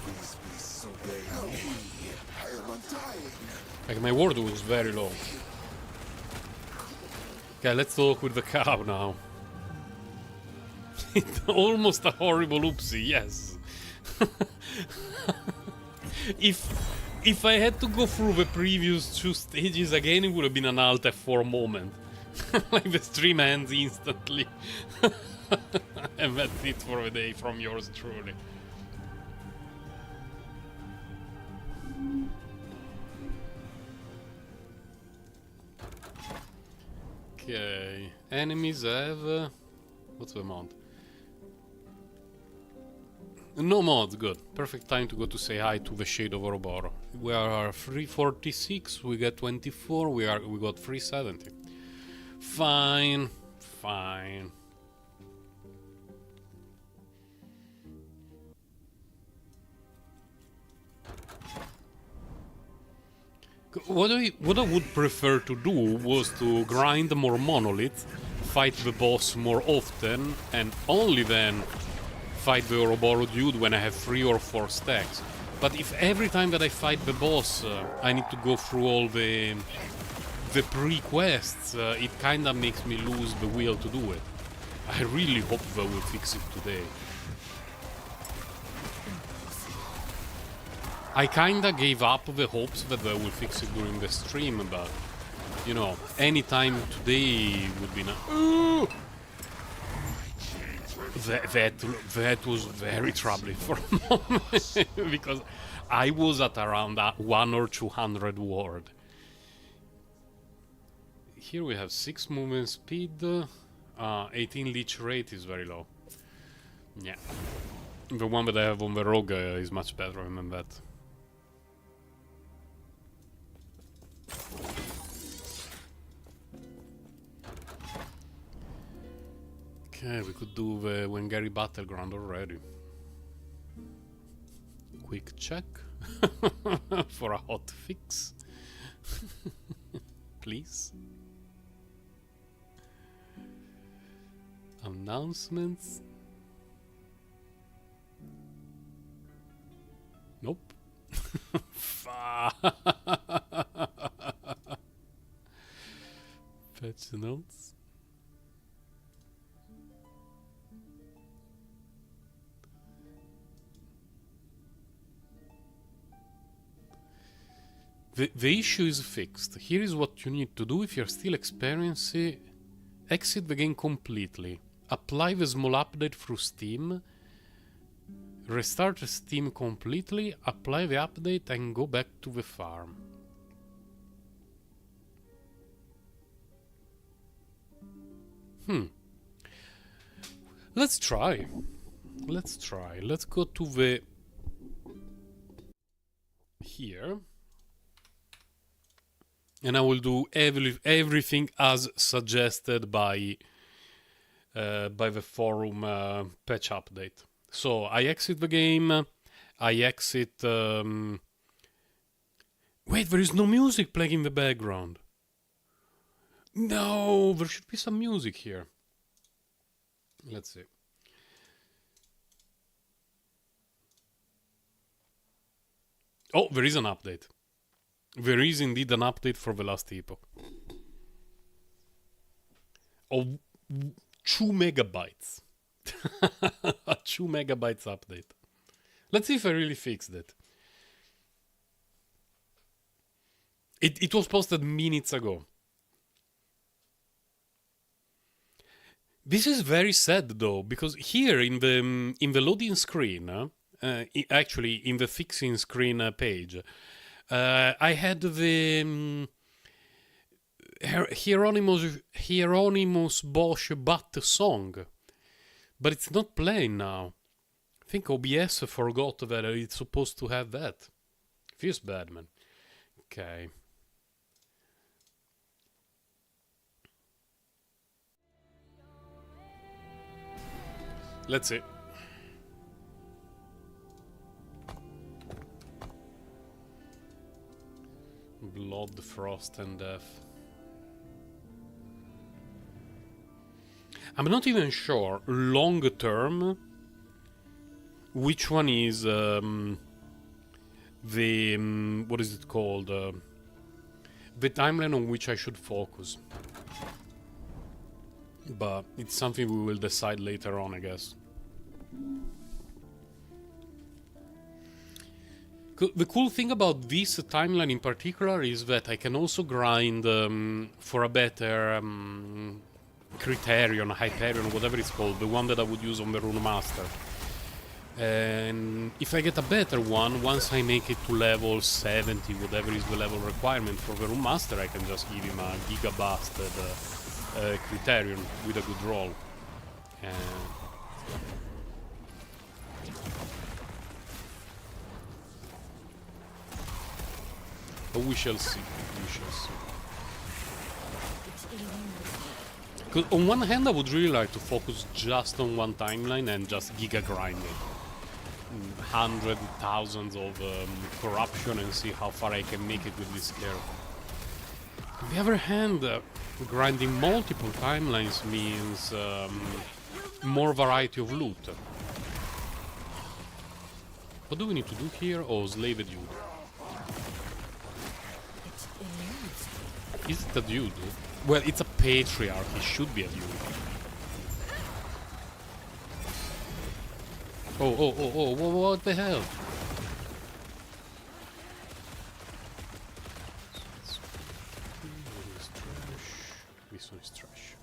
These beasts obey me. I am undying. Like, my ward was very low. Okay, let's talk with the cow now. It's almost a horrible oopsie, yes. If I had to go through the previous 2 stages again, it would have been an Alt F4 moment. Like the stream ends instantly. And that's it for the day from yours truly. Okay, enemies have... what's the mod? No mods, good. Perfect time to go to say hi to the Shade of Ouroboros. We are 346, we get 24, we got 370. Fine, fine. What I would prefer to do was to grind more Monolith, fight the boss more often, and only then fight the Ouroboros dude when I have 3 or 4 stacks. But if every time that I fight the boss I need to go through all the pre-quests, it kinda makes me lose the will to do it. I really hope they will fix it today. I kinda gave up the hopes that they will fix it during the stream, but you know, any time today would be that was very troubling for a moment because I was at around 1 or 200 ward. Here we have 6 movement speed, 18 leech rate is very low. Yeah, the one that I have on the rogue is much better than that. Okay, we could do the Wengari Battleground already. Quick check for a hot fix. Please. Announcements. Nope. Patch notes. The issue is fixed. Here is what you need to do if you're still experiencing. Exit the game completely. Apply the small update through Steam. Restart Steam completely. Apply the update and go back to the farm. Let's try. Let's try. Let's go to the... here. And I will do everything as suggested by the forum patch update. So I exit the game. I exit... Wait, there is no music playing in the background. No, there should be some music here. Let's see. Oh, there is an update. There is indeed an update for the Last Epoch. Of 2 megabytes. A 2 megabytes update. Let's see if I really fixed it. It was posted minutes ago. This is very sad though, because here in the loading screen, actually in the fixing screen page, I had the Hieronymus Bosch Bat song, but it's not playing now. I think OBS forgot that it's supposed to have that. Feels bad, man. Okay. Let's see. Blood, frost, and death. I'm not even sure, long term, which one is the what is it called? The timeline on which I should focus. But it's something we will decide later on, I guess. The cool thing about this timeline in particular is that I can also grind for a better Criterion, Hyperion, whatever it's called, the one that I would use on the Rune Master. And if I get a better one, once I make it to level 70, whatever is the level requirement for the Rune Master, I can just give him a giga-busted Criterion with a good roll. But we shall see. We shall see. 'Cause on one hand, I would really like to focus just on one timeline and just giga grind it. Hundreds, thousands of corruption and see how far I can make it with this character. On the other hand, grinding multiple timelines means more variety of loot. What do we need to do here? Oh, slave a dude. Is it a dude? Well, it's a patriarch. He should be a dude. Oh, what the hell? This one is trash.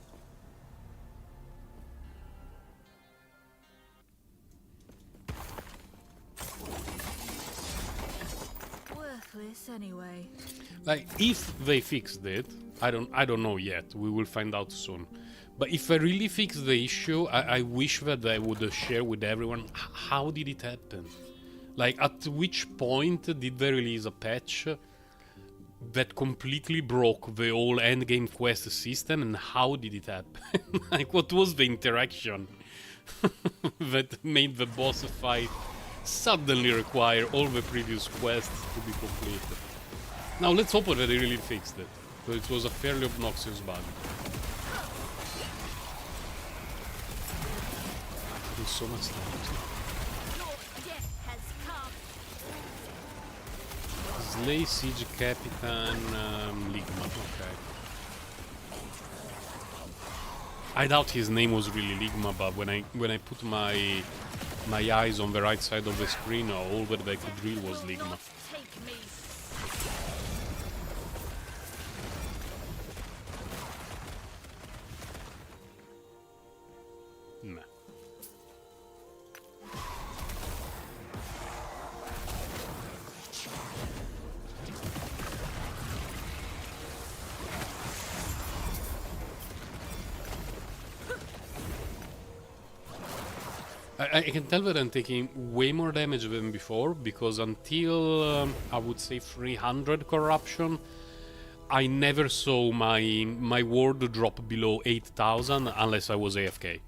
Worthless anyway. Like, if they fixed it, I don't know yet. We will find out soon. But if they really fix the issue, I wish that they would share with everyone how did it happen. Like, at which point did they release a patch that completely broke the whole endgame quest system, and how did it happen? Like, what was the interaction that made the boss fight suddenly require all the previous quests to be completed? Now let's hope that they really fixed it, but it was a fairly obnoxious bug. There's so much damage now. Your death has come. Slay Siege Capitan Ligma, okay. I doubt his name was really Ligma, but when I put my eyes on the right side of the screen, all that I could read was Ligma. Take me. Nah. I can tell that I'm taking way more damage than before, because until I would say 300 corruption, I never saw my ward drop below 8,000 unless I was AFK.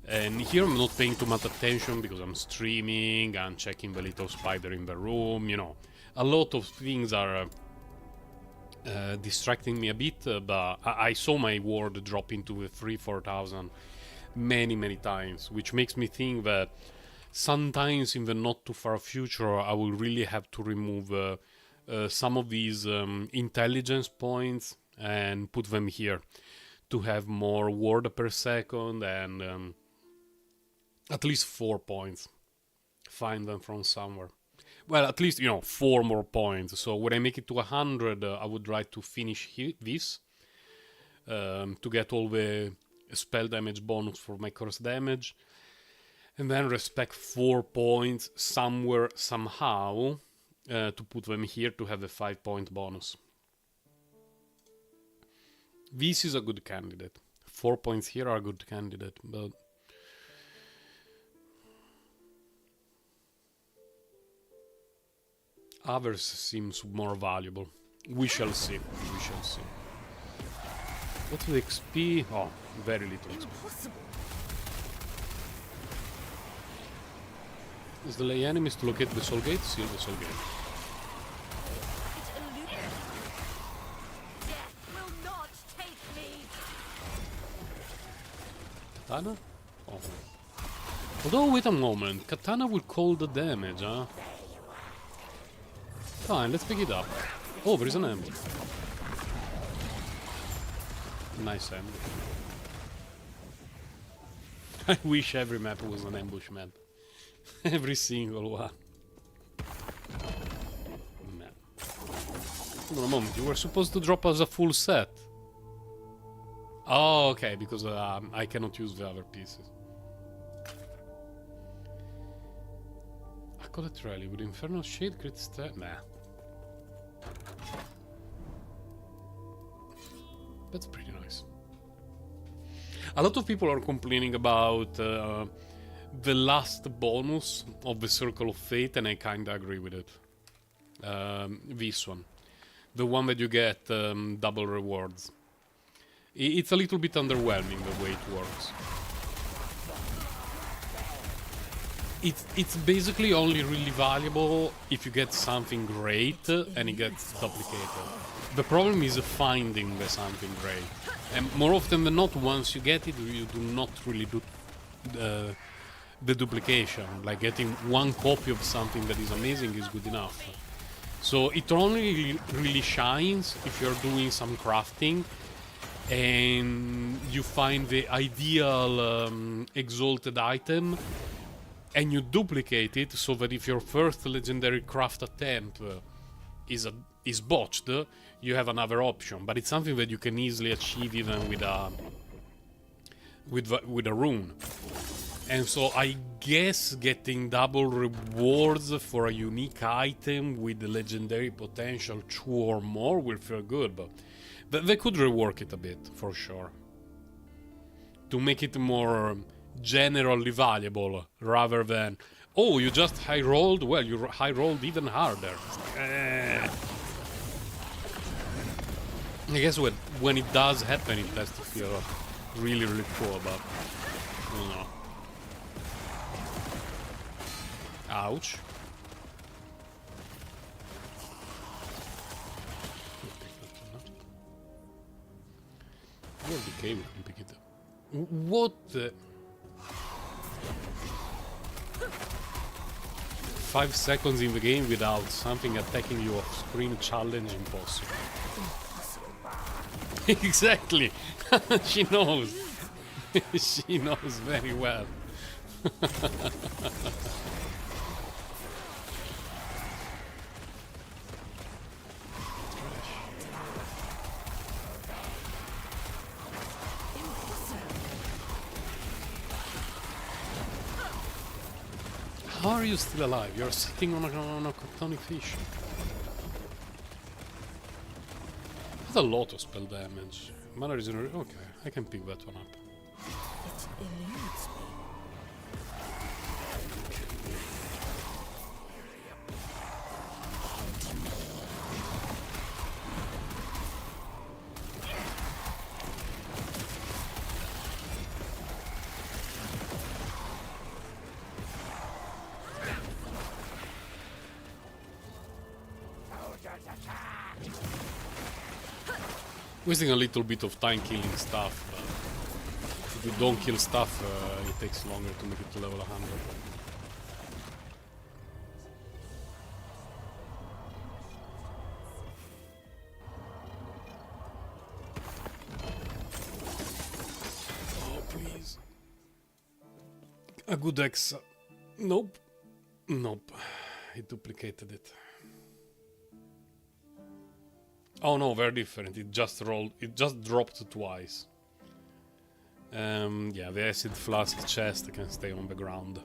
And here I'm not paying too much attention because I'm streaming, I'm checking the little spider in the room, you know. A lot of things are distracting me a bit, but I saw my ward drop into 3,000-4,000 many times, which makes me think that sometimes in the not too far future I will really have to remove some of these intelligence points and put them here to have more ward per second and at least 4 points. Find them from somewhere. Well, at least, 4 more points. So when I make it to 100, I would like to finish this to get all the spell damage bonus for my curse damage, and then respect 4 points somewhere, somehow, to put them here to have a 5-point bonus. This is a good candidate. 4 points here are a good candidate, but Others seems more valuable. We shall see. We shall see. What's the XP? Oh, very little XP. Impossible. Is the lay enemies to locate the soul gate? Seal the soul gate. It eludes. Death will not take me. Katana? Oh. Although, wait a moment. Katana will call the damage, huh? Fine, let's pick it up. Oh, there is an ambush. Nice ambush. I wish every map was an ambush map. Every single one. Man. Hold on a moment, you were supposed to drop us a full set. Oh, okay, because I cannot use the other pieces. Accolade Rally with Infernal Shade, crit stat. Nah. That's pretty nice. A lot of people are complaining about the last bonus of the Circle of Fate, and I kinda agree with it. This one. The one that you get double rewards. It's a little bit underwhelming the way it works. It's basically only really valuable if you get something great and it gets duplicated. The problem is finding the something great. And more often than not, once you get it, you do not really do the duplication. Like getting one copy of something that is amazing is good enough. So it only really shines if you're doing some crafting and you find the ideal exalted item and you duplicate it so that if your first legendary craft attempt is botched, you have another option. But it's something that you can easily achieve even with a rune. And so I guess getting double rewards for a unique item with the legendary potential 2 or more will feel good, but they could rework it a bit, for sure. To make it more generally valuable, rather than, oh, you just high rolled, well, you high rolled even harder. I guess when it does happen, it has to feel really, really cool, but I don't know. Ouch. Where the cave can pick it up? What the? 5 seconds in the game without something attacking you off screen, challenge impossible. Exactly. She knows. She knows very well. How are you still alive? You're sitting on a cotonic fish. That's a lot of spell damage. Mana regeneration. Okay, I can pick that one up. It eludes me. Wasting a little bit of time killing stuff, but if you don't kill stuff, it takes longer to make it to level 100. Oh, please. A good X. Nope. Nope. It duplicated it. Oh no, very different. It just rolled. It just dropped twice. Yeah, the acid flask chest can stay on the ground.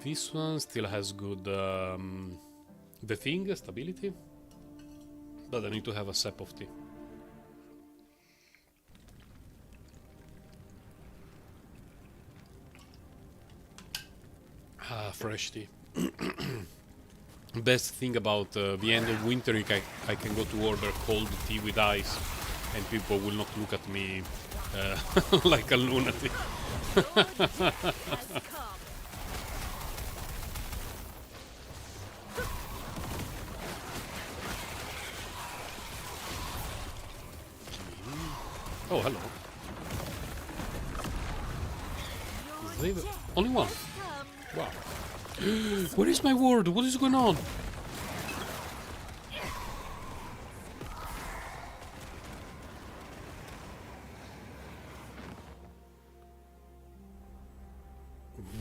This one still has good the thing stability, but I need to have a sip of tea. Ah, fresh tea. best thing about the end of winter is I can go to order cold tea with ice, and people will not look at me like a lunatic. Your death has come. Oh, hello. Is there only one? Come. Wow. Where is my ward? What is going on?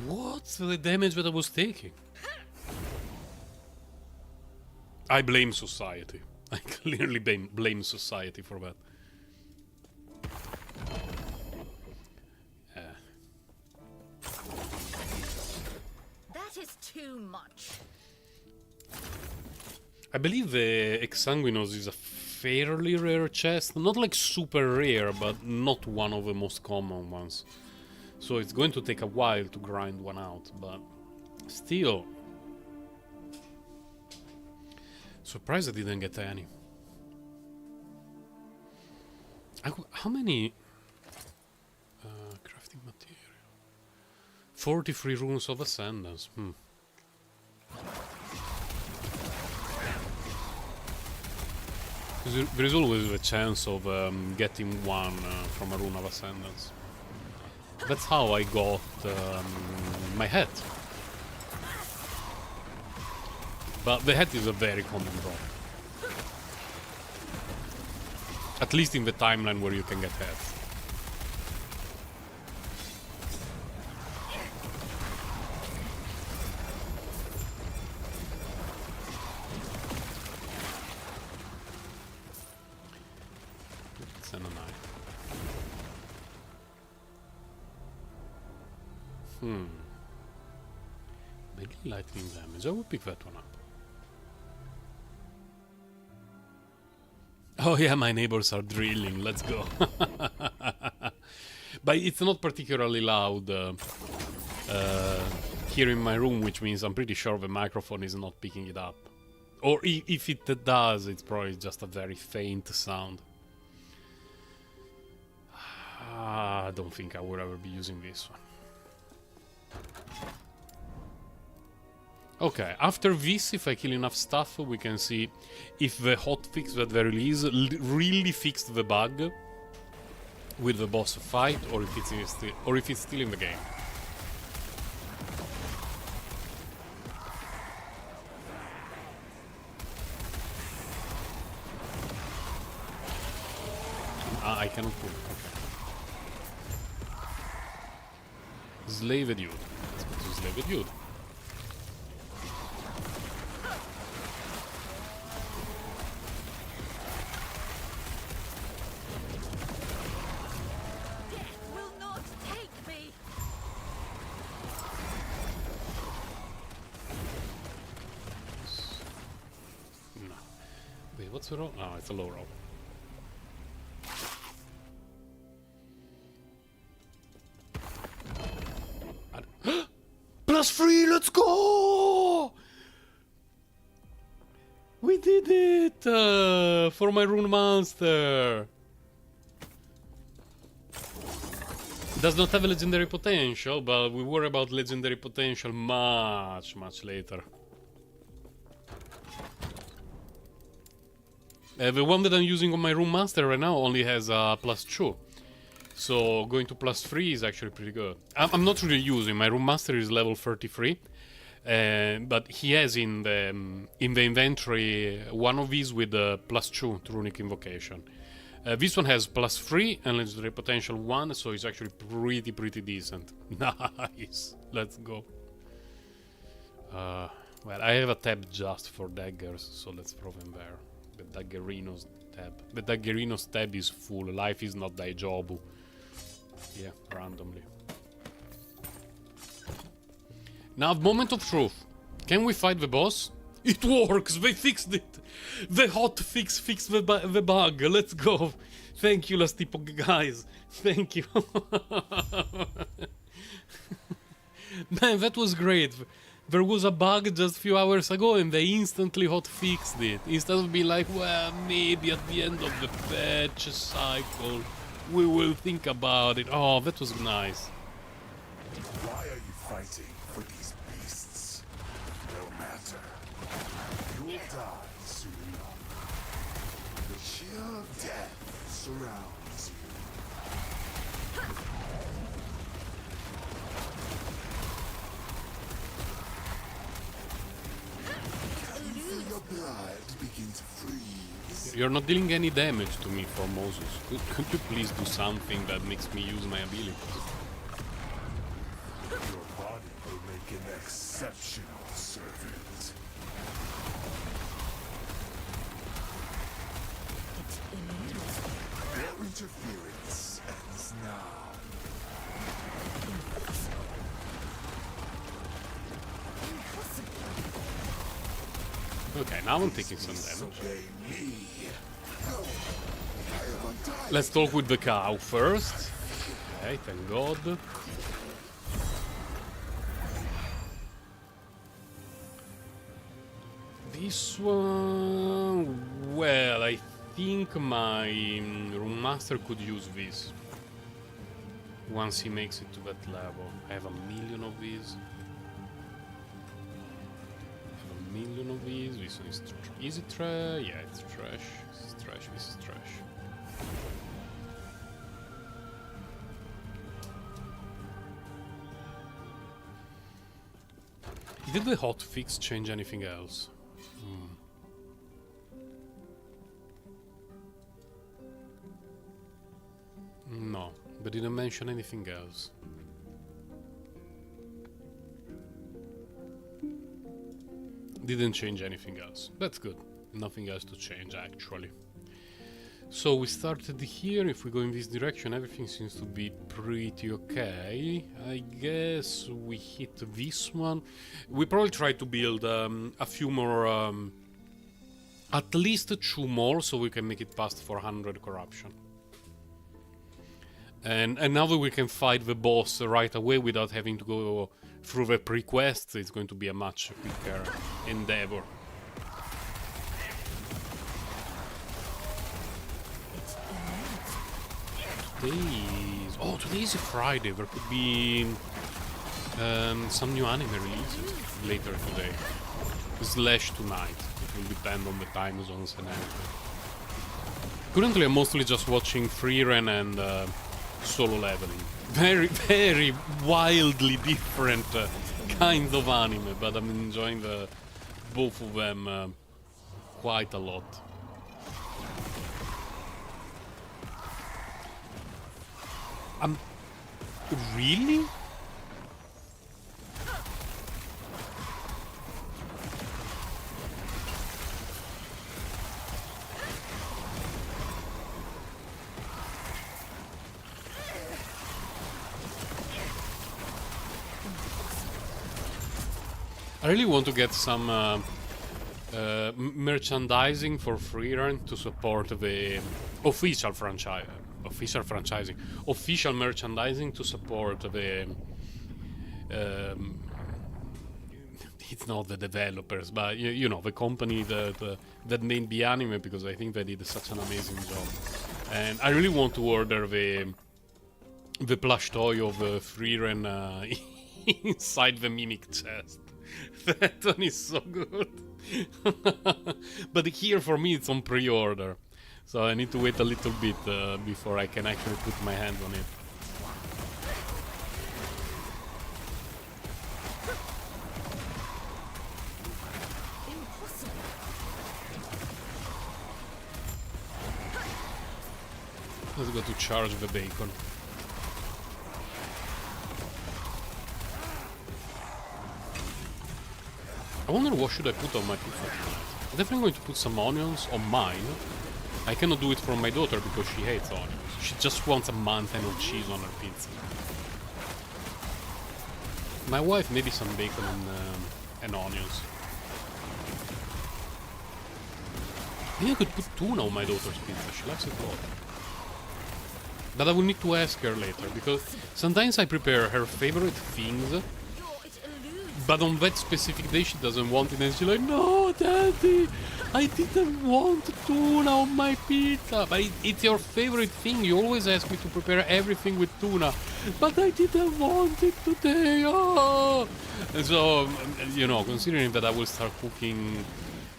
What's the damage that I was taking? I blame society. I clearly blame society for that. That is too much. I believe the Exsanguinos is a fairly rare chest. Not like super rare, but not one of the most common ones. So it's going to take a while to grind one out, but still. Surprised I didn't get any. How many crafting material? 43 runes of ascendance. There is always a chance of getting one from a rune of ascendance. That's how I got my hat. But the hat is a very common drop. At least in the timeline where you can get hats. Send a knife. Maybe lightning damage. I will pick that one up. Oh yeah, my neighbors are drilling. Let's go. But it's not particularly loud here in my room, which means I'm pretty sure the microphone is not picking it up. Or if it does, it's probably just a very faint sound. I don't think I will ever be using this one. Okay, after this, if I kill enough stuff, we can see if the hotfix that they release really fixed the bug with the boss fight, or if it's still in the game. I cannot pull. Okay. Slave a dude. Let's go to slave a dude. What's the roll? Oh, it's a low roll. +3, let's go! We did it! For my rune monster! Does not have a legendary potential, but we worry about legendary potential much later. The one that I'm using on my rune master right now only has a +2. So going to +3 is actually pretty good. I'm not really using, my rune master is level 33. But he has in the inventory one of these with a +2 to runic invocation. This one has +3 and legendary potential 1, so it's actually pretty decent. Nice, let's go. Well, I have a tab just for daggers, so let's throw them there. The Daggerinos tab. The Daggerinos tab is full. Life is not daijobu. Yeah, randomly. Now, moment of truth. Can we fight the boss? It works! They fixed it! The hot fix fixed the bug. Let's go. Thank you, Last Epoch guys. Thank you. Man, that was great. there was a bug just a few hours ago and they instantly hotfixed it. Instead of being like, well, maybe at the end of the patch cycle, we will think about it. Oh, that was nice. Why are you fighting for these beasts? No matter. You'll die soon enough. The chill of death surrounds you. Can you feel your blood begin to freeze? You're not dealing any damage to me, Formosus. Could you please do something that makes me use my abilities? Your body will make an exceptional servant. Their interference ends now. Okay, now I'm taking some damage. Obey me. No, I am undying. Let's talk with the cow first. Okay, thank God. This one... Well, I think my Room Master could use this. Once he makes it to that level. I have 1,000,000 of these. Of these. This one is it trash? Yeah, it's trash. This is trash. This is trash. Did the hotfix change anything else? No, but didn't mention anything else. Didn't change anything else. That's good. Nothing else to change, actually. So we started here. If we go in this direction, everything seems to be pretty okay. I guess we hit this one. We probably try to build a few more, at least 2 more, so we can make it past 400 corruption. And now that we can fight the boss right away without having to go through the pre-quests, it's going to be a much quicker endeavor. Today is a Friday. There could be some new anime releases later today. Slash tonight. It will depend on the time zones and everything. Currently I'm mostly just watching Freeren and Solo Leveling. Very, very wildly different kinds of anime, but I'm enjoying both of them quite a lot. Really? I really want to get some merchandising for Freerun to support the official franchise. Official merchandising to support the... it's not the developers, but you know, the company that made the anime, because I think they did such an amazing job. And I really want to order the plush toy of Freeren inside the mimic chest. That one is so good. But here for me it's on pre-order, so I need to wait a little bit before I can actually put my hand on it. Let's go to charge the bacon. I wonder what should I put on my pizza tonight. I'm definitely going to put some onions on mine. I cannot do it for my daughter because she hates onions. She just wants a mountain of cheese on her pizza. My wife, maybe some bacon and onions. Maybe I could put tuna on my daughter's pizza. She likes it a lot. But I will need to ask her later, because sometimes I prepare her favorite things But on that specific day, she doesn't want it, and she's like, "No, Daddy, I didn't want tuna on my pizza." But it's your favorite thing. You always ask me to prepare everything with tuna, but I didn't want it today. Oh, and so you know, considering that I will start cooking,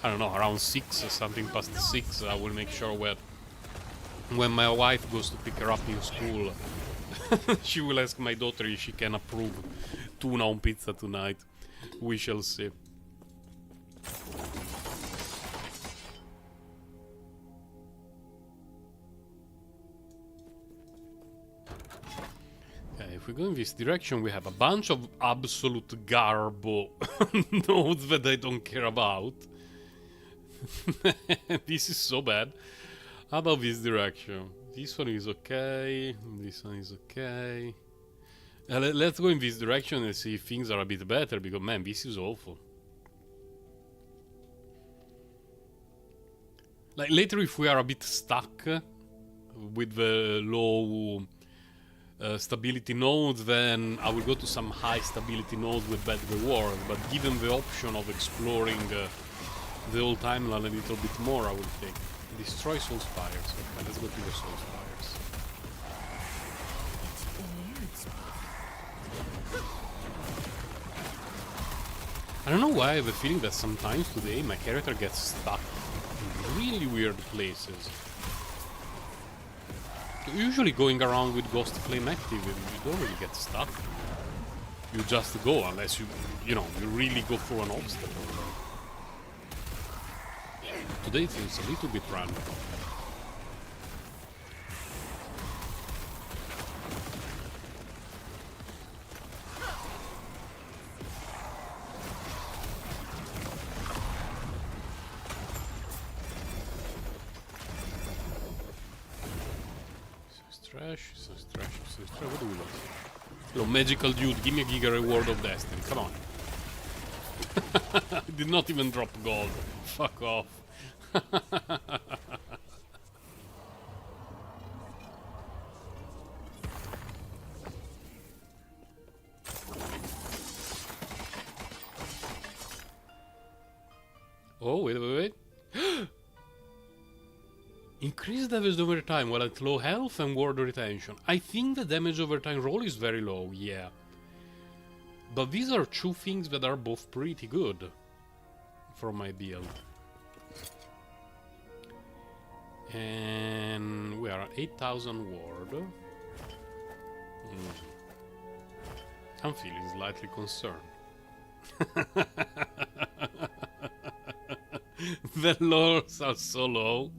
I don't know, around 6 or something past 6, I will make sure when my wife goes to pick her up in school, she will ask my daughter if she can approve tuna on pizza tonight. We shall see. Okay, if we go in this direction, we have a bunch of absolute garbo nodes that I don't care about. This is so bad. How about this direction? This one is okay. This one is okay. Let's go in this direction and see if things are a bit better, because man, this is awful. Like later, if we are a bit stuck with the low stability nodes, then I will go to some high stability nodes with bad reward. But given the option of exploring the whole timeline a little bit more, I will take destroy soul spires. Okay, let's go to the soul spires. I don't know why I have a feeling that sometimes today my character gets stuck in really weird places. Usually going around with Ghost Flame active, you don't really get stuck. You just go, unless you know, you really go through an obstacle. Today it feels a little bit random. What do we want? Hello, magical dude, give me a giga reward of destiny. Come on. Did not even drop gold. Fuck off. Oh, wait. Increase damage over time while at low health and ward retention. I think the damage over time roll is very low, yeah. But these are two things that are both pretty good for my build. And we are at 8,000 ward. I'm feeling slightly concerned. The lords are so low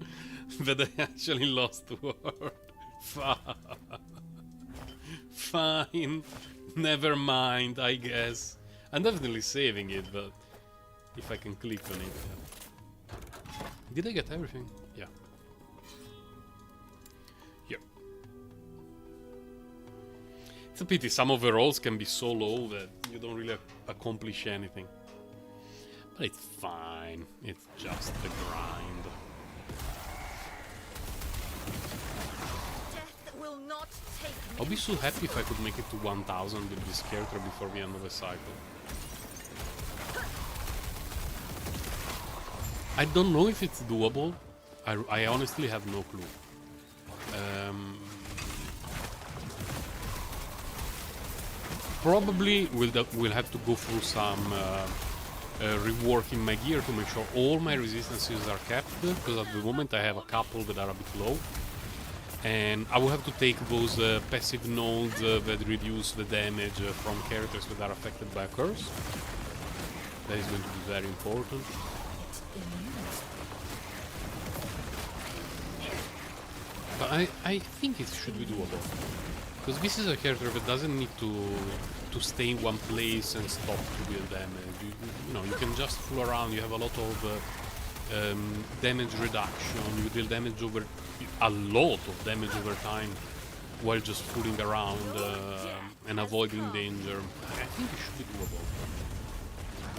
that I actually lost word. Fine. Never mind, I guess. I'm definitely saving it, but if I can click on it. Did I get everything? Yeah. Yep. It's a pity some of the rolls can be so low that you don't really accomplish anything. But it's fine. It's just the grind. I'll be so happy if I could make it to 1000 with this character before the end of the cycle. I don't know if it's doable. I honestly have no clue. Probably we'll have to go through some reworking my gear to make sure all my resistances are kept, because at the moment I have a couple that are a bit low. And I will have to take those passive nodes that reduce the damage from characters that are affected by a curse. That is going to be very important. But I think it should be doable. Because this is a character that doesn't need to stay in one place and stop to deal damage. You know, you can just fool around. You have a lot of damage reduction. You deal damage over a lot of damage over time while just fooling around and avoiding danger. I think it should be doable,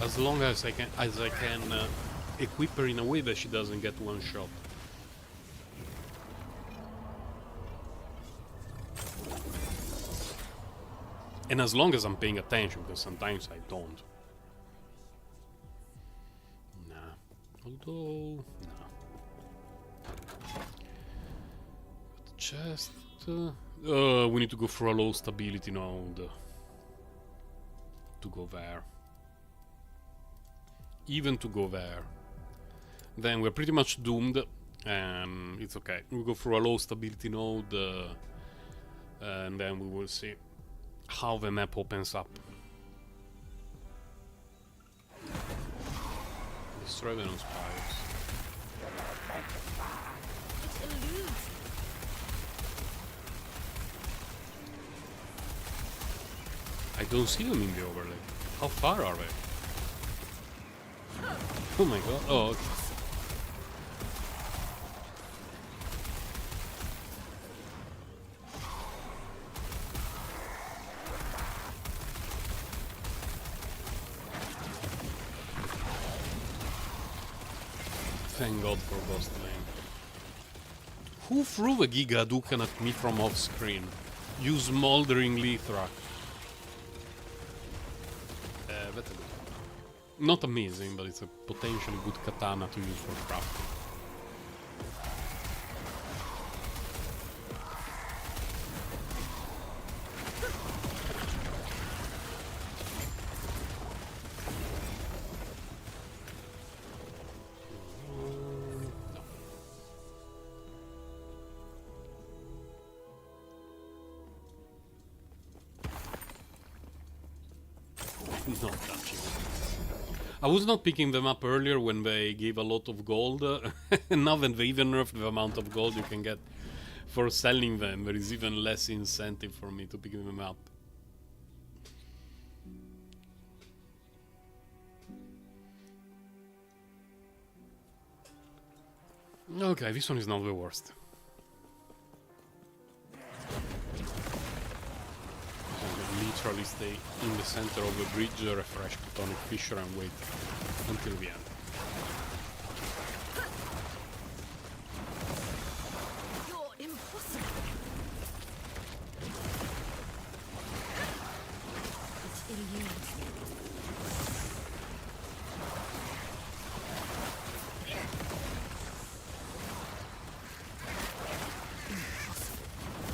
as long as I can equip her in a way that she doesn't get one shot. And as long as I'm paying attention, because sometimes I don't. Although, no. Chest. We need to go for a low stability node to go there. Even to go there. Then we're pretty much doomed. It's okay. We go for a low stability node, and then we will see how the map opens up. Destroy the spires. It eludes. I don't see them in the overlay. How far are they? Oh my god. Oh, okay. Thank God for Ghost Lane. Who threw a Giga Hadouken at me from off screen? You smoldering Lithrak. That's a good one. Not amazing, but it's a potentially good katana to use for crafting. Not touching. I was not picking them up earlier when they gave a lot of gold. And now that they even nerfed the amount of gold you can get for selling them, there is even less incentive for me to pick them up. Okay, this one is not the worst. Literally stay in the center of the bridge, refresh Plutonic Fissure and wait until the end. You're impossible. It eludes.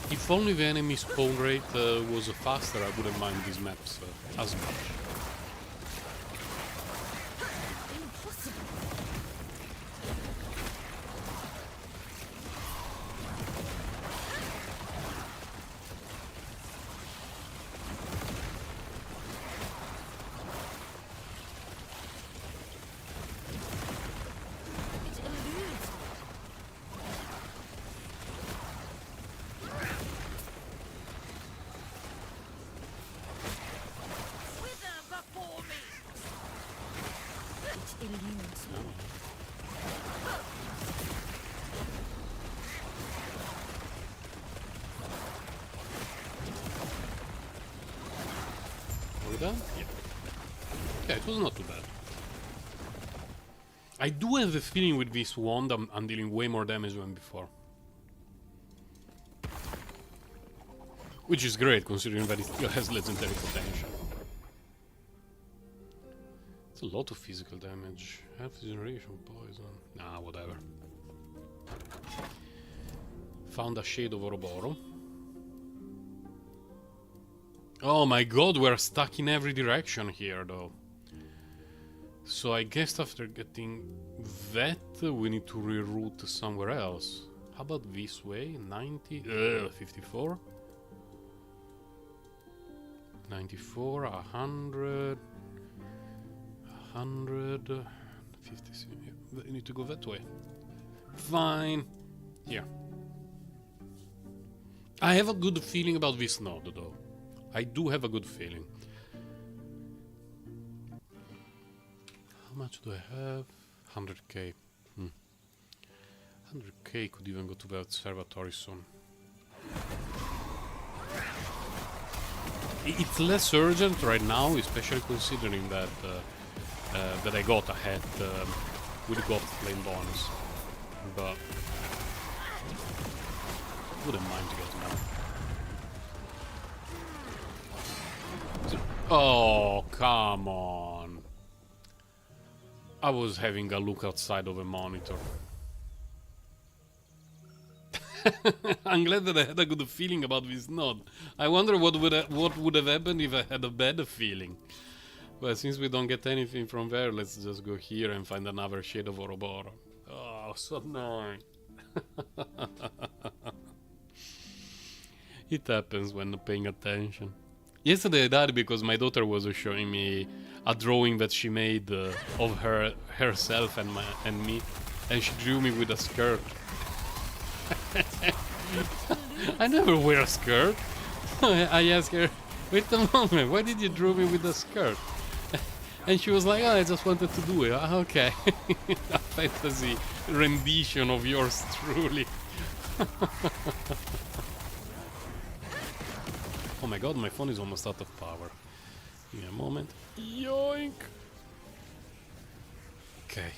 If only the enemy spawn rate was faster, I wouldn't mind these maps as much. Impossible. It eludes. Wither before me. It eludes. Are we done? Yeah. Yeah, it was not too bad. I do have the feeling with this wand I'm dealing way more damage than before. Which is great, considering that it still has legendary potential. It's a lot of physical damage. Half generation, poison. Nah, whatever. Found a shade of Ouroboros. Oh my god, we're stuck in every direction here, though. So I guess after getting that, we need to reroute somewhere else. How about this way? 90? 54? 94, 100... 100... 56... Yeah, we need to go that way. Fine. Here. I have a good feeling about this node, though. I do have a good feeling. How much do I have? 100k. 100k could even go to the observatory soon. It's less urgent right now, especially considering that that I got ahead with the Ghost Flame bonus. But wouldn't mind to get more. Oh, come on. I was having a look outside of a monitor. I'm glad that I had a good feeling about this node. I wonder what would have happened if I had a bad feeling. But since we don't get anything from there, let's just go here and find another shade of Ouroboros. Oh, so annoying. It happens when not paying attention. Yesterday I died because my daughter was showing me a drawing that she made of herself and me, and she drew me with a skirt. I never wear a skirt. I asked her, wait a moment, why did you draw me with a skirt? And she was like, oh, I just wanted to do it. Okay. A fantasy rendition of yours truly. Oh my god, my phone is almost out of power. Give me a moment. Yoink! Okay.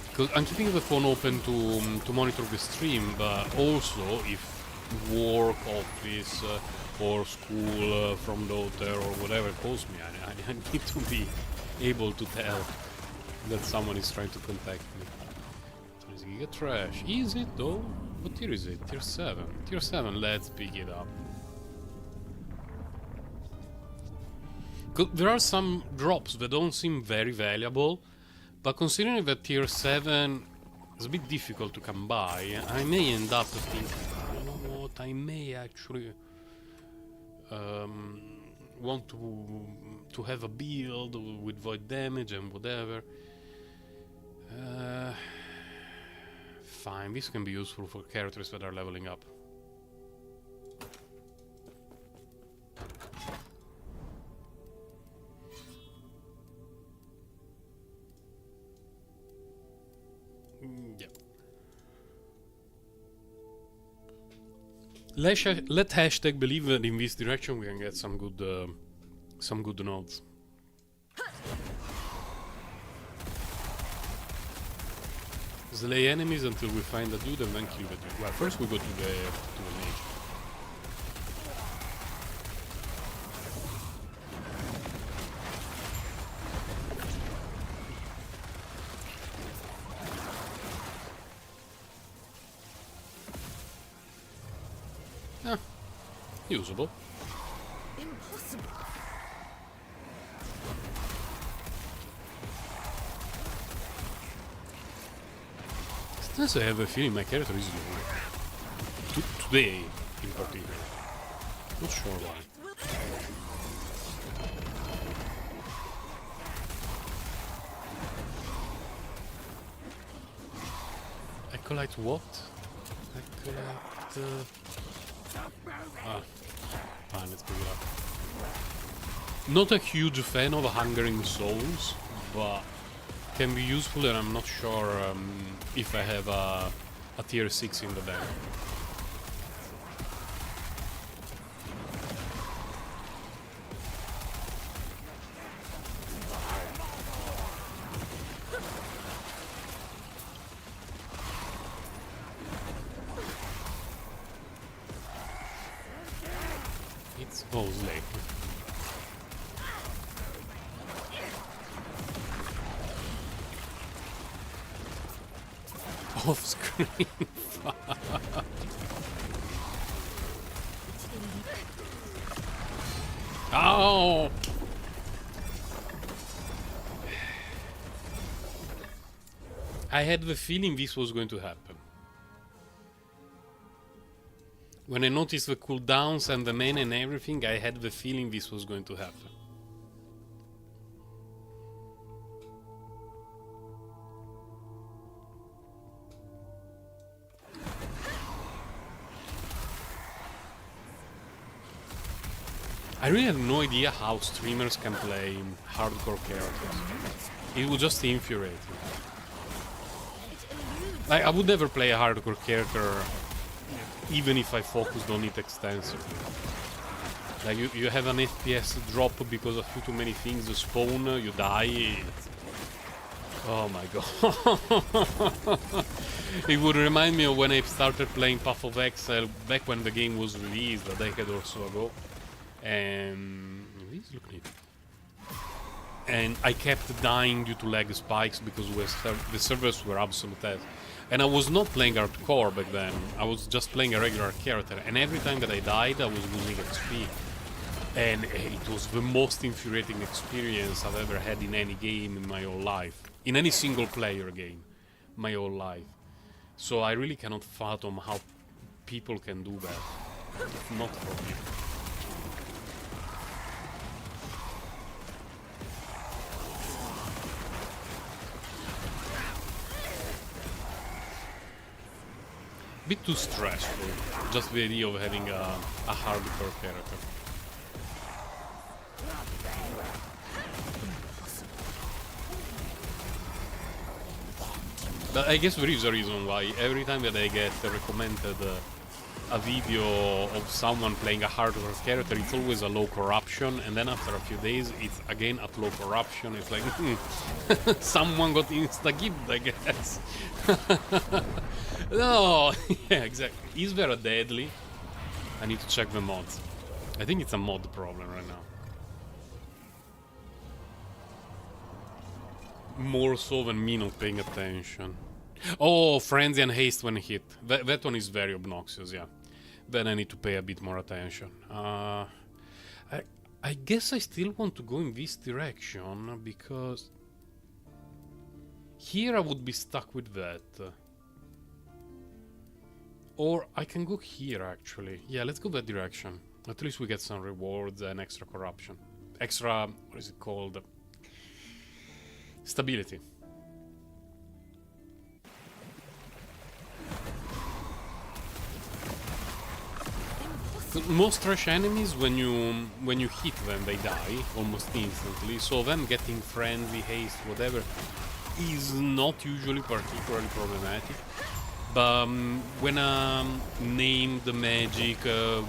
Because I'm keeping the phone open to monitor the stream, but also if work, office, or school from daughter or whatever calls me, I need to be able to tell that someone is trying to contact me. 20 giga trash. Is it though? What tier is it? Tier 7. Tier 7, let's pick it up. There are some drops that don't seem very valuable, but considering that tier 7 is a bit difficult to come by, I may end up thinking, you know what, I may actually want to have a build with void damage and whatever. Fine, this can be useful for characters that are leveling up. Yeah. Let hashtag believe that in this direction we can get some good nodes. Slay enemies until we find a dude and then kill the dude. Well, first we go to the mage. Ah, usable. Impossible. Sometimes I have a feeling my character is low. Today, in particular. Not sure why. Acolyte what? Acolyte... Ah, fine, let's pick it up. Not a huge fan of Hungering Souls, but can be useful, and I'm not sure if I have a tier 6 in the bag. It's Osley. Off screen. Oh! I had the feeling this was going to happen. When I noticed the cooldowns and the mana and everything, I had the feeling this was going to happen. I really have no idea how streamers can play hardcore characters. It would just infuriate me. Like, I would never play a hardcore character even if I focused on it extensively. Like, you have an FPS drop because of too many things spawn, you die. Oh my god. It would remind me of when I started playing Path of Exile back when the game was released a decade or so ago. And these look neat. and I kept dying due to lag spikes because the servers were absolute death. And I was not playing hardcore back then, I was just playing a regular character, and every time that I died I was losing XP. And it was the most infuriating experience I've ever had in any game in my whole life. In any single player game, my whole life. So I really cannot fathom how people can do that. If not for me. Bit too stressful, just the idea of having a hardcore character. But I guess there is a reason why every time that I get recommended a video of someone playing a hardcore character, it's always a low corruption, and then after a few days it's again at low corruption. It's like, someone got insta-gibbed, I guess. No, yeah, exactly. Is there a deadly? I need to check the mods. I think it's a mod problem right now. More so than me not paying attention. Oh, frenzy and haste when hit. That one is very obnoxious, yeah. Then I need to pay a bit more attention. I guess I still want to go in this direction, because here I would be stuck with that. Or I can go here, actually. Yeah, let's go that direction. At least we get some rewards and extra corruption. Extra, what is it called? Stability. Most trash enemies, when you hit them, they die almost instantly. So them getting frenzy, haste, whatever, is not usually particularly problematic. But when named magic,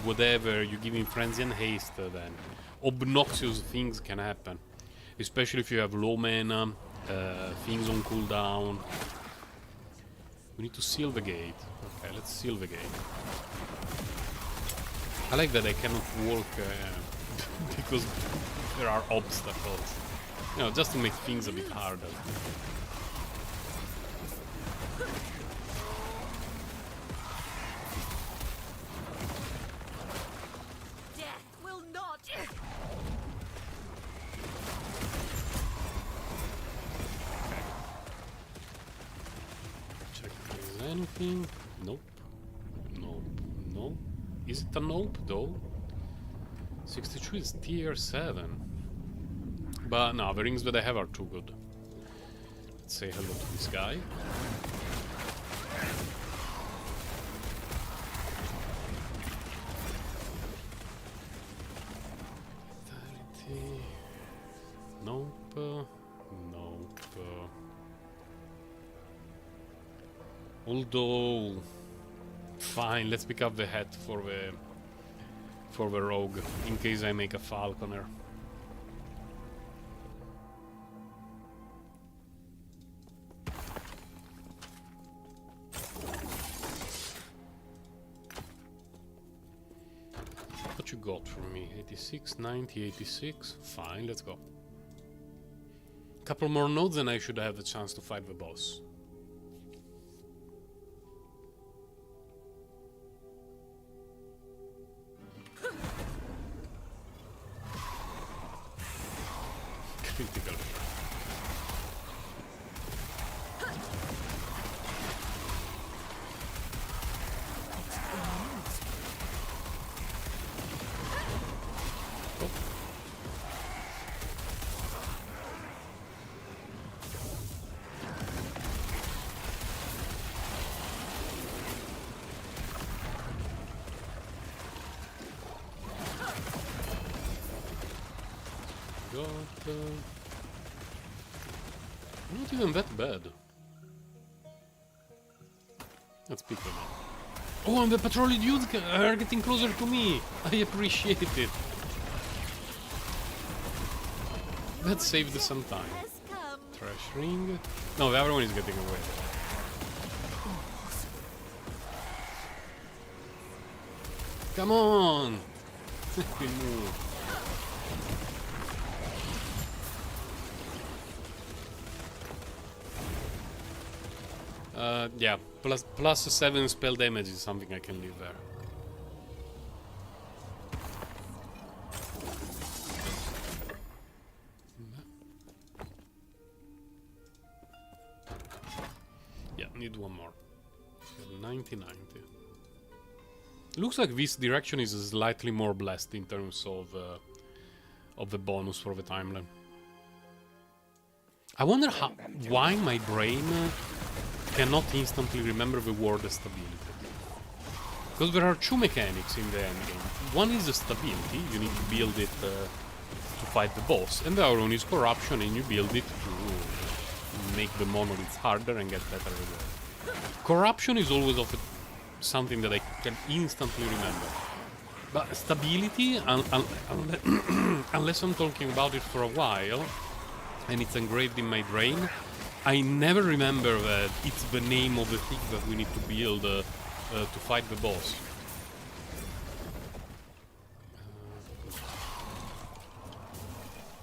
whatever, you give him frenzy and haste, then obnoxious things can happen. Especially if you have low mana, things on cooldown. We need to seal the gate. Okay, let's seal the gate. I like that I cannot walk because there are obstacles. You know, just to make things a bit harder. Death will not. Check if there's anything. Nope. Nope. Nope. Is it a nope though? 63 is tier 7. But no, the rings that I have are too good. Let's say hello to this guy. Vitality. Nope. Nope. Although, fine, let's pick up the hat for the rogue in case I make a falconer. What you got for me? 86, 90, 86. Fine, let's go. Couple more nodes and I should have the chance to fight the boss. Critical. Not even that bad. Let's pick them up. Oh, and the patrol dudes are getting closer to me. I appreciate it. That saved some time. Has come. Trash ring. No, the other one is getting away. Come on! We move. Yeah, plus 7 spell damage is something I can leave there. Yeah, need one more. 90-90. Looks like this direction is slightly more blessed in terms of the bonus for the timeline. I wonder why my brain cannot instantly remember the word stability. Because there are two mechanics in the endgame. One is the stability, you need to build it to fight the boss, and the other one is corruption, and you build it to make the monoliths harder and get better reward. Corruption is always something that I can instantly remember. But stability, unless I'm talking about it for a while, and it's engraved in my brain, I never remember that it's the name of the thing that we need to build to fight the boss.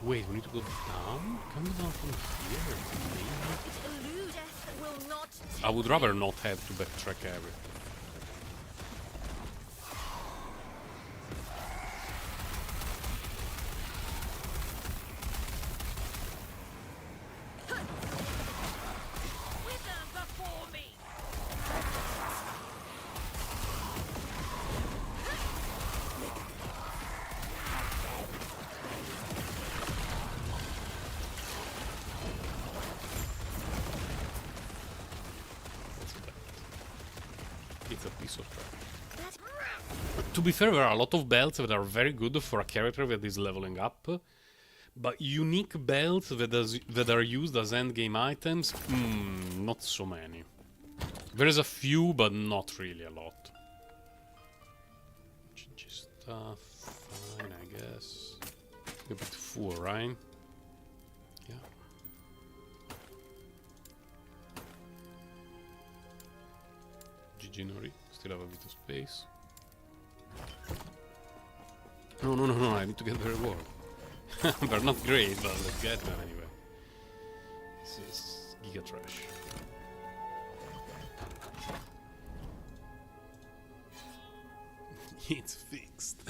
Wait, we need to go down? Can we go down from here? Elude will not I would rather not have to backtrack everything. wither before me. It's a piece of crap. To be fair, there are a lot of belts that are very good for a character that is leveling up, but unique belts that are used as endgame items, not so many. There is a few, but not really a lot. GG stuff, fine, I guess. A bit full, right? Yeah. GG Nori, still have a bit of space. No, I need to get the reward. They're not great, but let's get them anyway. This is Giga Trash. It's fixed.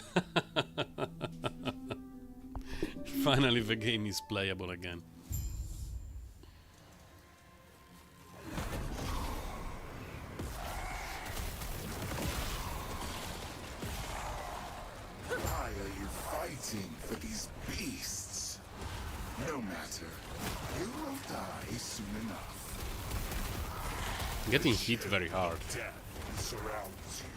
Finally the game is playable again. Why are you fighting for these beasts? No matter. You will die soon enough. Getting hit very hard. Death surrounds you.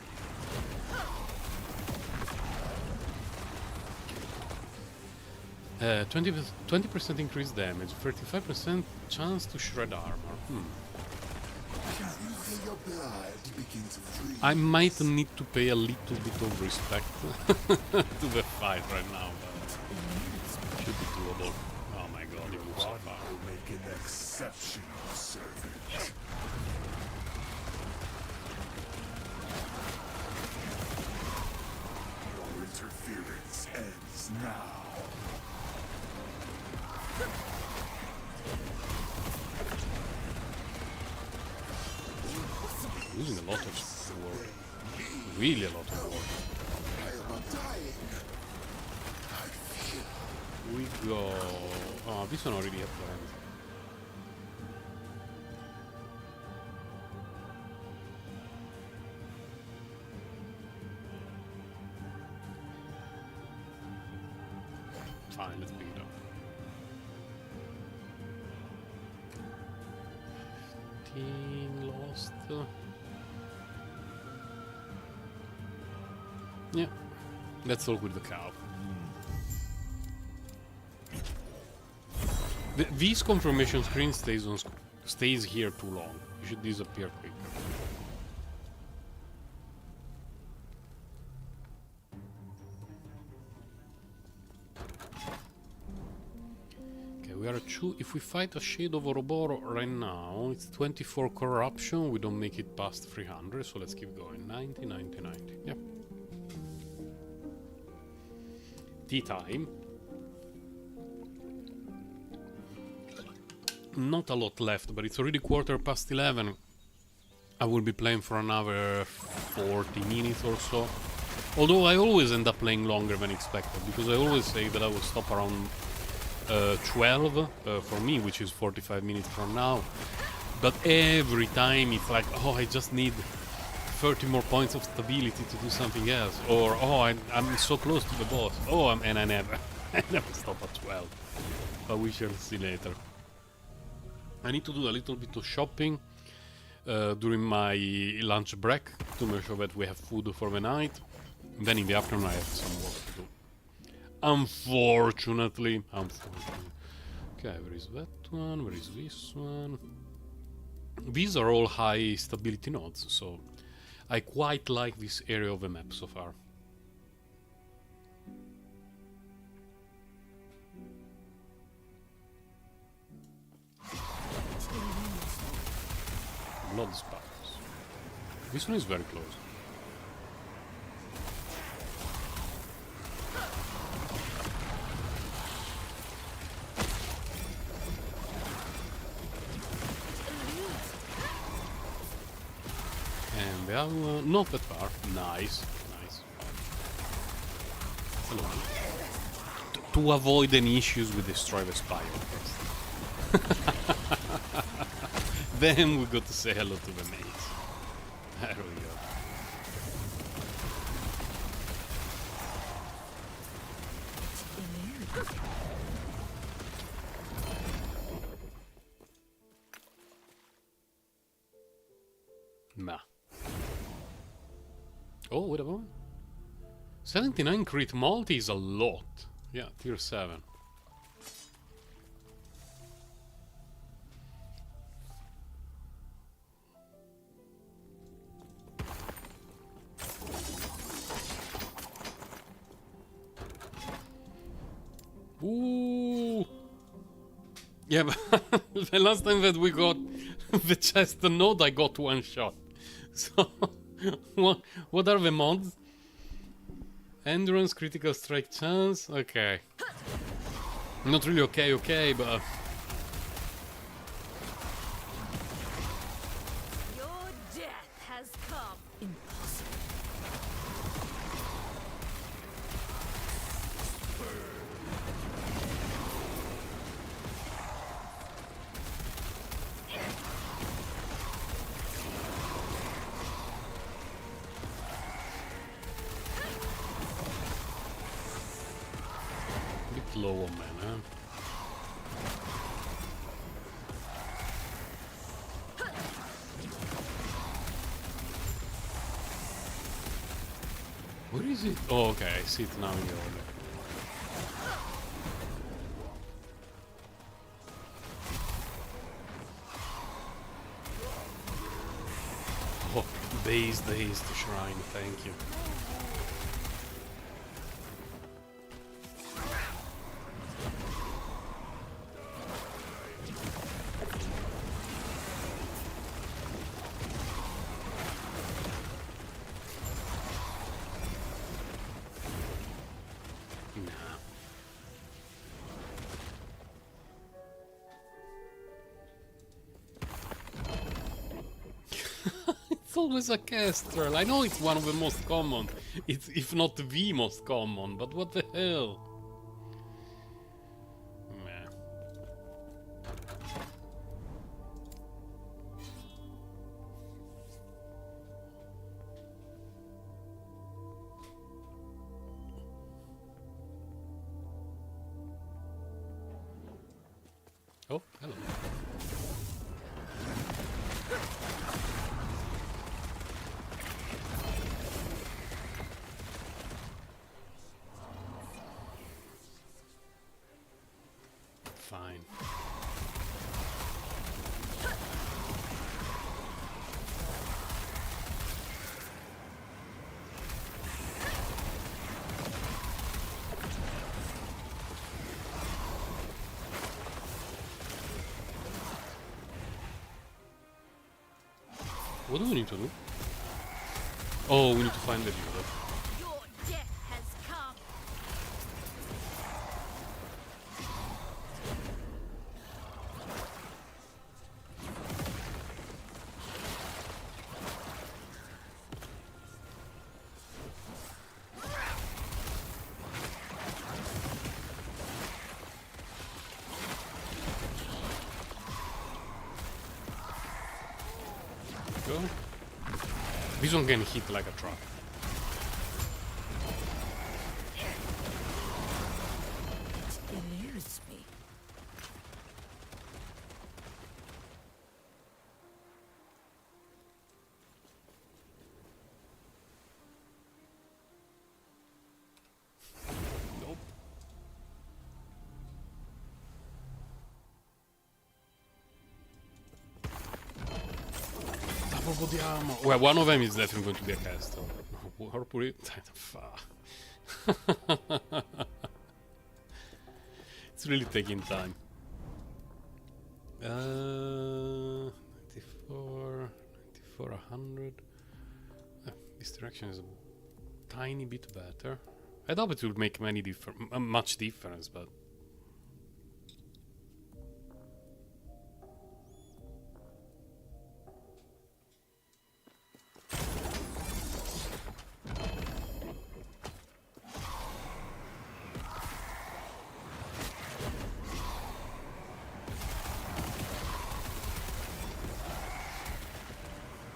20% increased damage, 35% chance to shred armor. Can you feel your blood begin to freeze? I might need to pay a little bit of respect to the fight right now, but should be doable. Oh my god, it moves so One far. will make an exceptional servant. Your interference ends now. Losing a lot of sword. Really a lot of sword. I am not dying. I feel We go... Oh, this one already had planned. Fine, let's pick it up. 15 lost. Yeah, let's talk with the cow. This confirmation screen stays here too long. It should disappear quicker. Okay, we are at 2. If we fight a Shade of Ouroboros right now, it's 24 corruption. We don't make it past 300, so let's keep going. 90, 90, 90. Yep. Tea time. Not a lot left, but it's already 11:15. I will be playing for another 40 minutes or so. Although I always end up playing longer than expected, because I always say that I will stop around 12 for me, which is 45 minutes from now. But every time it's like, oh, I just need 30 more points of stability to do something else. Or, oh, I'm so close to the boss. Oh, and I never, I never stop at 12. But we shall see later. I need to do a little bit of shopping during my lunch break to make sure that we have food for the night. Then in the afternoon I have some work to do. Unfortunately. Okay, where is that one? Where is this one? These are all high stability nodes, so I quite like this area of the map so far. Blood sparks. This one is very close. And the other one, not that far. Nice, nice. Hello. To avoid any issues with destroy the spire first. Then we got to say hello to the mates. There we go. Nah. Oh, wait a moment. 79 crit multi is a lot. Yeah, tier 7. Ooh. Yeah, but the last time that we got the chest node, I got one shot. So, what are the mods? Endurance, critical strike chance. Okay. Not really okay, but Your death has come. Impossible. bit low on mana. Where is it? Oh, okay, I see it now in the order. Oh, base the shrine, thank you. Always a Kestrel. I know it's one of the most common. It's if not the most common, but what the hell? Meh. Oh, hello. Fine. What do we need to do? Oh, we need to find the dealer. Your death has come. go. This one can hit like a truck. Eludes me. Nope. Double body armor. Well, one of them is definitely going to be a caster. Warpuri. It's really taking time. 94, 100. This direction is a tiny bit better. I doubt it will make much difference, but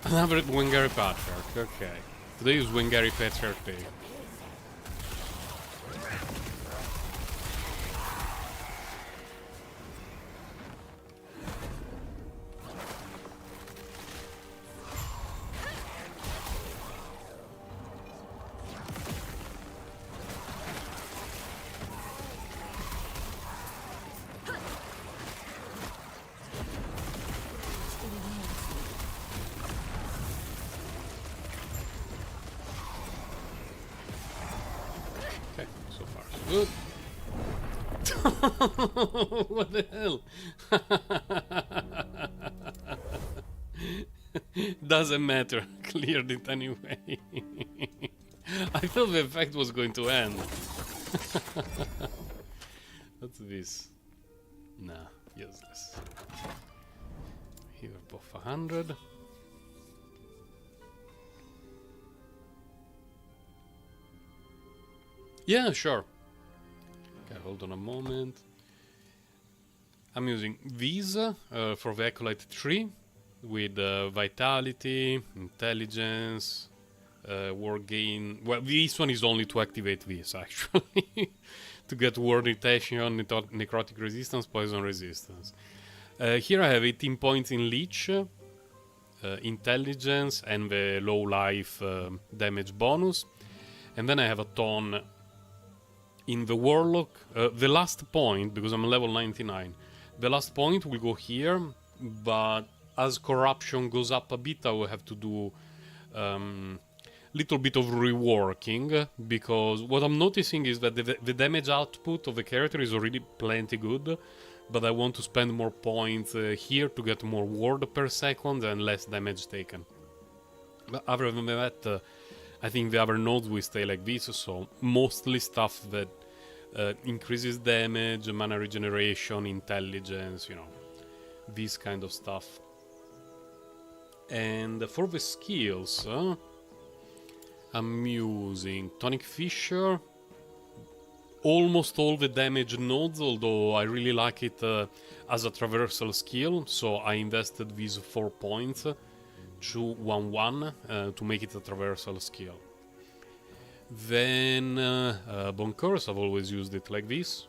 another Wingary Patriarch, okay. Today is Wingary Patriarch Day. Okay, so far so good. What the hell? Doesn't matter. Cleared it anyway. I thought the effect was going to end. What's this? Nah, useless. Here, buff 100. Yeah, sure. Okay, hold on a moment. I'm using these for the Acolyte tree with Vitality, Intelligence, Ward Gain. Well, this one is only to activate this, actually. To get Ward Irritation, Necrotic Resistance, Poison Resistance. Here I have 18 points in Leech, Intelligence, and the low life damage bonus. And then I have a ton in the Warlock. The last point, because I'm level 99, the last point will go here, but as corruption goes up a bit, I will have to do little bit of reworking, because what I'm noticing is that the damage output of the character is already plenty good, but I want to spend more points here to get more ward per second and less damage taken. But other than that, I think the other nodes will stay like this, so mostly stuff that increases damage, mana regeneration, intelligence, you know, this kind of stuff. And for the skills, I'm using Tonic Fisher, almost all the damage nodes, although I really like it as a traversal skill, so I invested these 4 points to 1-1 to make it a traversal skill. Then Bone Curse, I've always used it like this.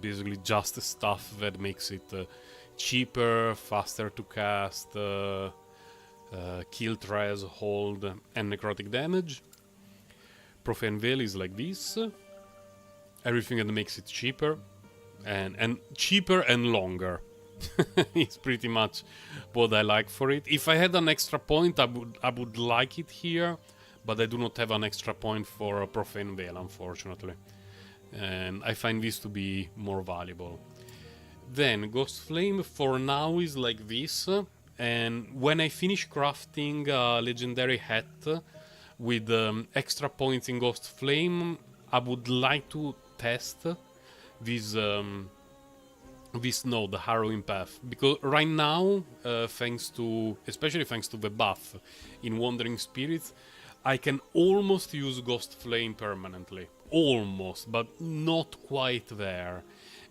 Basically just stuff that makes it cheaper, faster to cast, kill, res, hold, and necrotic damage. Profane Veil is like this. Everything that makes it cheaper, and cheaper and longer. It's pretty much what I like for it. If I had an extra point, I would like it here, but I do not have an extra point for Profane Veil, unfortunately. And I find this to be more valuable. Then Ghost Flame for now is like this, and when I finish crafting a legendary hat with extra points in Ghost Flame, I would like to test this this node, the Harrowing Path, because right now, especially thanks to the buff in Wandering Spirits, I can almost use Ghost Flame permanently. Almost, but not quite there.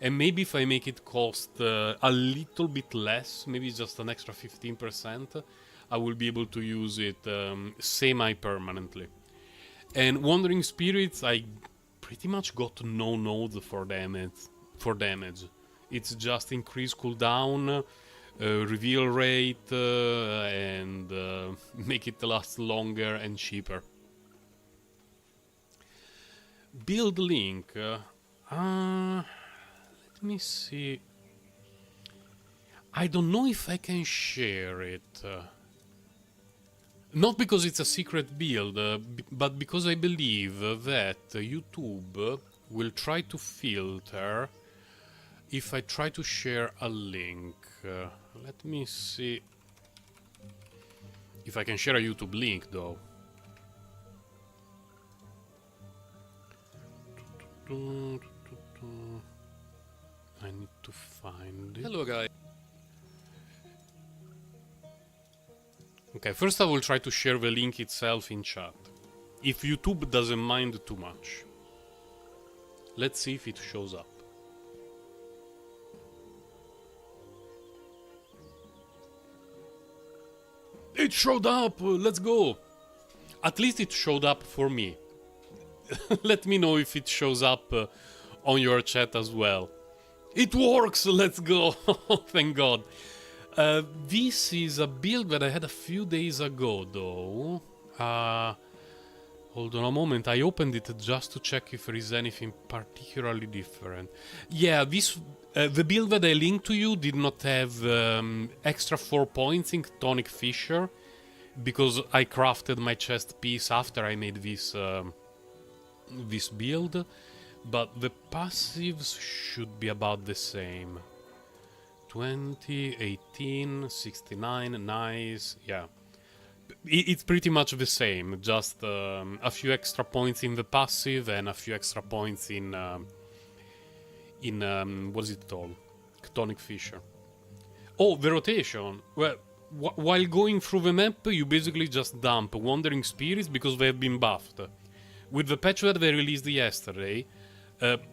And maybe if I make it cost a little bit less, maybe just an extra 15%, I will be able to use it semi-permanently. And Wandering Spirits, I pretty much got no node for damage. It's just increase cooldown, reveal rate, and make it last longer and cheaper. Build link. Let me see. I don't know if I can share it. Not because it's a secret build, but because I believe that YouTube will try to filter if I try to share a link. Let me see if I can share a YouTube link, though. I need to find it. Hello, guys. Okay, first I will try to share the link itself in chat. If YouTube doesn't mind too much. Let's see if it shows up. It showed up! Let's go! At least it showed up for me. Let me know if it shows up on your chat as well. It works! Let's go! Thank God. This is a build that I had a few days ago, though. Hold on a moment. I opened it just to check if there is anything particularly different. Yeah, this the build that I linked to you did not have extra 4 points in Tonic Fissure, because I crafted my chest piece after I made this this build. But the passives should be about the same. 20, 18, 69, nice, yeah. It's pretty much the same, just a few extra points in the passive and a few extra points in what is it called? Tonic Fissure. Oh, the rotation. Well, while going through the map, you basically just dump Wandering Spirits because they have been buffed. With the patch that they released yesterday,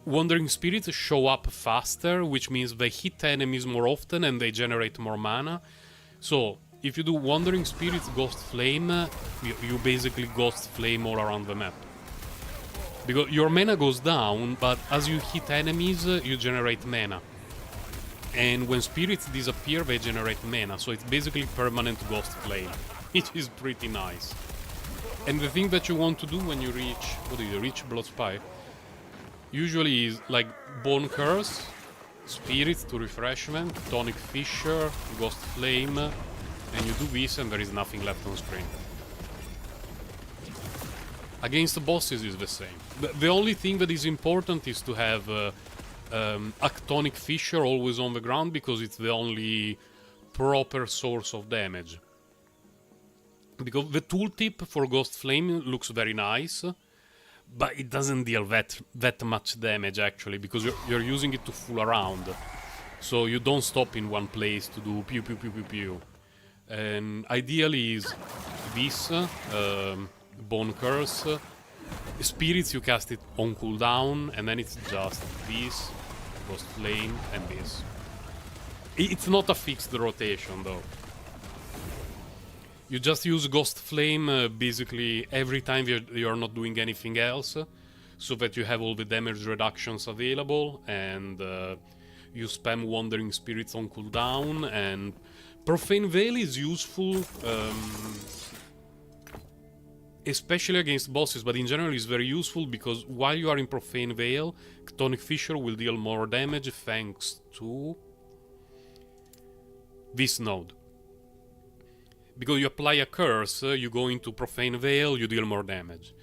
Wandering Spirits show up faster, which means they hit enemies more often and they generate more mana. So, if you do Wandering Spirits Ghost Flame, you basically Ghost Flame all around the map. Because your mana goes down, but as you hit enemies, you generate mana. And when spirits disappear, they generate mana, so it's basically permanent Ghost Flame, which is pretty nice. And the thing that you want to do when you reach, what do you reach Blood Spy? Usually is like Bone Curse, Spirits to Refreshment, Tonic Fissure, Ghost Flame, and you do this and there is nothing left on screen. Against the bosses is the same. The only thing that is important is to have Tonic Fissure always on the ground, because it's the only proper source of damage. Because the tooltip for Ghost Flame looks very nice, but it doesn't deal that much damage actually, because you're using it to fool around. So you don't stop in one place to do pew pew pew pew pew. And ideally is this Bone Curse. Spirits you cast it on cooldown, and then it's just this, Ghost Flame, and this. It's not a fixed rotation though. You just use Ghost Flame basically every time you're not doing anything else, so that you have all the damage reductions available, and you spam Wandering Spirits on cooldown, and Profane Veil is useful, especially against bosses, but in general it's very useful because while you are in Profane Veil, Tonic Fissure will deal more damage thanks to this node. Because you apply a curse, you go into Profane Veil, you deal more damage.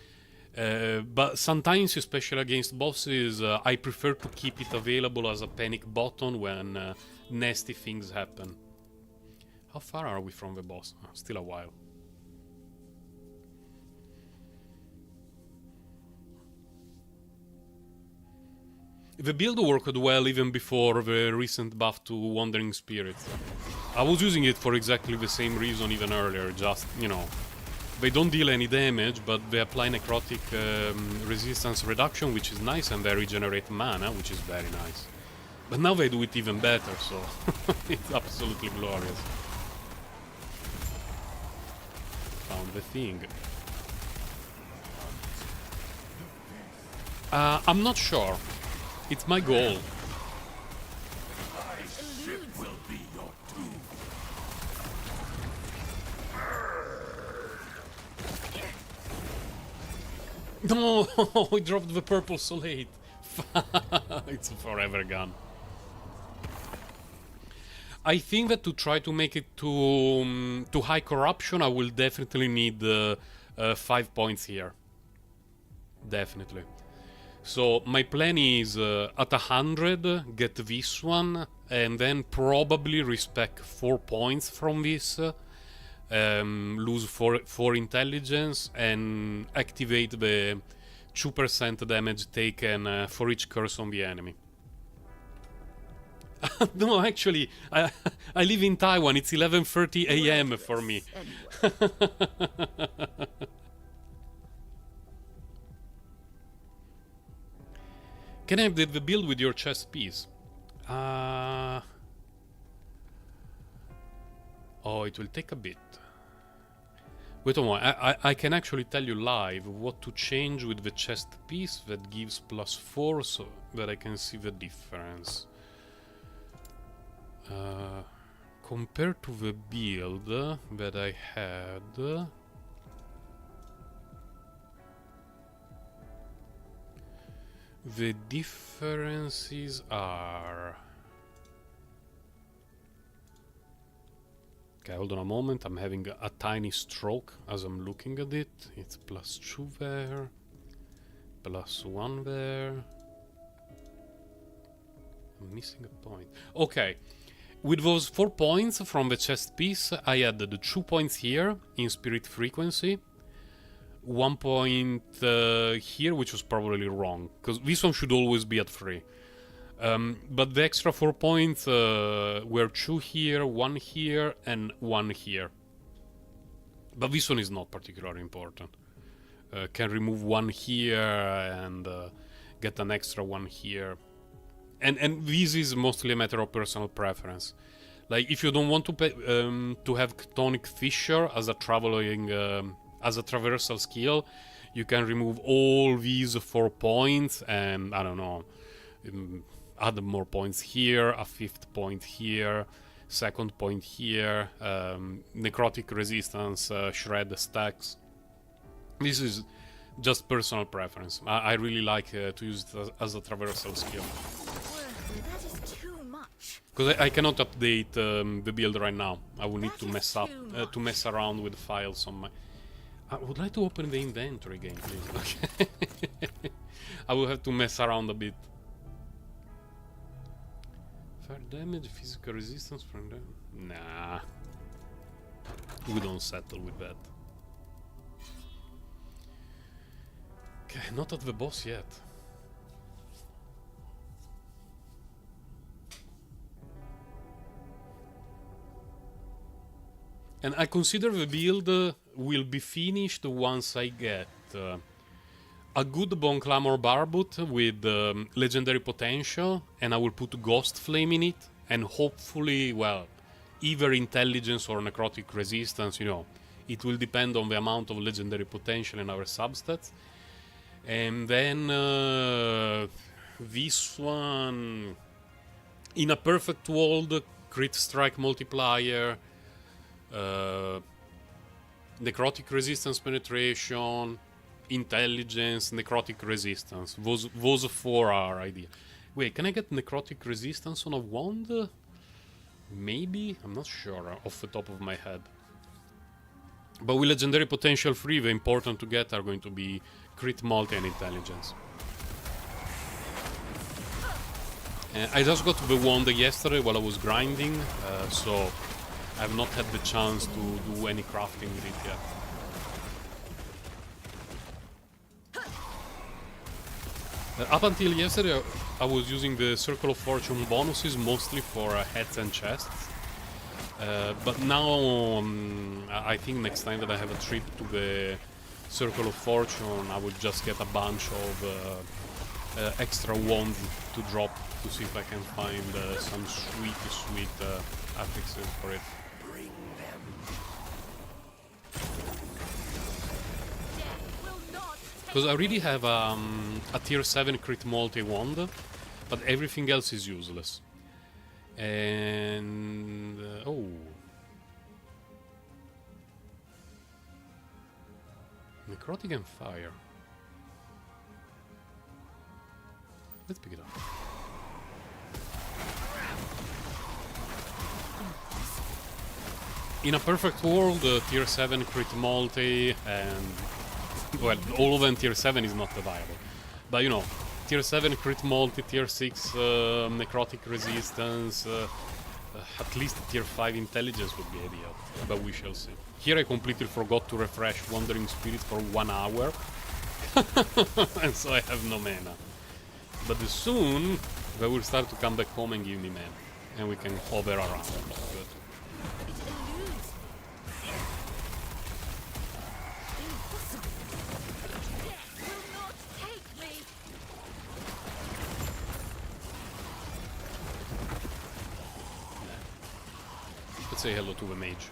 But sometimes, especially against bosses, I prefer to keep it available as a panic button when nasty things happen. How far are we from the boss? Oh, still a while. The build worked well even before the recent buff to Wandering Spirits. I was using it for exactly the same reason even earlier, just, you know, they don't deal any damage, but they apply necrotic resistance reduction, which is nice, and they regenerate mana, which is very nice. But now they do it even better, so it's absolutely glorious. Found the thing. I'm not sure. It's my goal. No, I dropped the purple so late. It's forever gone. I think that to try to make it to high corruption, I will definitely need 5 points here. Definitely. So my plan is at 100 get this one, and then probably respec 4 points from this. Lose 4 intelligence and activate the 2% damage taken for each curse on the enemy. No, actually, I live in Taiwan. It's 11:30 a.m. for me. Can I have the build with your chest piece? Oh, it will take a bit. Wait a moment, I can actually tell you live what to change with the chest piece that gives +4 so that I can see the difference. Compared to the build that I had... The differences are... Okay, hold on a moment, I'm having a tiny stroke as I'm looking at it. It's +2 there, +1 there. I'm missing a point. Okay, with those 4 points from the chest piece, I added 2 points here in spirit frequency. 1 point here, which was probably wrong, because this one should always be at 3. But the extra 4 points were 2 here, 1 here, and 1 here. But this one is not particularly important. Can remove 1 here and get an extra 1 here. And this is mostly a matter of personal preference. Like, if you don't want to pay, to have Chthonic Fissure as a traveling... as a traversal skill, you can remove all these 4 points and, I don't know, add more points here, a 5th point here, 2nd point here, necrotic resistance, shred stacks. This is just personal preference. I really like to use it as a traversal skill. That is too much. Because I cannot update the build right now. I will need to mess around with files on my... I would like to open the inventory again, please. Okay. I will have to mess around a bit. Fire damage, physical resistance from them? Nah. We don't settle with that. Okay, not at the boss yet. And I consider the build will be finished once I get a good Bone Clamor Barbut with legendary potential, and I will put Ghost Flame in it, and hopefully, well, either intelligence or necrotic resistance, you know. It will depend on the amount of legendary potential in our substats. And then this one, in a perfect world, crit strike multiplier, necrotic resistance penetration, intelligence, necrotic resistance. Those 4 are ideal. Wait, can I get necrotic resistance on a wand? Maybe? I'm not sure off the top of my head. But with legendary potential 3, the important to get are going to be crit multi and intelligence. I just got the wand yesterday while I was grinding, so I've not had the chance to do any crafting with it yet. Up until yesterday, I was using the Circle of Fortune bonuses mostly for heads and chests. But now, I think next time that I have a trip to the Circle of Fortune, I will just get a bunch of extra wand to drop to see if I can find some sweet affixes for it. Because I already have a tier 7 crit multi wand, but everything else is useless. And oh, necrotic and fire. Let's pick it up. In a perfect world, tier 7 crit multi and well, all of them tier 7 is not viable. But you know, tier 7 crit multi, tier 6 necrotic resistance, at least tier 5 intelligence would be ideal. But we shall see. Here I completely forgot to refresh Wandering Spirit for 1 hour. And so I have no mana. But soon they will start to come back home and give me mana. And we can hover around. Good. Let's say hello to the mage.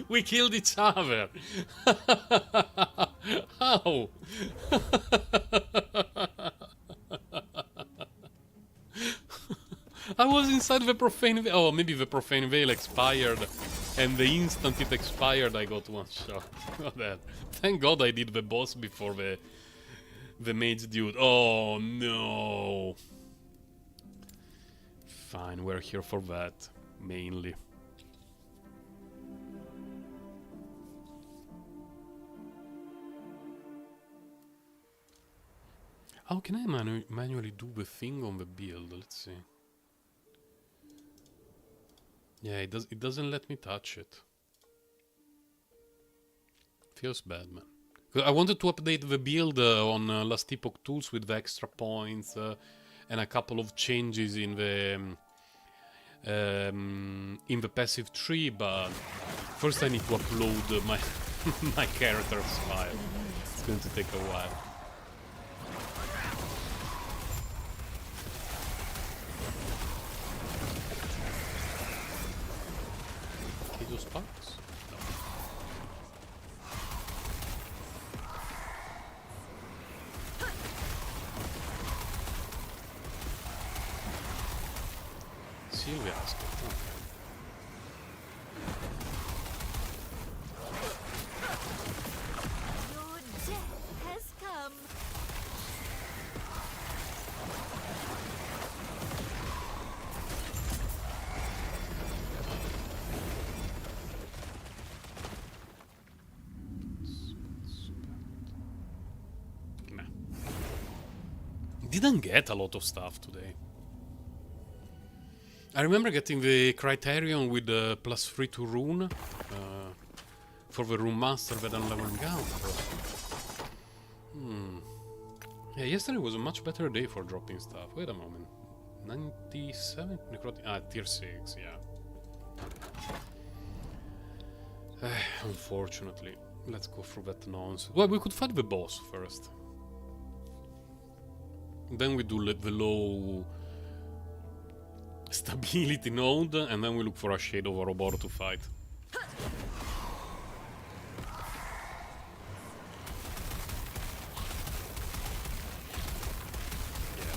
We killed each other. How? I was inside the profane veil. Oh, maybe the profane veil expired, and the instant it expired, I got one shot. Not that. Thank God I did the boss before the mage dude. Oh no. Fine, we're here for that mainly. How can I manually do the thing on the build? Let's see. Yeah, it doesn't let me touch it. Feels bad, man. I wanted to update the build on Last Epoch tools with the extra points and a couple of changes in the passive tree, but first I need to upload my my character's file. It's going to take a while. Sparks? No. Sylvia asked it. Okay. Your death has come. Didn't get a lot of stuff today. I remember getting the criterion with the +3 to rune for the rune master that I'm leveling out. Yeah, yesterday was a much better day for dropping stuff. Wait a moment. 97 necrotic. Ah, tier 6, yeah. Unfortunately. Let's go through that nonsense. Well, we could fight the boss first. Then we do the low stability node, and then we look for a shade of Ouroboros to fight. Yeah,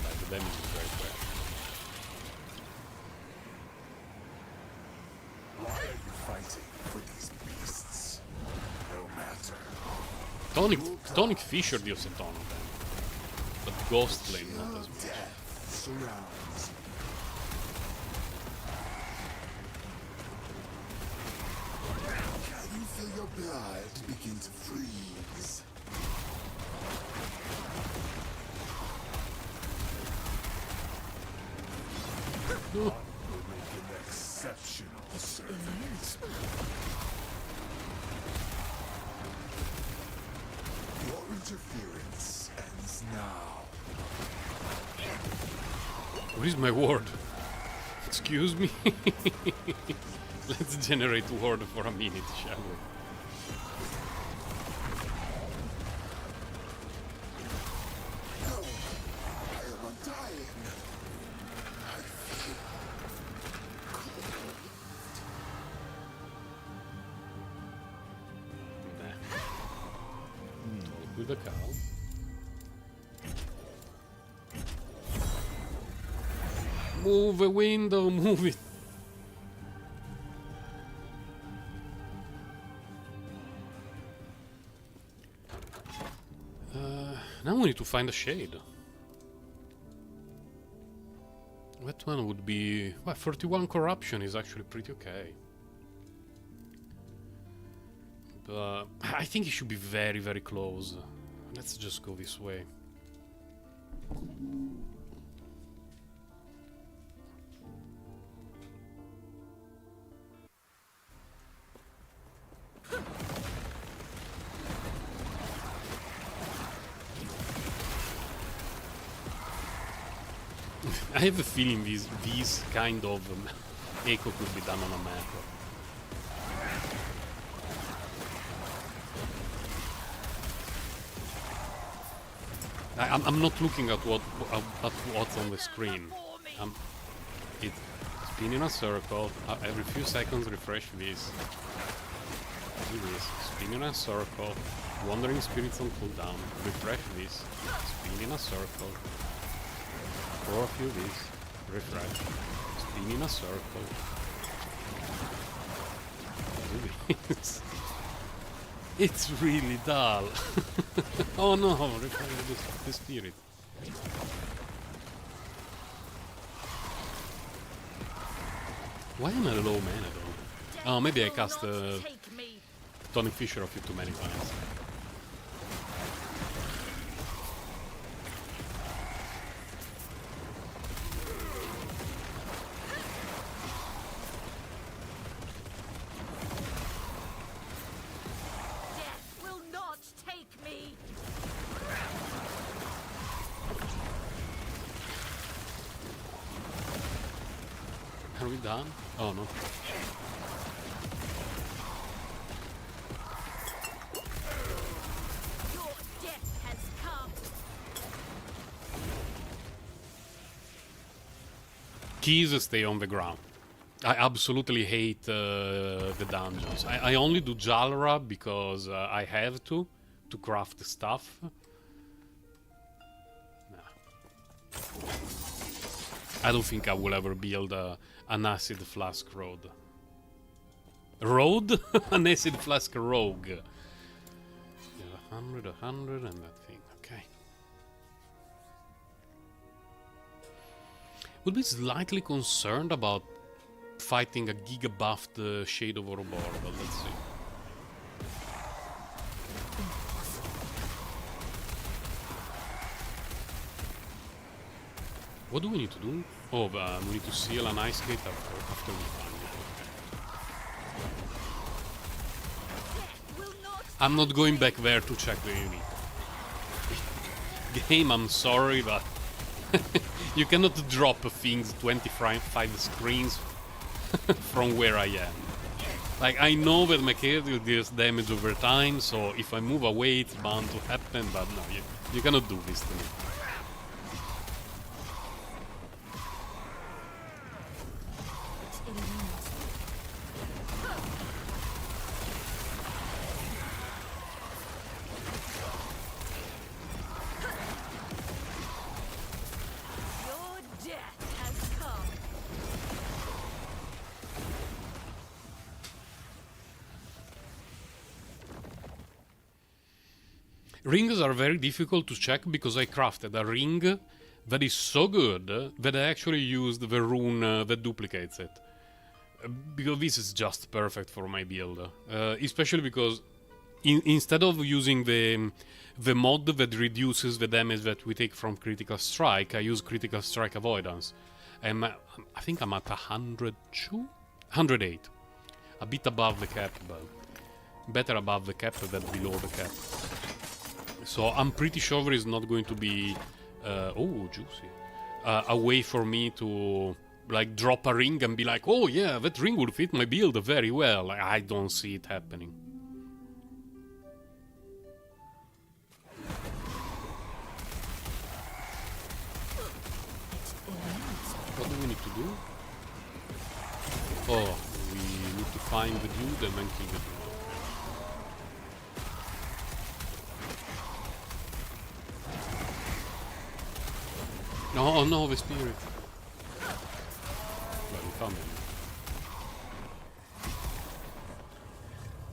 like the damage is very bad. Why are you fighting for these beasts? No matter. Tonic Fisher deals a ton of damage. But Ghost Flame not as much. Death surrounds you. Can you feel your blood begin to freeze? Will make an exceptional servant. Your interference ends now. Where is my ward? Excuse me? Let's generate word for a minute, shall we? I am undying. I feel Talk with the cow. Move the window, move it. Now we need to find a shade. That one would be... Well, 31 corruption is actually pretty okay. But I think it should be very, very close. Let's just go this way. I have a feeling these kind of echo could be done on a macro. I'm not looking at what's on the screen. It's spin in a circle. Every few seconds, refresh this. Do this. Spin in a circle. Wandering spirits on cooldown. Refresh this. Spin in a circle. Throw a few of these. Refresh. Spin in a circle. Do this. It's really dull. Oh no, refresh the spirit. Why am I low mana though? Oh, maybe I cast Tonic Fisher a few too many times. Are we done? Oh no. Your death has come. Keys stay on the ground. I absolutely hate the dungeons. I only do Jalra because I have to craft stuff. Nah. I don't think I will ever build an acid flask road. Road? An acid flask rogue. Yeah, 100, and that thing. Okay. Would be slightly concerned about fighting a giga buffed Shade of Ouroboros, but let's see. What do we need to do? Oh, we need to seal an ice gate after we find it. I'm not going back there to check the unit. Game, I'm sorry, but you cannot drop things 25 screens from where I am. Like, I know that my character deals damage over time, so if I move away, it's bound to happen, but no, you cannot do this to me. Rings are very difficult to check because I crafted a ring that is so good that I actually used the rune that duplicates it. Because this is just perfect for my build. Especially because instead of using the mod that reduces the damage that we take from critical strike, I use critical strike avoidance. And I think I'm at 102? 108. A bit above the cap, but better above the cap than below the cap. So I'm pretty sure there is not going to be, oh, juicy, a way for me to like drop a ring and be like, oh yeah, that ring would fit my build very well. Like, I don't see it happening. What do we need to do? Oh, we need to find the dude and then kill the dude. No, no, the spirit. Well, we found him.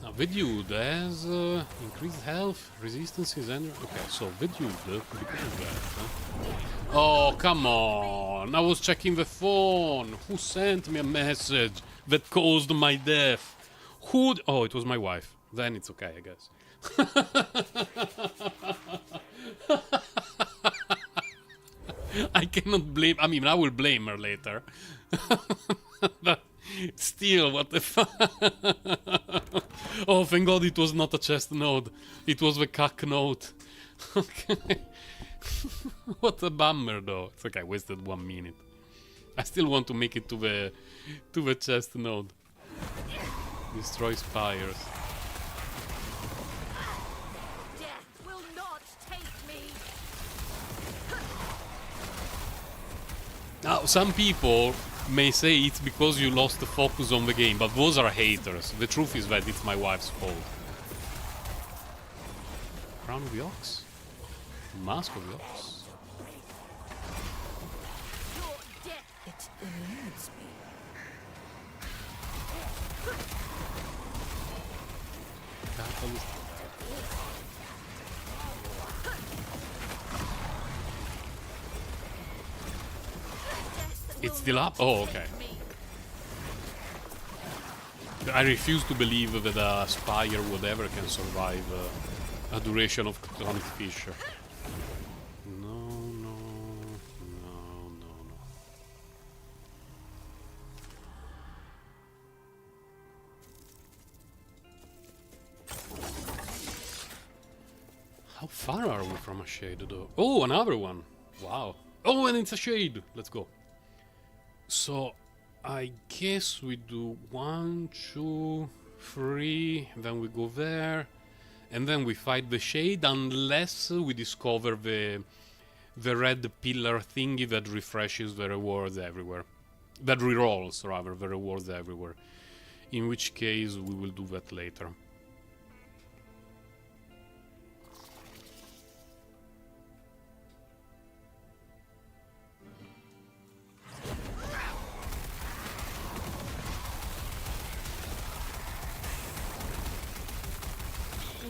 Now, the dude has increased health, resistances, and... Okay, so the dude, because of that... Oh, come on! I was checking the phone! Who sent me a message that caused my death? Who... Oh, it was my wife. Then it's okay, I guess. I cannot blame... I mean, I will blame her later. But still, what the fuck? Oh, thank God it was not a chest node. It was the cack node. Okay. What a bummer, though. It's okay, I wasted 1 minute. I still want to make it to the chest node. Destroy spires. Death will not take me. Now, some people may say it's because you lost the focus on the game, but those are haters. The truth is that it's my wife's fault. Crown of the Ox? Mask of the Ox? Your death, it eludes me. Catalyst. It's still up? Oh, okay. I refuse to believe that a spire or whatever can survive a duration of chronic fissure. No, no, no, no, no. How far are we from a shade though? Oh, another one! Wow. Oh, and it's a shade! Let's go. So, I guess we do 1, 2, 3, then we go there, and then we fight the shade, unless we discover the red pillar thingy that refreshes the rewards everywhere. That rerolls, rather, the rewards everywhere. In which case, we will do that later.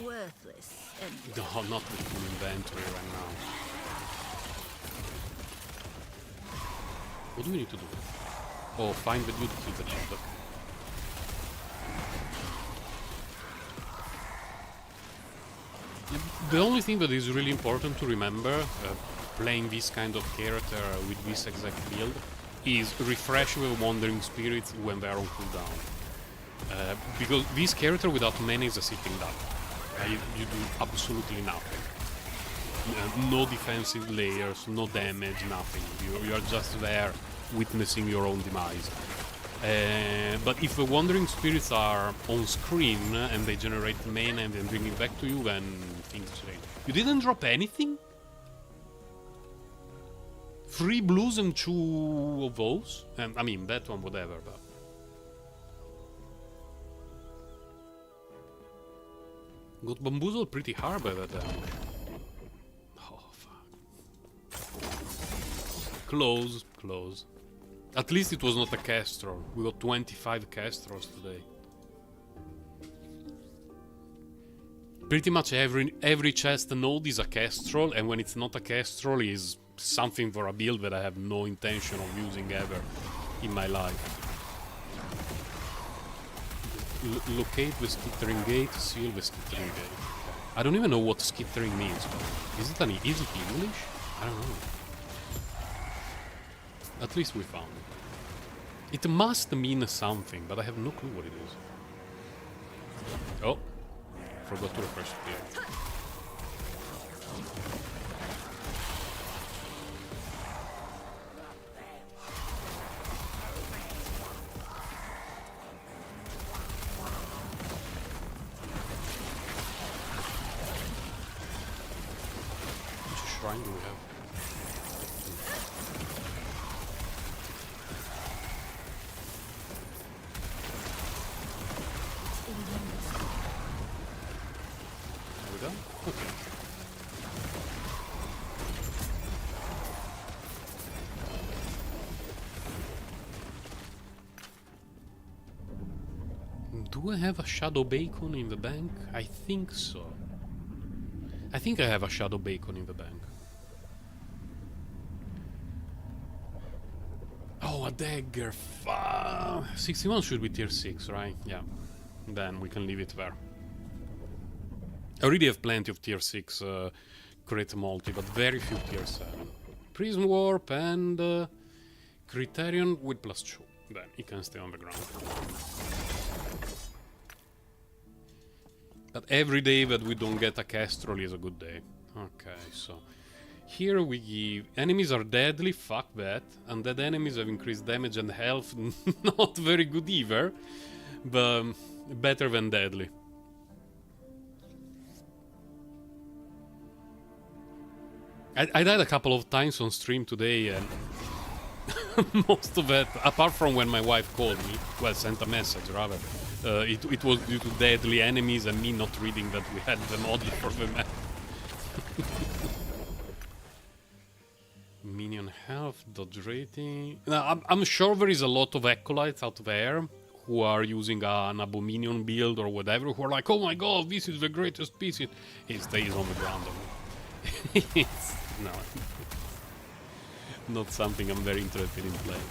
Worthless. No, not the full inventory right now. What do we need to do? Oh, find the dude, kill the dude. Okay. The only thing that is really important to remember playing this kind of character with this exact build is refresh the Wandering Spirits when they are on cooldown. Because this character without mana is a sitting duck. You do absolutely nothing. No defensive layers, no damage, nothing. You are just there witnessing your own demise. But if the Wandering Spirits are on screen and they generate mana and then bring it back to you, then things change. You didn't drop anything? 3 blues and 2 of those? And I mean, that one, whatever, but... Got bamboozled pretty hard by that damage. Oh, fuck. Close, close. At least it was not a Kestrel. We got 25 Kestrels today. Pretty much every chest node is a Kestrel, and when it's not a Kestrel is something for a build that I have no intention of using ever in my life. Locate the skittering gate, seal the skittering gate. I don't even know what skittering means, but is it English? I don't know. At least we found it. It must mean something, but I have no clue what it is. Oh, forgot to refresh the gate. shrine do we have? Are we done? Okay. Do I have a shadow bacon in the bank? I think so. I think I have a shadow bacon in the bank. Oh, a dagger. 61 should be tier 6, right? Yeah. Then we can leave it there. I already have plenty of tier 6 crit multi, but very few tier 7. Prism Warp and Criterion with +2. Then he can stay on the ground. But every day that we don't get a Kestrel is a good day. Okay, so here we give enemies are deadly, fuck that. Undead enemies have increased damage and health, not very good either, but better than deadly. I died a couple of times on stream today and most of it, apart from when my wife called me, well, sent a message rather, it was due to deadly enemies and me not reading that we had the model for the map. Minion health, dodge rating. Now, I'm sure there is a lot of acolytes out there who are using an Abominion build or whatever, who are like, oh my god, this is the greatest piece. It stays on the ground. It's no, not something I'm very interested in playing.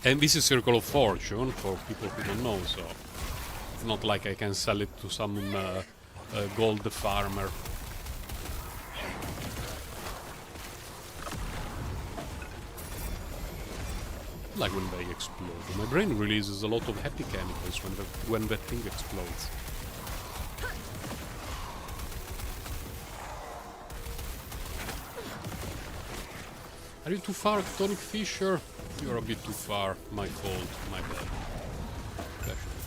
And this is Circle of Fortune, for people who don't know, so it's not like I can sell it to some gold farmer. Like when they explode. My brain releases a lot of happy chemicals when that thing explodes. Are you too far, Tonic Fisher? You're a bit too far. My fault. My bad. That should be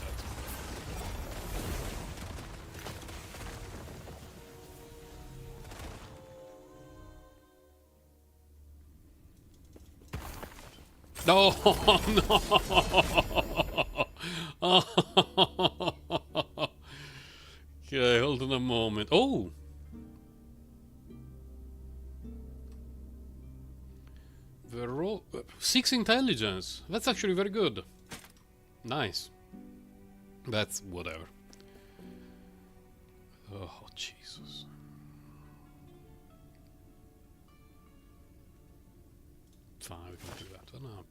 that. No, no. Okay, hold on a moment. Oh. The 6 intelligence. That's actually very good. Nice. That's whatever. Oh, Jesus. Fine, we can do that one up.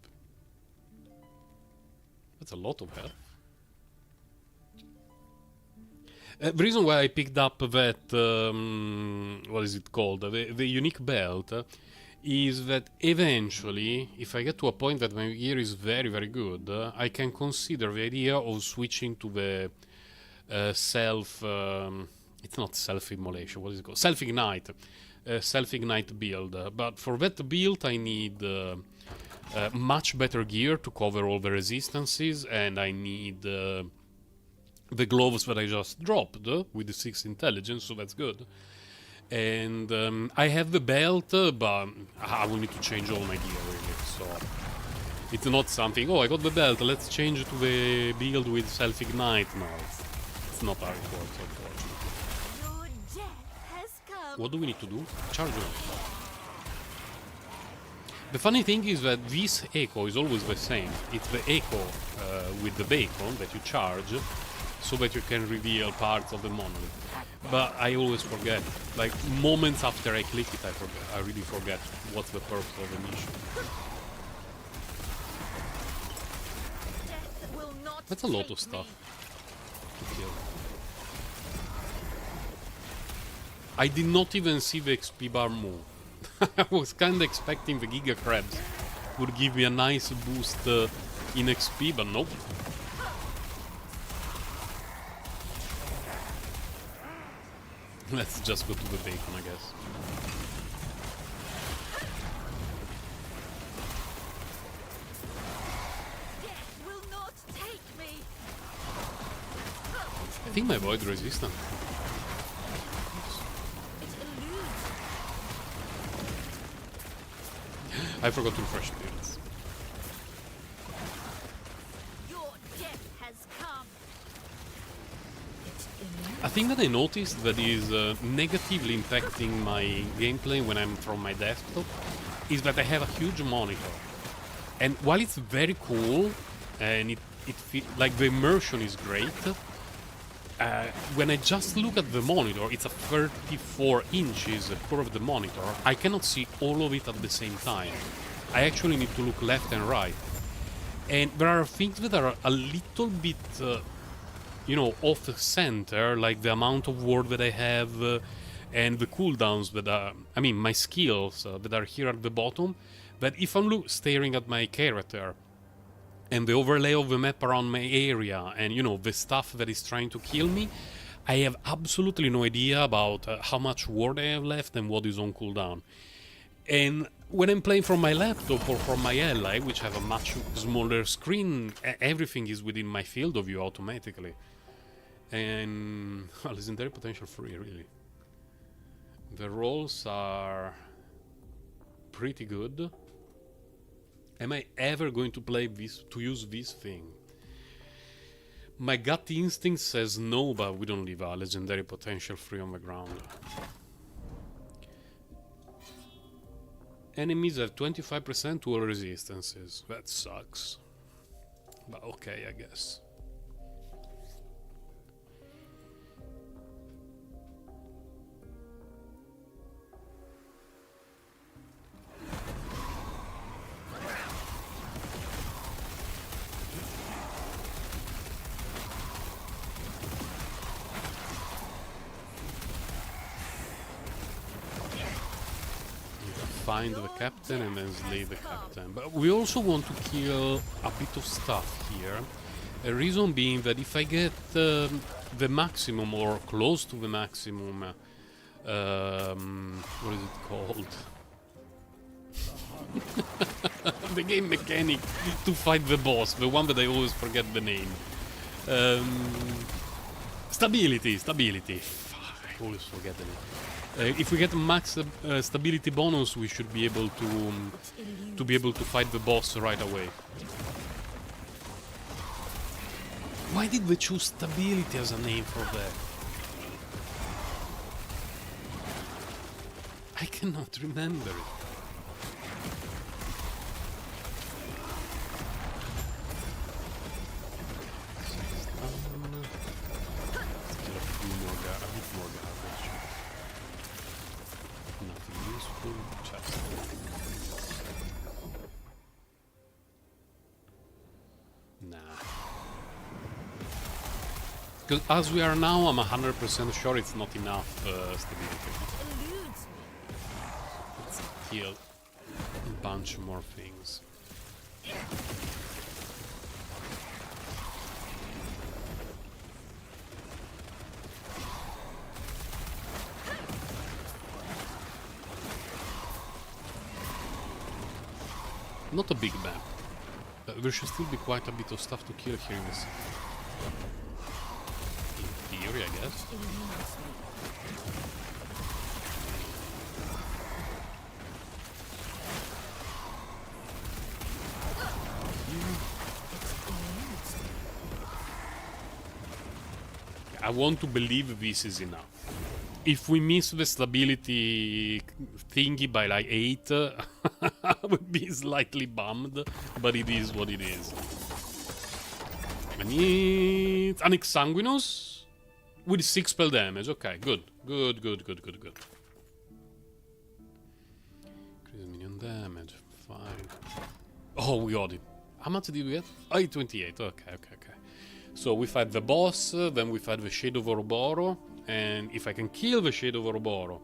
That's a lot of health. The reason why I picked up that, what is it called? The unique belt is that eventually, if I get to a point that my gear is very, very good, I can consider the idea of switching to the it's not self-immolation, what is it called? Self-ignite. Self-ignite build. But for that build I need much better gear to cover all the resistances, and I need the gloves that I just dropped with the 6 intelligence, so that's good. And I have the belt, but I will need to change all my gear, really. So it's not something, oh, I got the belt, let's change to the build with self-ignite. No, it's not how it works, unfortunately. Your death has come. What do we need to do? Charge on. The funny thing is that this echo is always the same. It's the echo with the bacon that you charge, so that you can reveal parts of the monolith. But I always forget. Like, moments after I click it, I forget. I really forget what's the purpose of the mission. Death will not That's a lot take of stuff me. to kill. I did not even see the XP bar move. I was kinda expecting the Giga Crabs would give me a nice boost in XP, but nope. Let's just go to the bacon, I guess. Death will not take me. I think my void resistant. It eludes I forgot to refresh spirits. Your death has come. A thing that I noticed that is negatively impacting my gameplay when I'm from my desktop is that I have a huge monitor. And while it's very cool and like the immersion is great, when I just look at the monitor, it's a 34 inches core of the monitor. I cannot see all of it at the same time. I actually need to look left and right. And there are things that are a little bit, you know, off the center, like the amount of word that I have and the cooldowns that are, I mean, my skills that are here at the bottom. But if I'm staring at my character, and the overlay of the map around my area, and you know, the stuff that is trying to kill me, I have absolutely no idea about how much word I have left and what is on cooldown. And when I'm playing from my laptop or from my ally, which have a much smaller screen, everything is within my field of view automatically. And well, legendary potential free, really. The rolls are pretty good. Am I ever going to play this, to use this thing? My gut instinct says no, but we don't leave a legendary potential free on the ground. Enemies have 25% to all resistances. That sucks. But okay, I guess. Find the captain and then slay the captain. But we also want to kill a bit of stuff here. A reason being that if I get the maximum or close to the maximum, what is it called? The game mechanic to fight the boss, the one that I always forget the name. Stability. I always forget the name. If we get max stability bonus, we should be able to fight the boss right away. Why did they choose stability as a name for that? I cannot remember it. Because as we are now, I'm 100% sure it's not enough stability. Let's kill a bunch more things. Not a big map. There should still be quite a bit of stuff to kill here in the city. In theory, I guess. I want to believe this is enough. If we miss the stability thingy by like 8, I would be slightly bummed, but it is what it is. I need an Exsanguinous with 6 spell damage. Okay, good. Good. Increase minion damage. Fine. Oh, we got it. How much did we get? 828. Okay. So we fight the boss, then we fight the Shade of Ouroboros. And if I can kill the Shade of Ouroboros,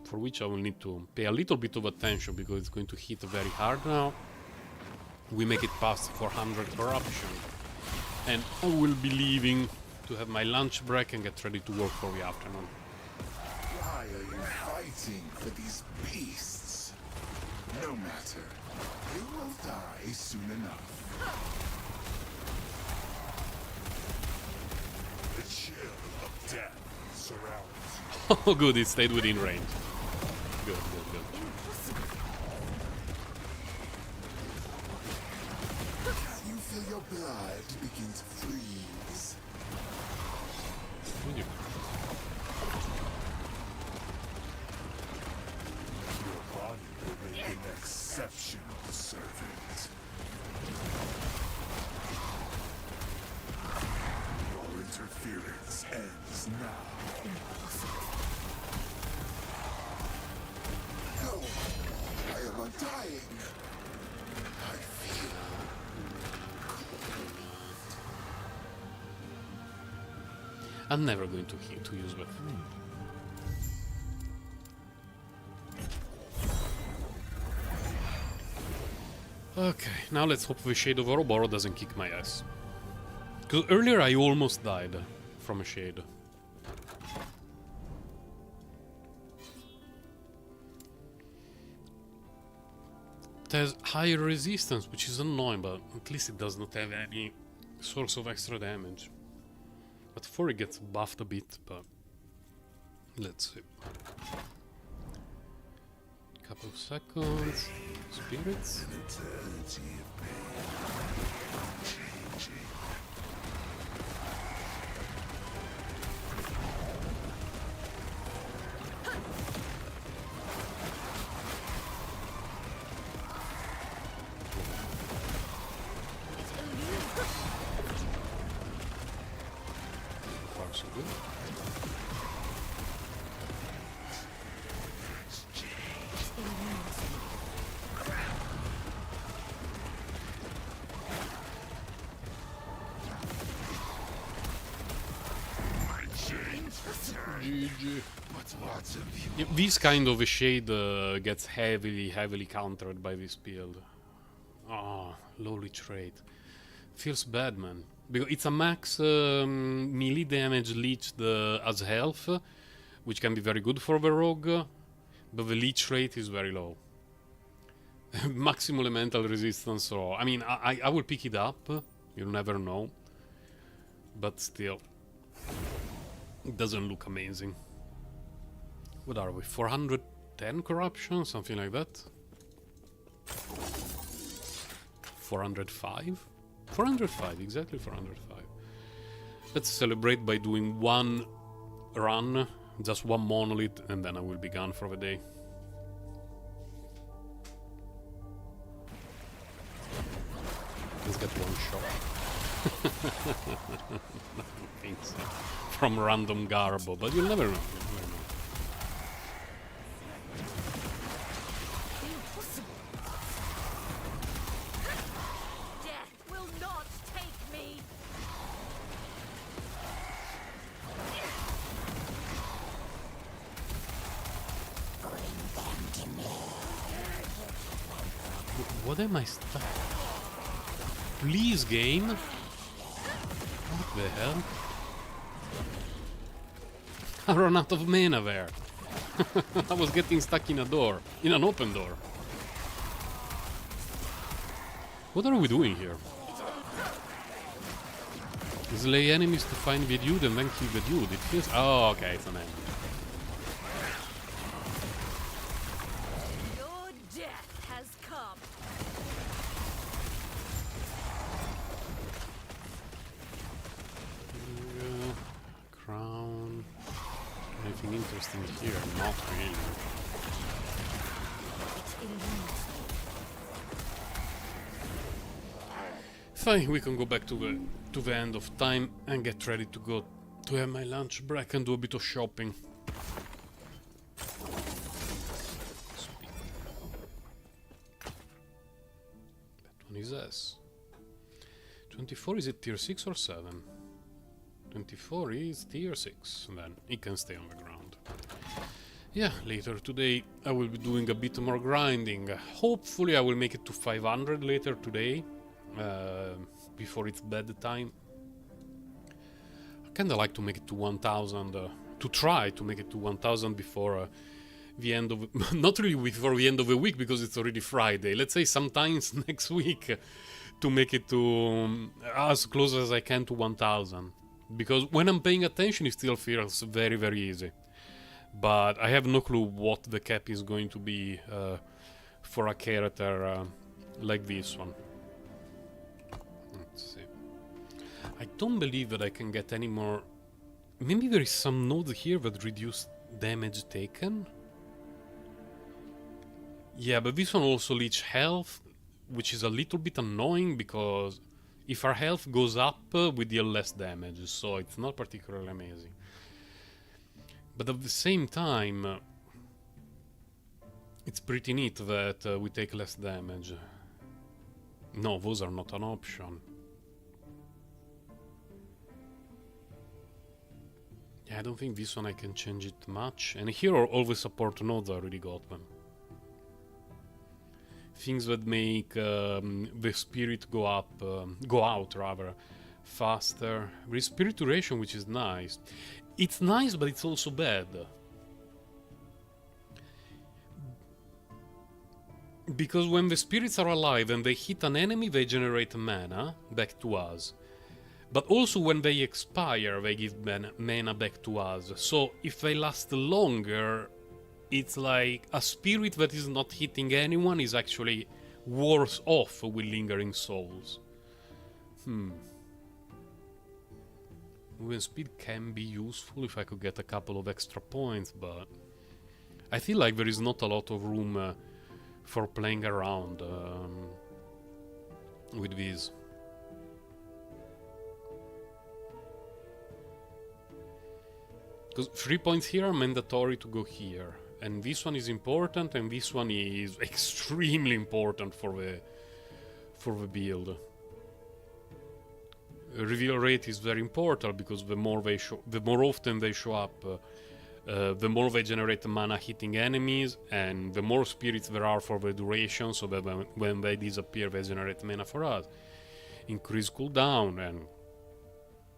for which I will need to pay a little bit of attention because it's going to hit very hard now, we make it past 400 corruption. And I will be leaving to have my lunch break and get ready to work for the afternoon. Why are you fighting for these beasts? No matter. They will die soon enough. The chill of death surrounds. Oh good, it stayed within range. Good. This ends now. No, I am undying. I feel I'm never going to use that. Okay, now let's hope the Shade of Ouroboros doesn't kick my ass. Because earlier I almost died from a Shade. It has higher resistance, which is annoying, but at least it does not have any source of extra damage. But 4 it gets buffed a bit, but let's see. Couple of seconds. Spirits. an eternity of pain. Changing. Far so good. GG. Yeah, this kind of a shade gets heavily countered by this build. Oh, low leech rate. Feels bad, man. Because it's a max melee damage leached as health, which can be very good for the rogue, but the leech rate is very low. Maximal elemental resistance, so I mean, I will pick it up. You'll never know, but still, it doesn't look amazing. What are we? 410 corruption, something like that. 405? 405, exactly 405. Let's celebrate by doing one run, just one monolith, and then I will be gone for the day. Let's get one shot. I don't think so. From random garbo, but you'll never know. You'll never know. Death will not take me. What am I stuck? Please, game. What the hell? I ran out of mana there. I was getting stuck in a door, in an open door. What are we doing here? Slay enemies to find the dude and then kill the dude. It feels. Oh, okay, it's an enemy. Your death has come. Crown. Anything interesting here? Not really. Fine, we can go back to the end of time and get ready to go to have my lunch break and do a bit of shopping. That one is S. 24, is it tier 6 or 7? 24 is tier 6, then it can stay on the ground. Yeah, later today I will be doing a bit more grinding. Hopefully I will make it to 500 later today, before it's bedtime. I kinda like to make it to 1000, to try to make it to 1000 before the end of... not really before the end of the week, because it's already Friday. Let's say sometimes next week to make it to as close as I can to 1000. Because when I'm paying attention, it still feels very easy. But I have no clue what the cap is going to be for a character like this one. Let's see. I don't believe that I can get any more... Maybe there is some node here that reduce damage taken? Yeah, but this one also leech health, which is a little bit annoying because If our health goes up, we deal less damage, so it's not particularly amazing. But at the same time, it's pretty neat that we take less damage. No, those are not an option. Yeah, I don't think this one I can change it much. And here all the support nodes I already got them. Things that make the spirit go out rather, faster. There is spirit duration, which is nice. It's nice, but it's also bad. Because when the spirits are alive and they hit an enemy, they generate mana back to us. But also when they expire, they give mana back to us. So if they last longer, it's like a spirit that is not hitting anyone is actually worse off with lingering souls. Movement speed can be useful if I could get a couple of extra points, but I feel like there is not a lot of room for playing around with these. Because 3 points here are mandatory to go here, and this one is important, and this one is extremely important for the build. Reveal rate is very important because the more often they show up, the more they generate mana hitting enemies, and the more spirits there are for the duration, so that when they disappear they generate mana for us. Increase cooldown and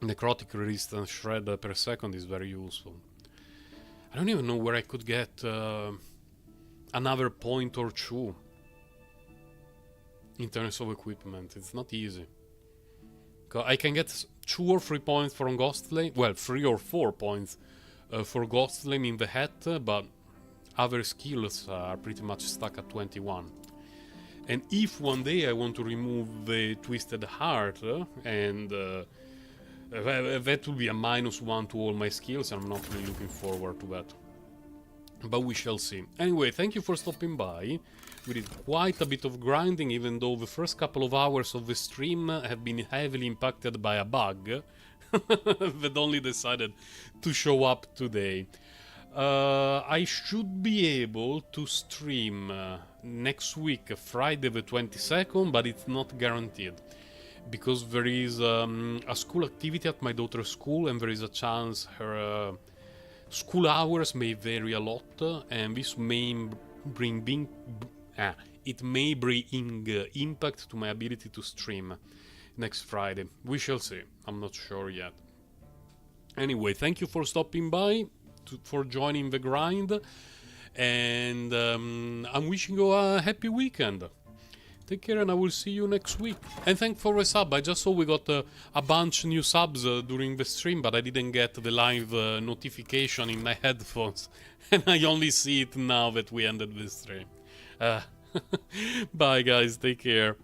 necrotic resistance shred per second is very useful. I don't even know where I could get another point or two in terms of equipment. It's not easy. I can get 2 or 3 points from Ghost Flame, well, 3 or 4 points for Ghost Flame in the hat, but other skills are pretty much stuck at 21. And if one day I want to remove the Twisted Heart, and that will be a -1 to all my skills, and I'm not really looking forward to that. But we shall see. Anyway, thank you for stopping by. We did quite a bit of grinding, even though the first couple of hours of the stream have been heavily impacted by a bug that only decided to show up today. I should be able to stream next week, Friday the 22nd, but it's not guaranteed. Because there is a school activity at my daughter's school, and there is a chance her school hours may vary a lot, and this may bring impact to my ability to stream next Friday. We shall see. I'm not sure yet. Anyway, thank you for stopping by, for joining the grind, and I'm wishing you a happy weekend. Take care, and I will see you next week. And thanks for the sub. I just saw we got a bunch new subs during the stream, but I didn't get the live notification in my headphones. And I only see it now that we ended the stream. Bye guys, take care.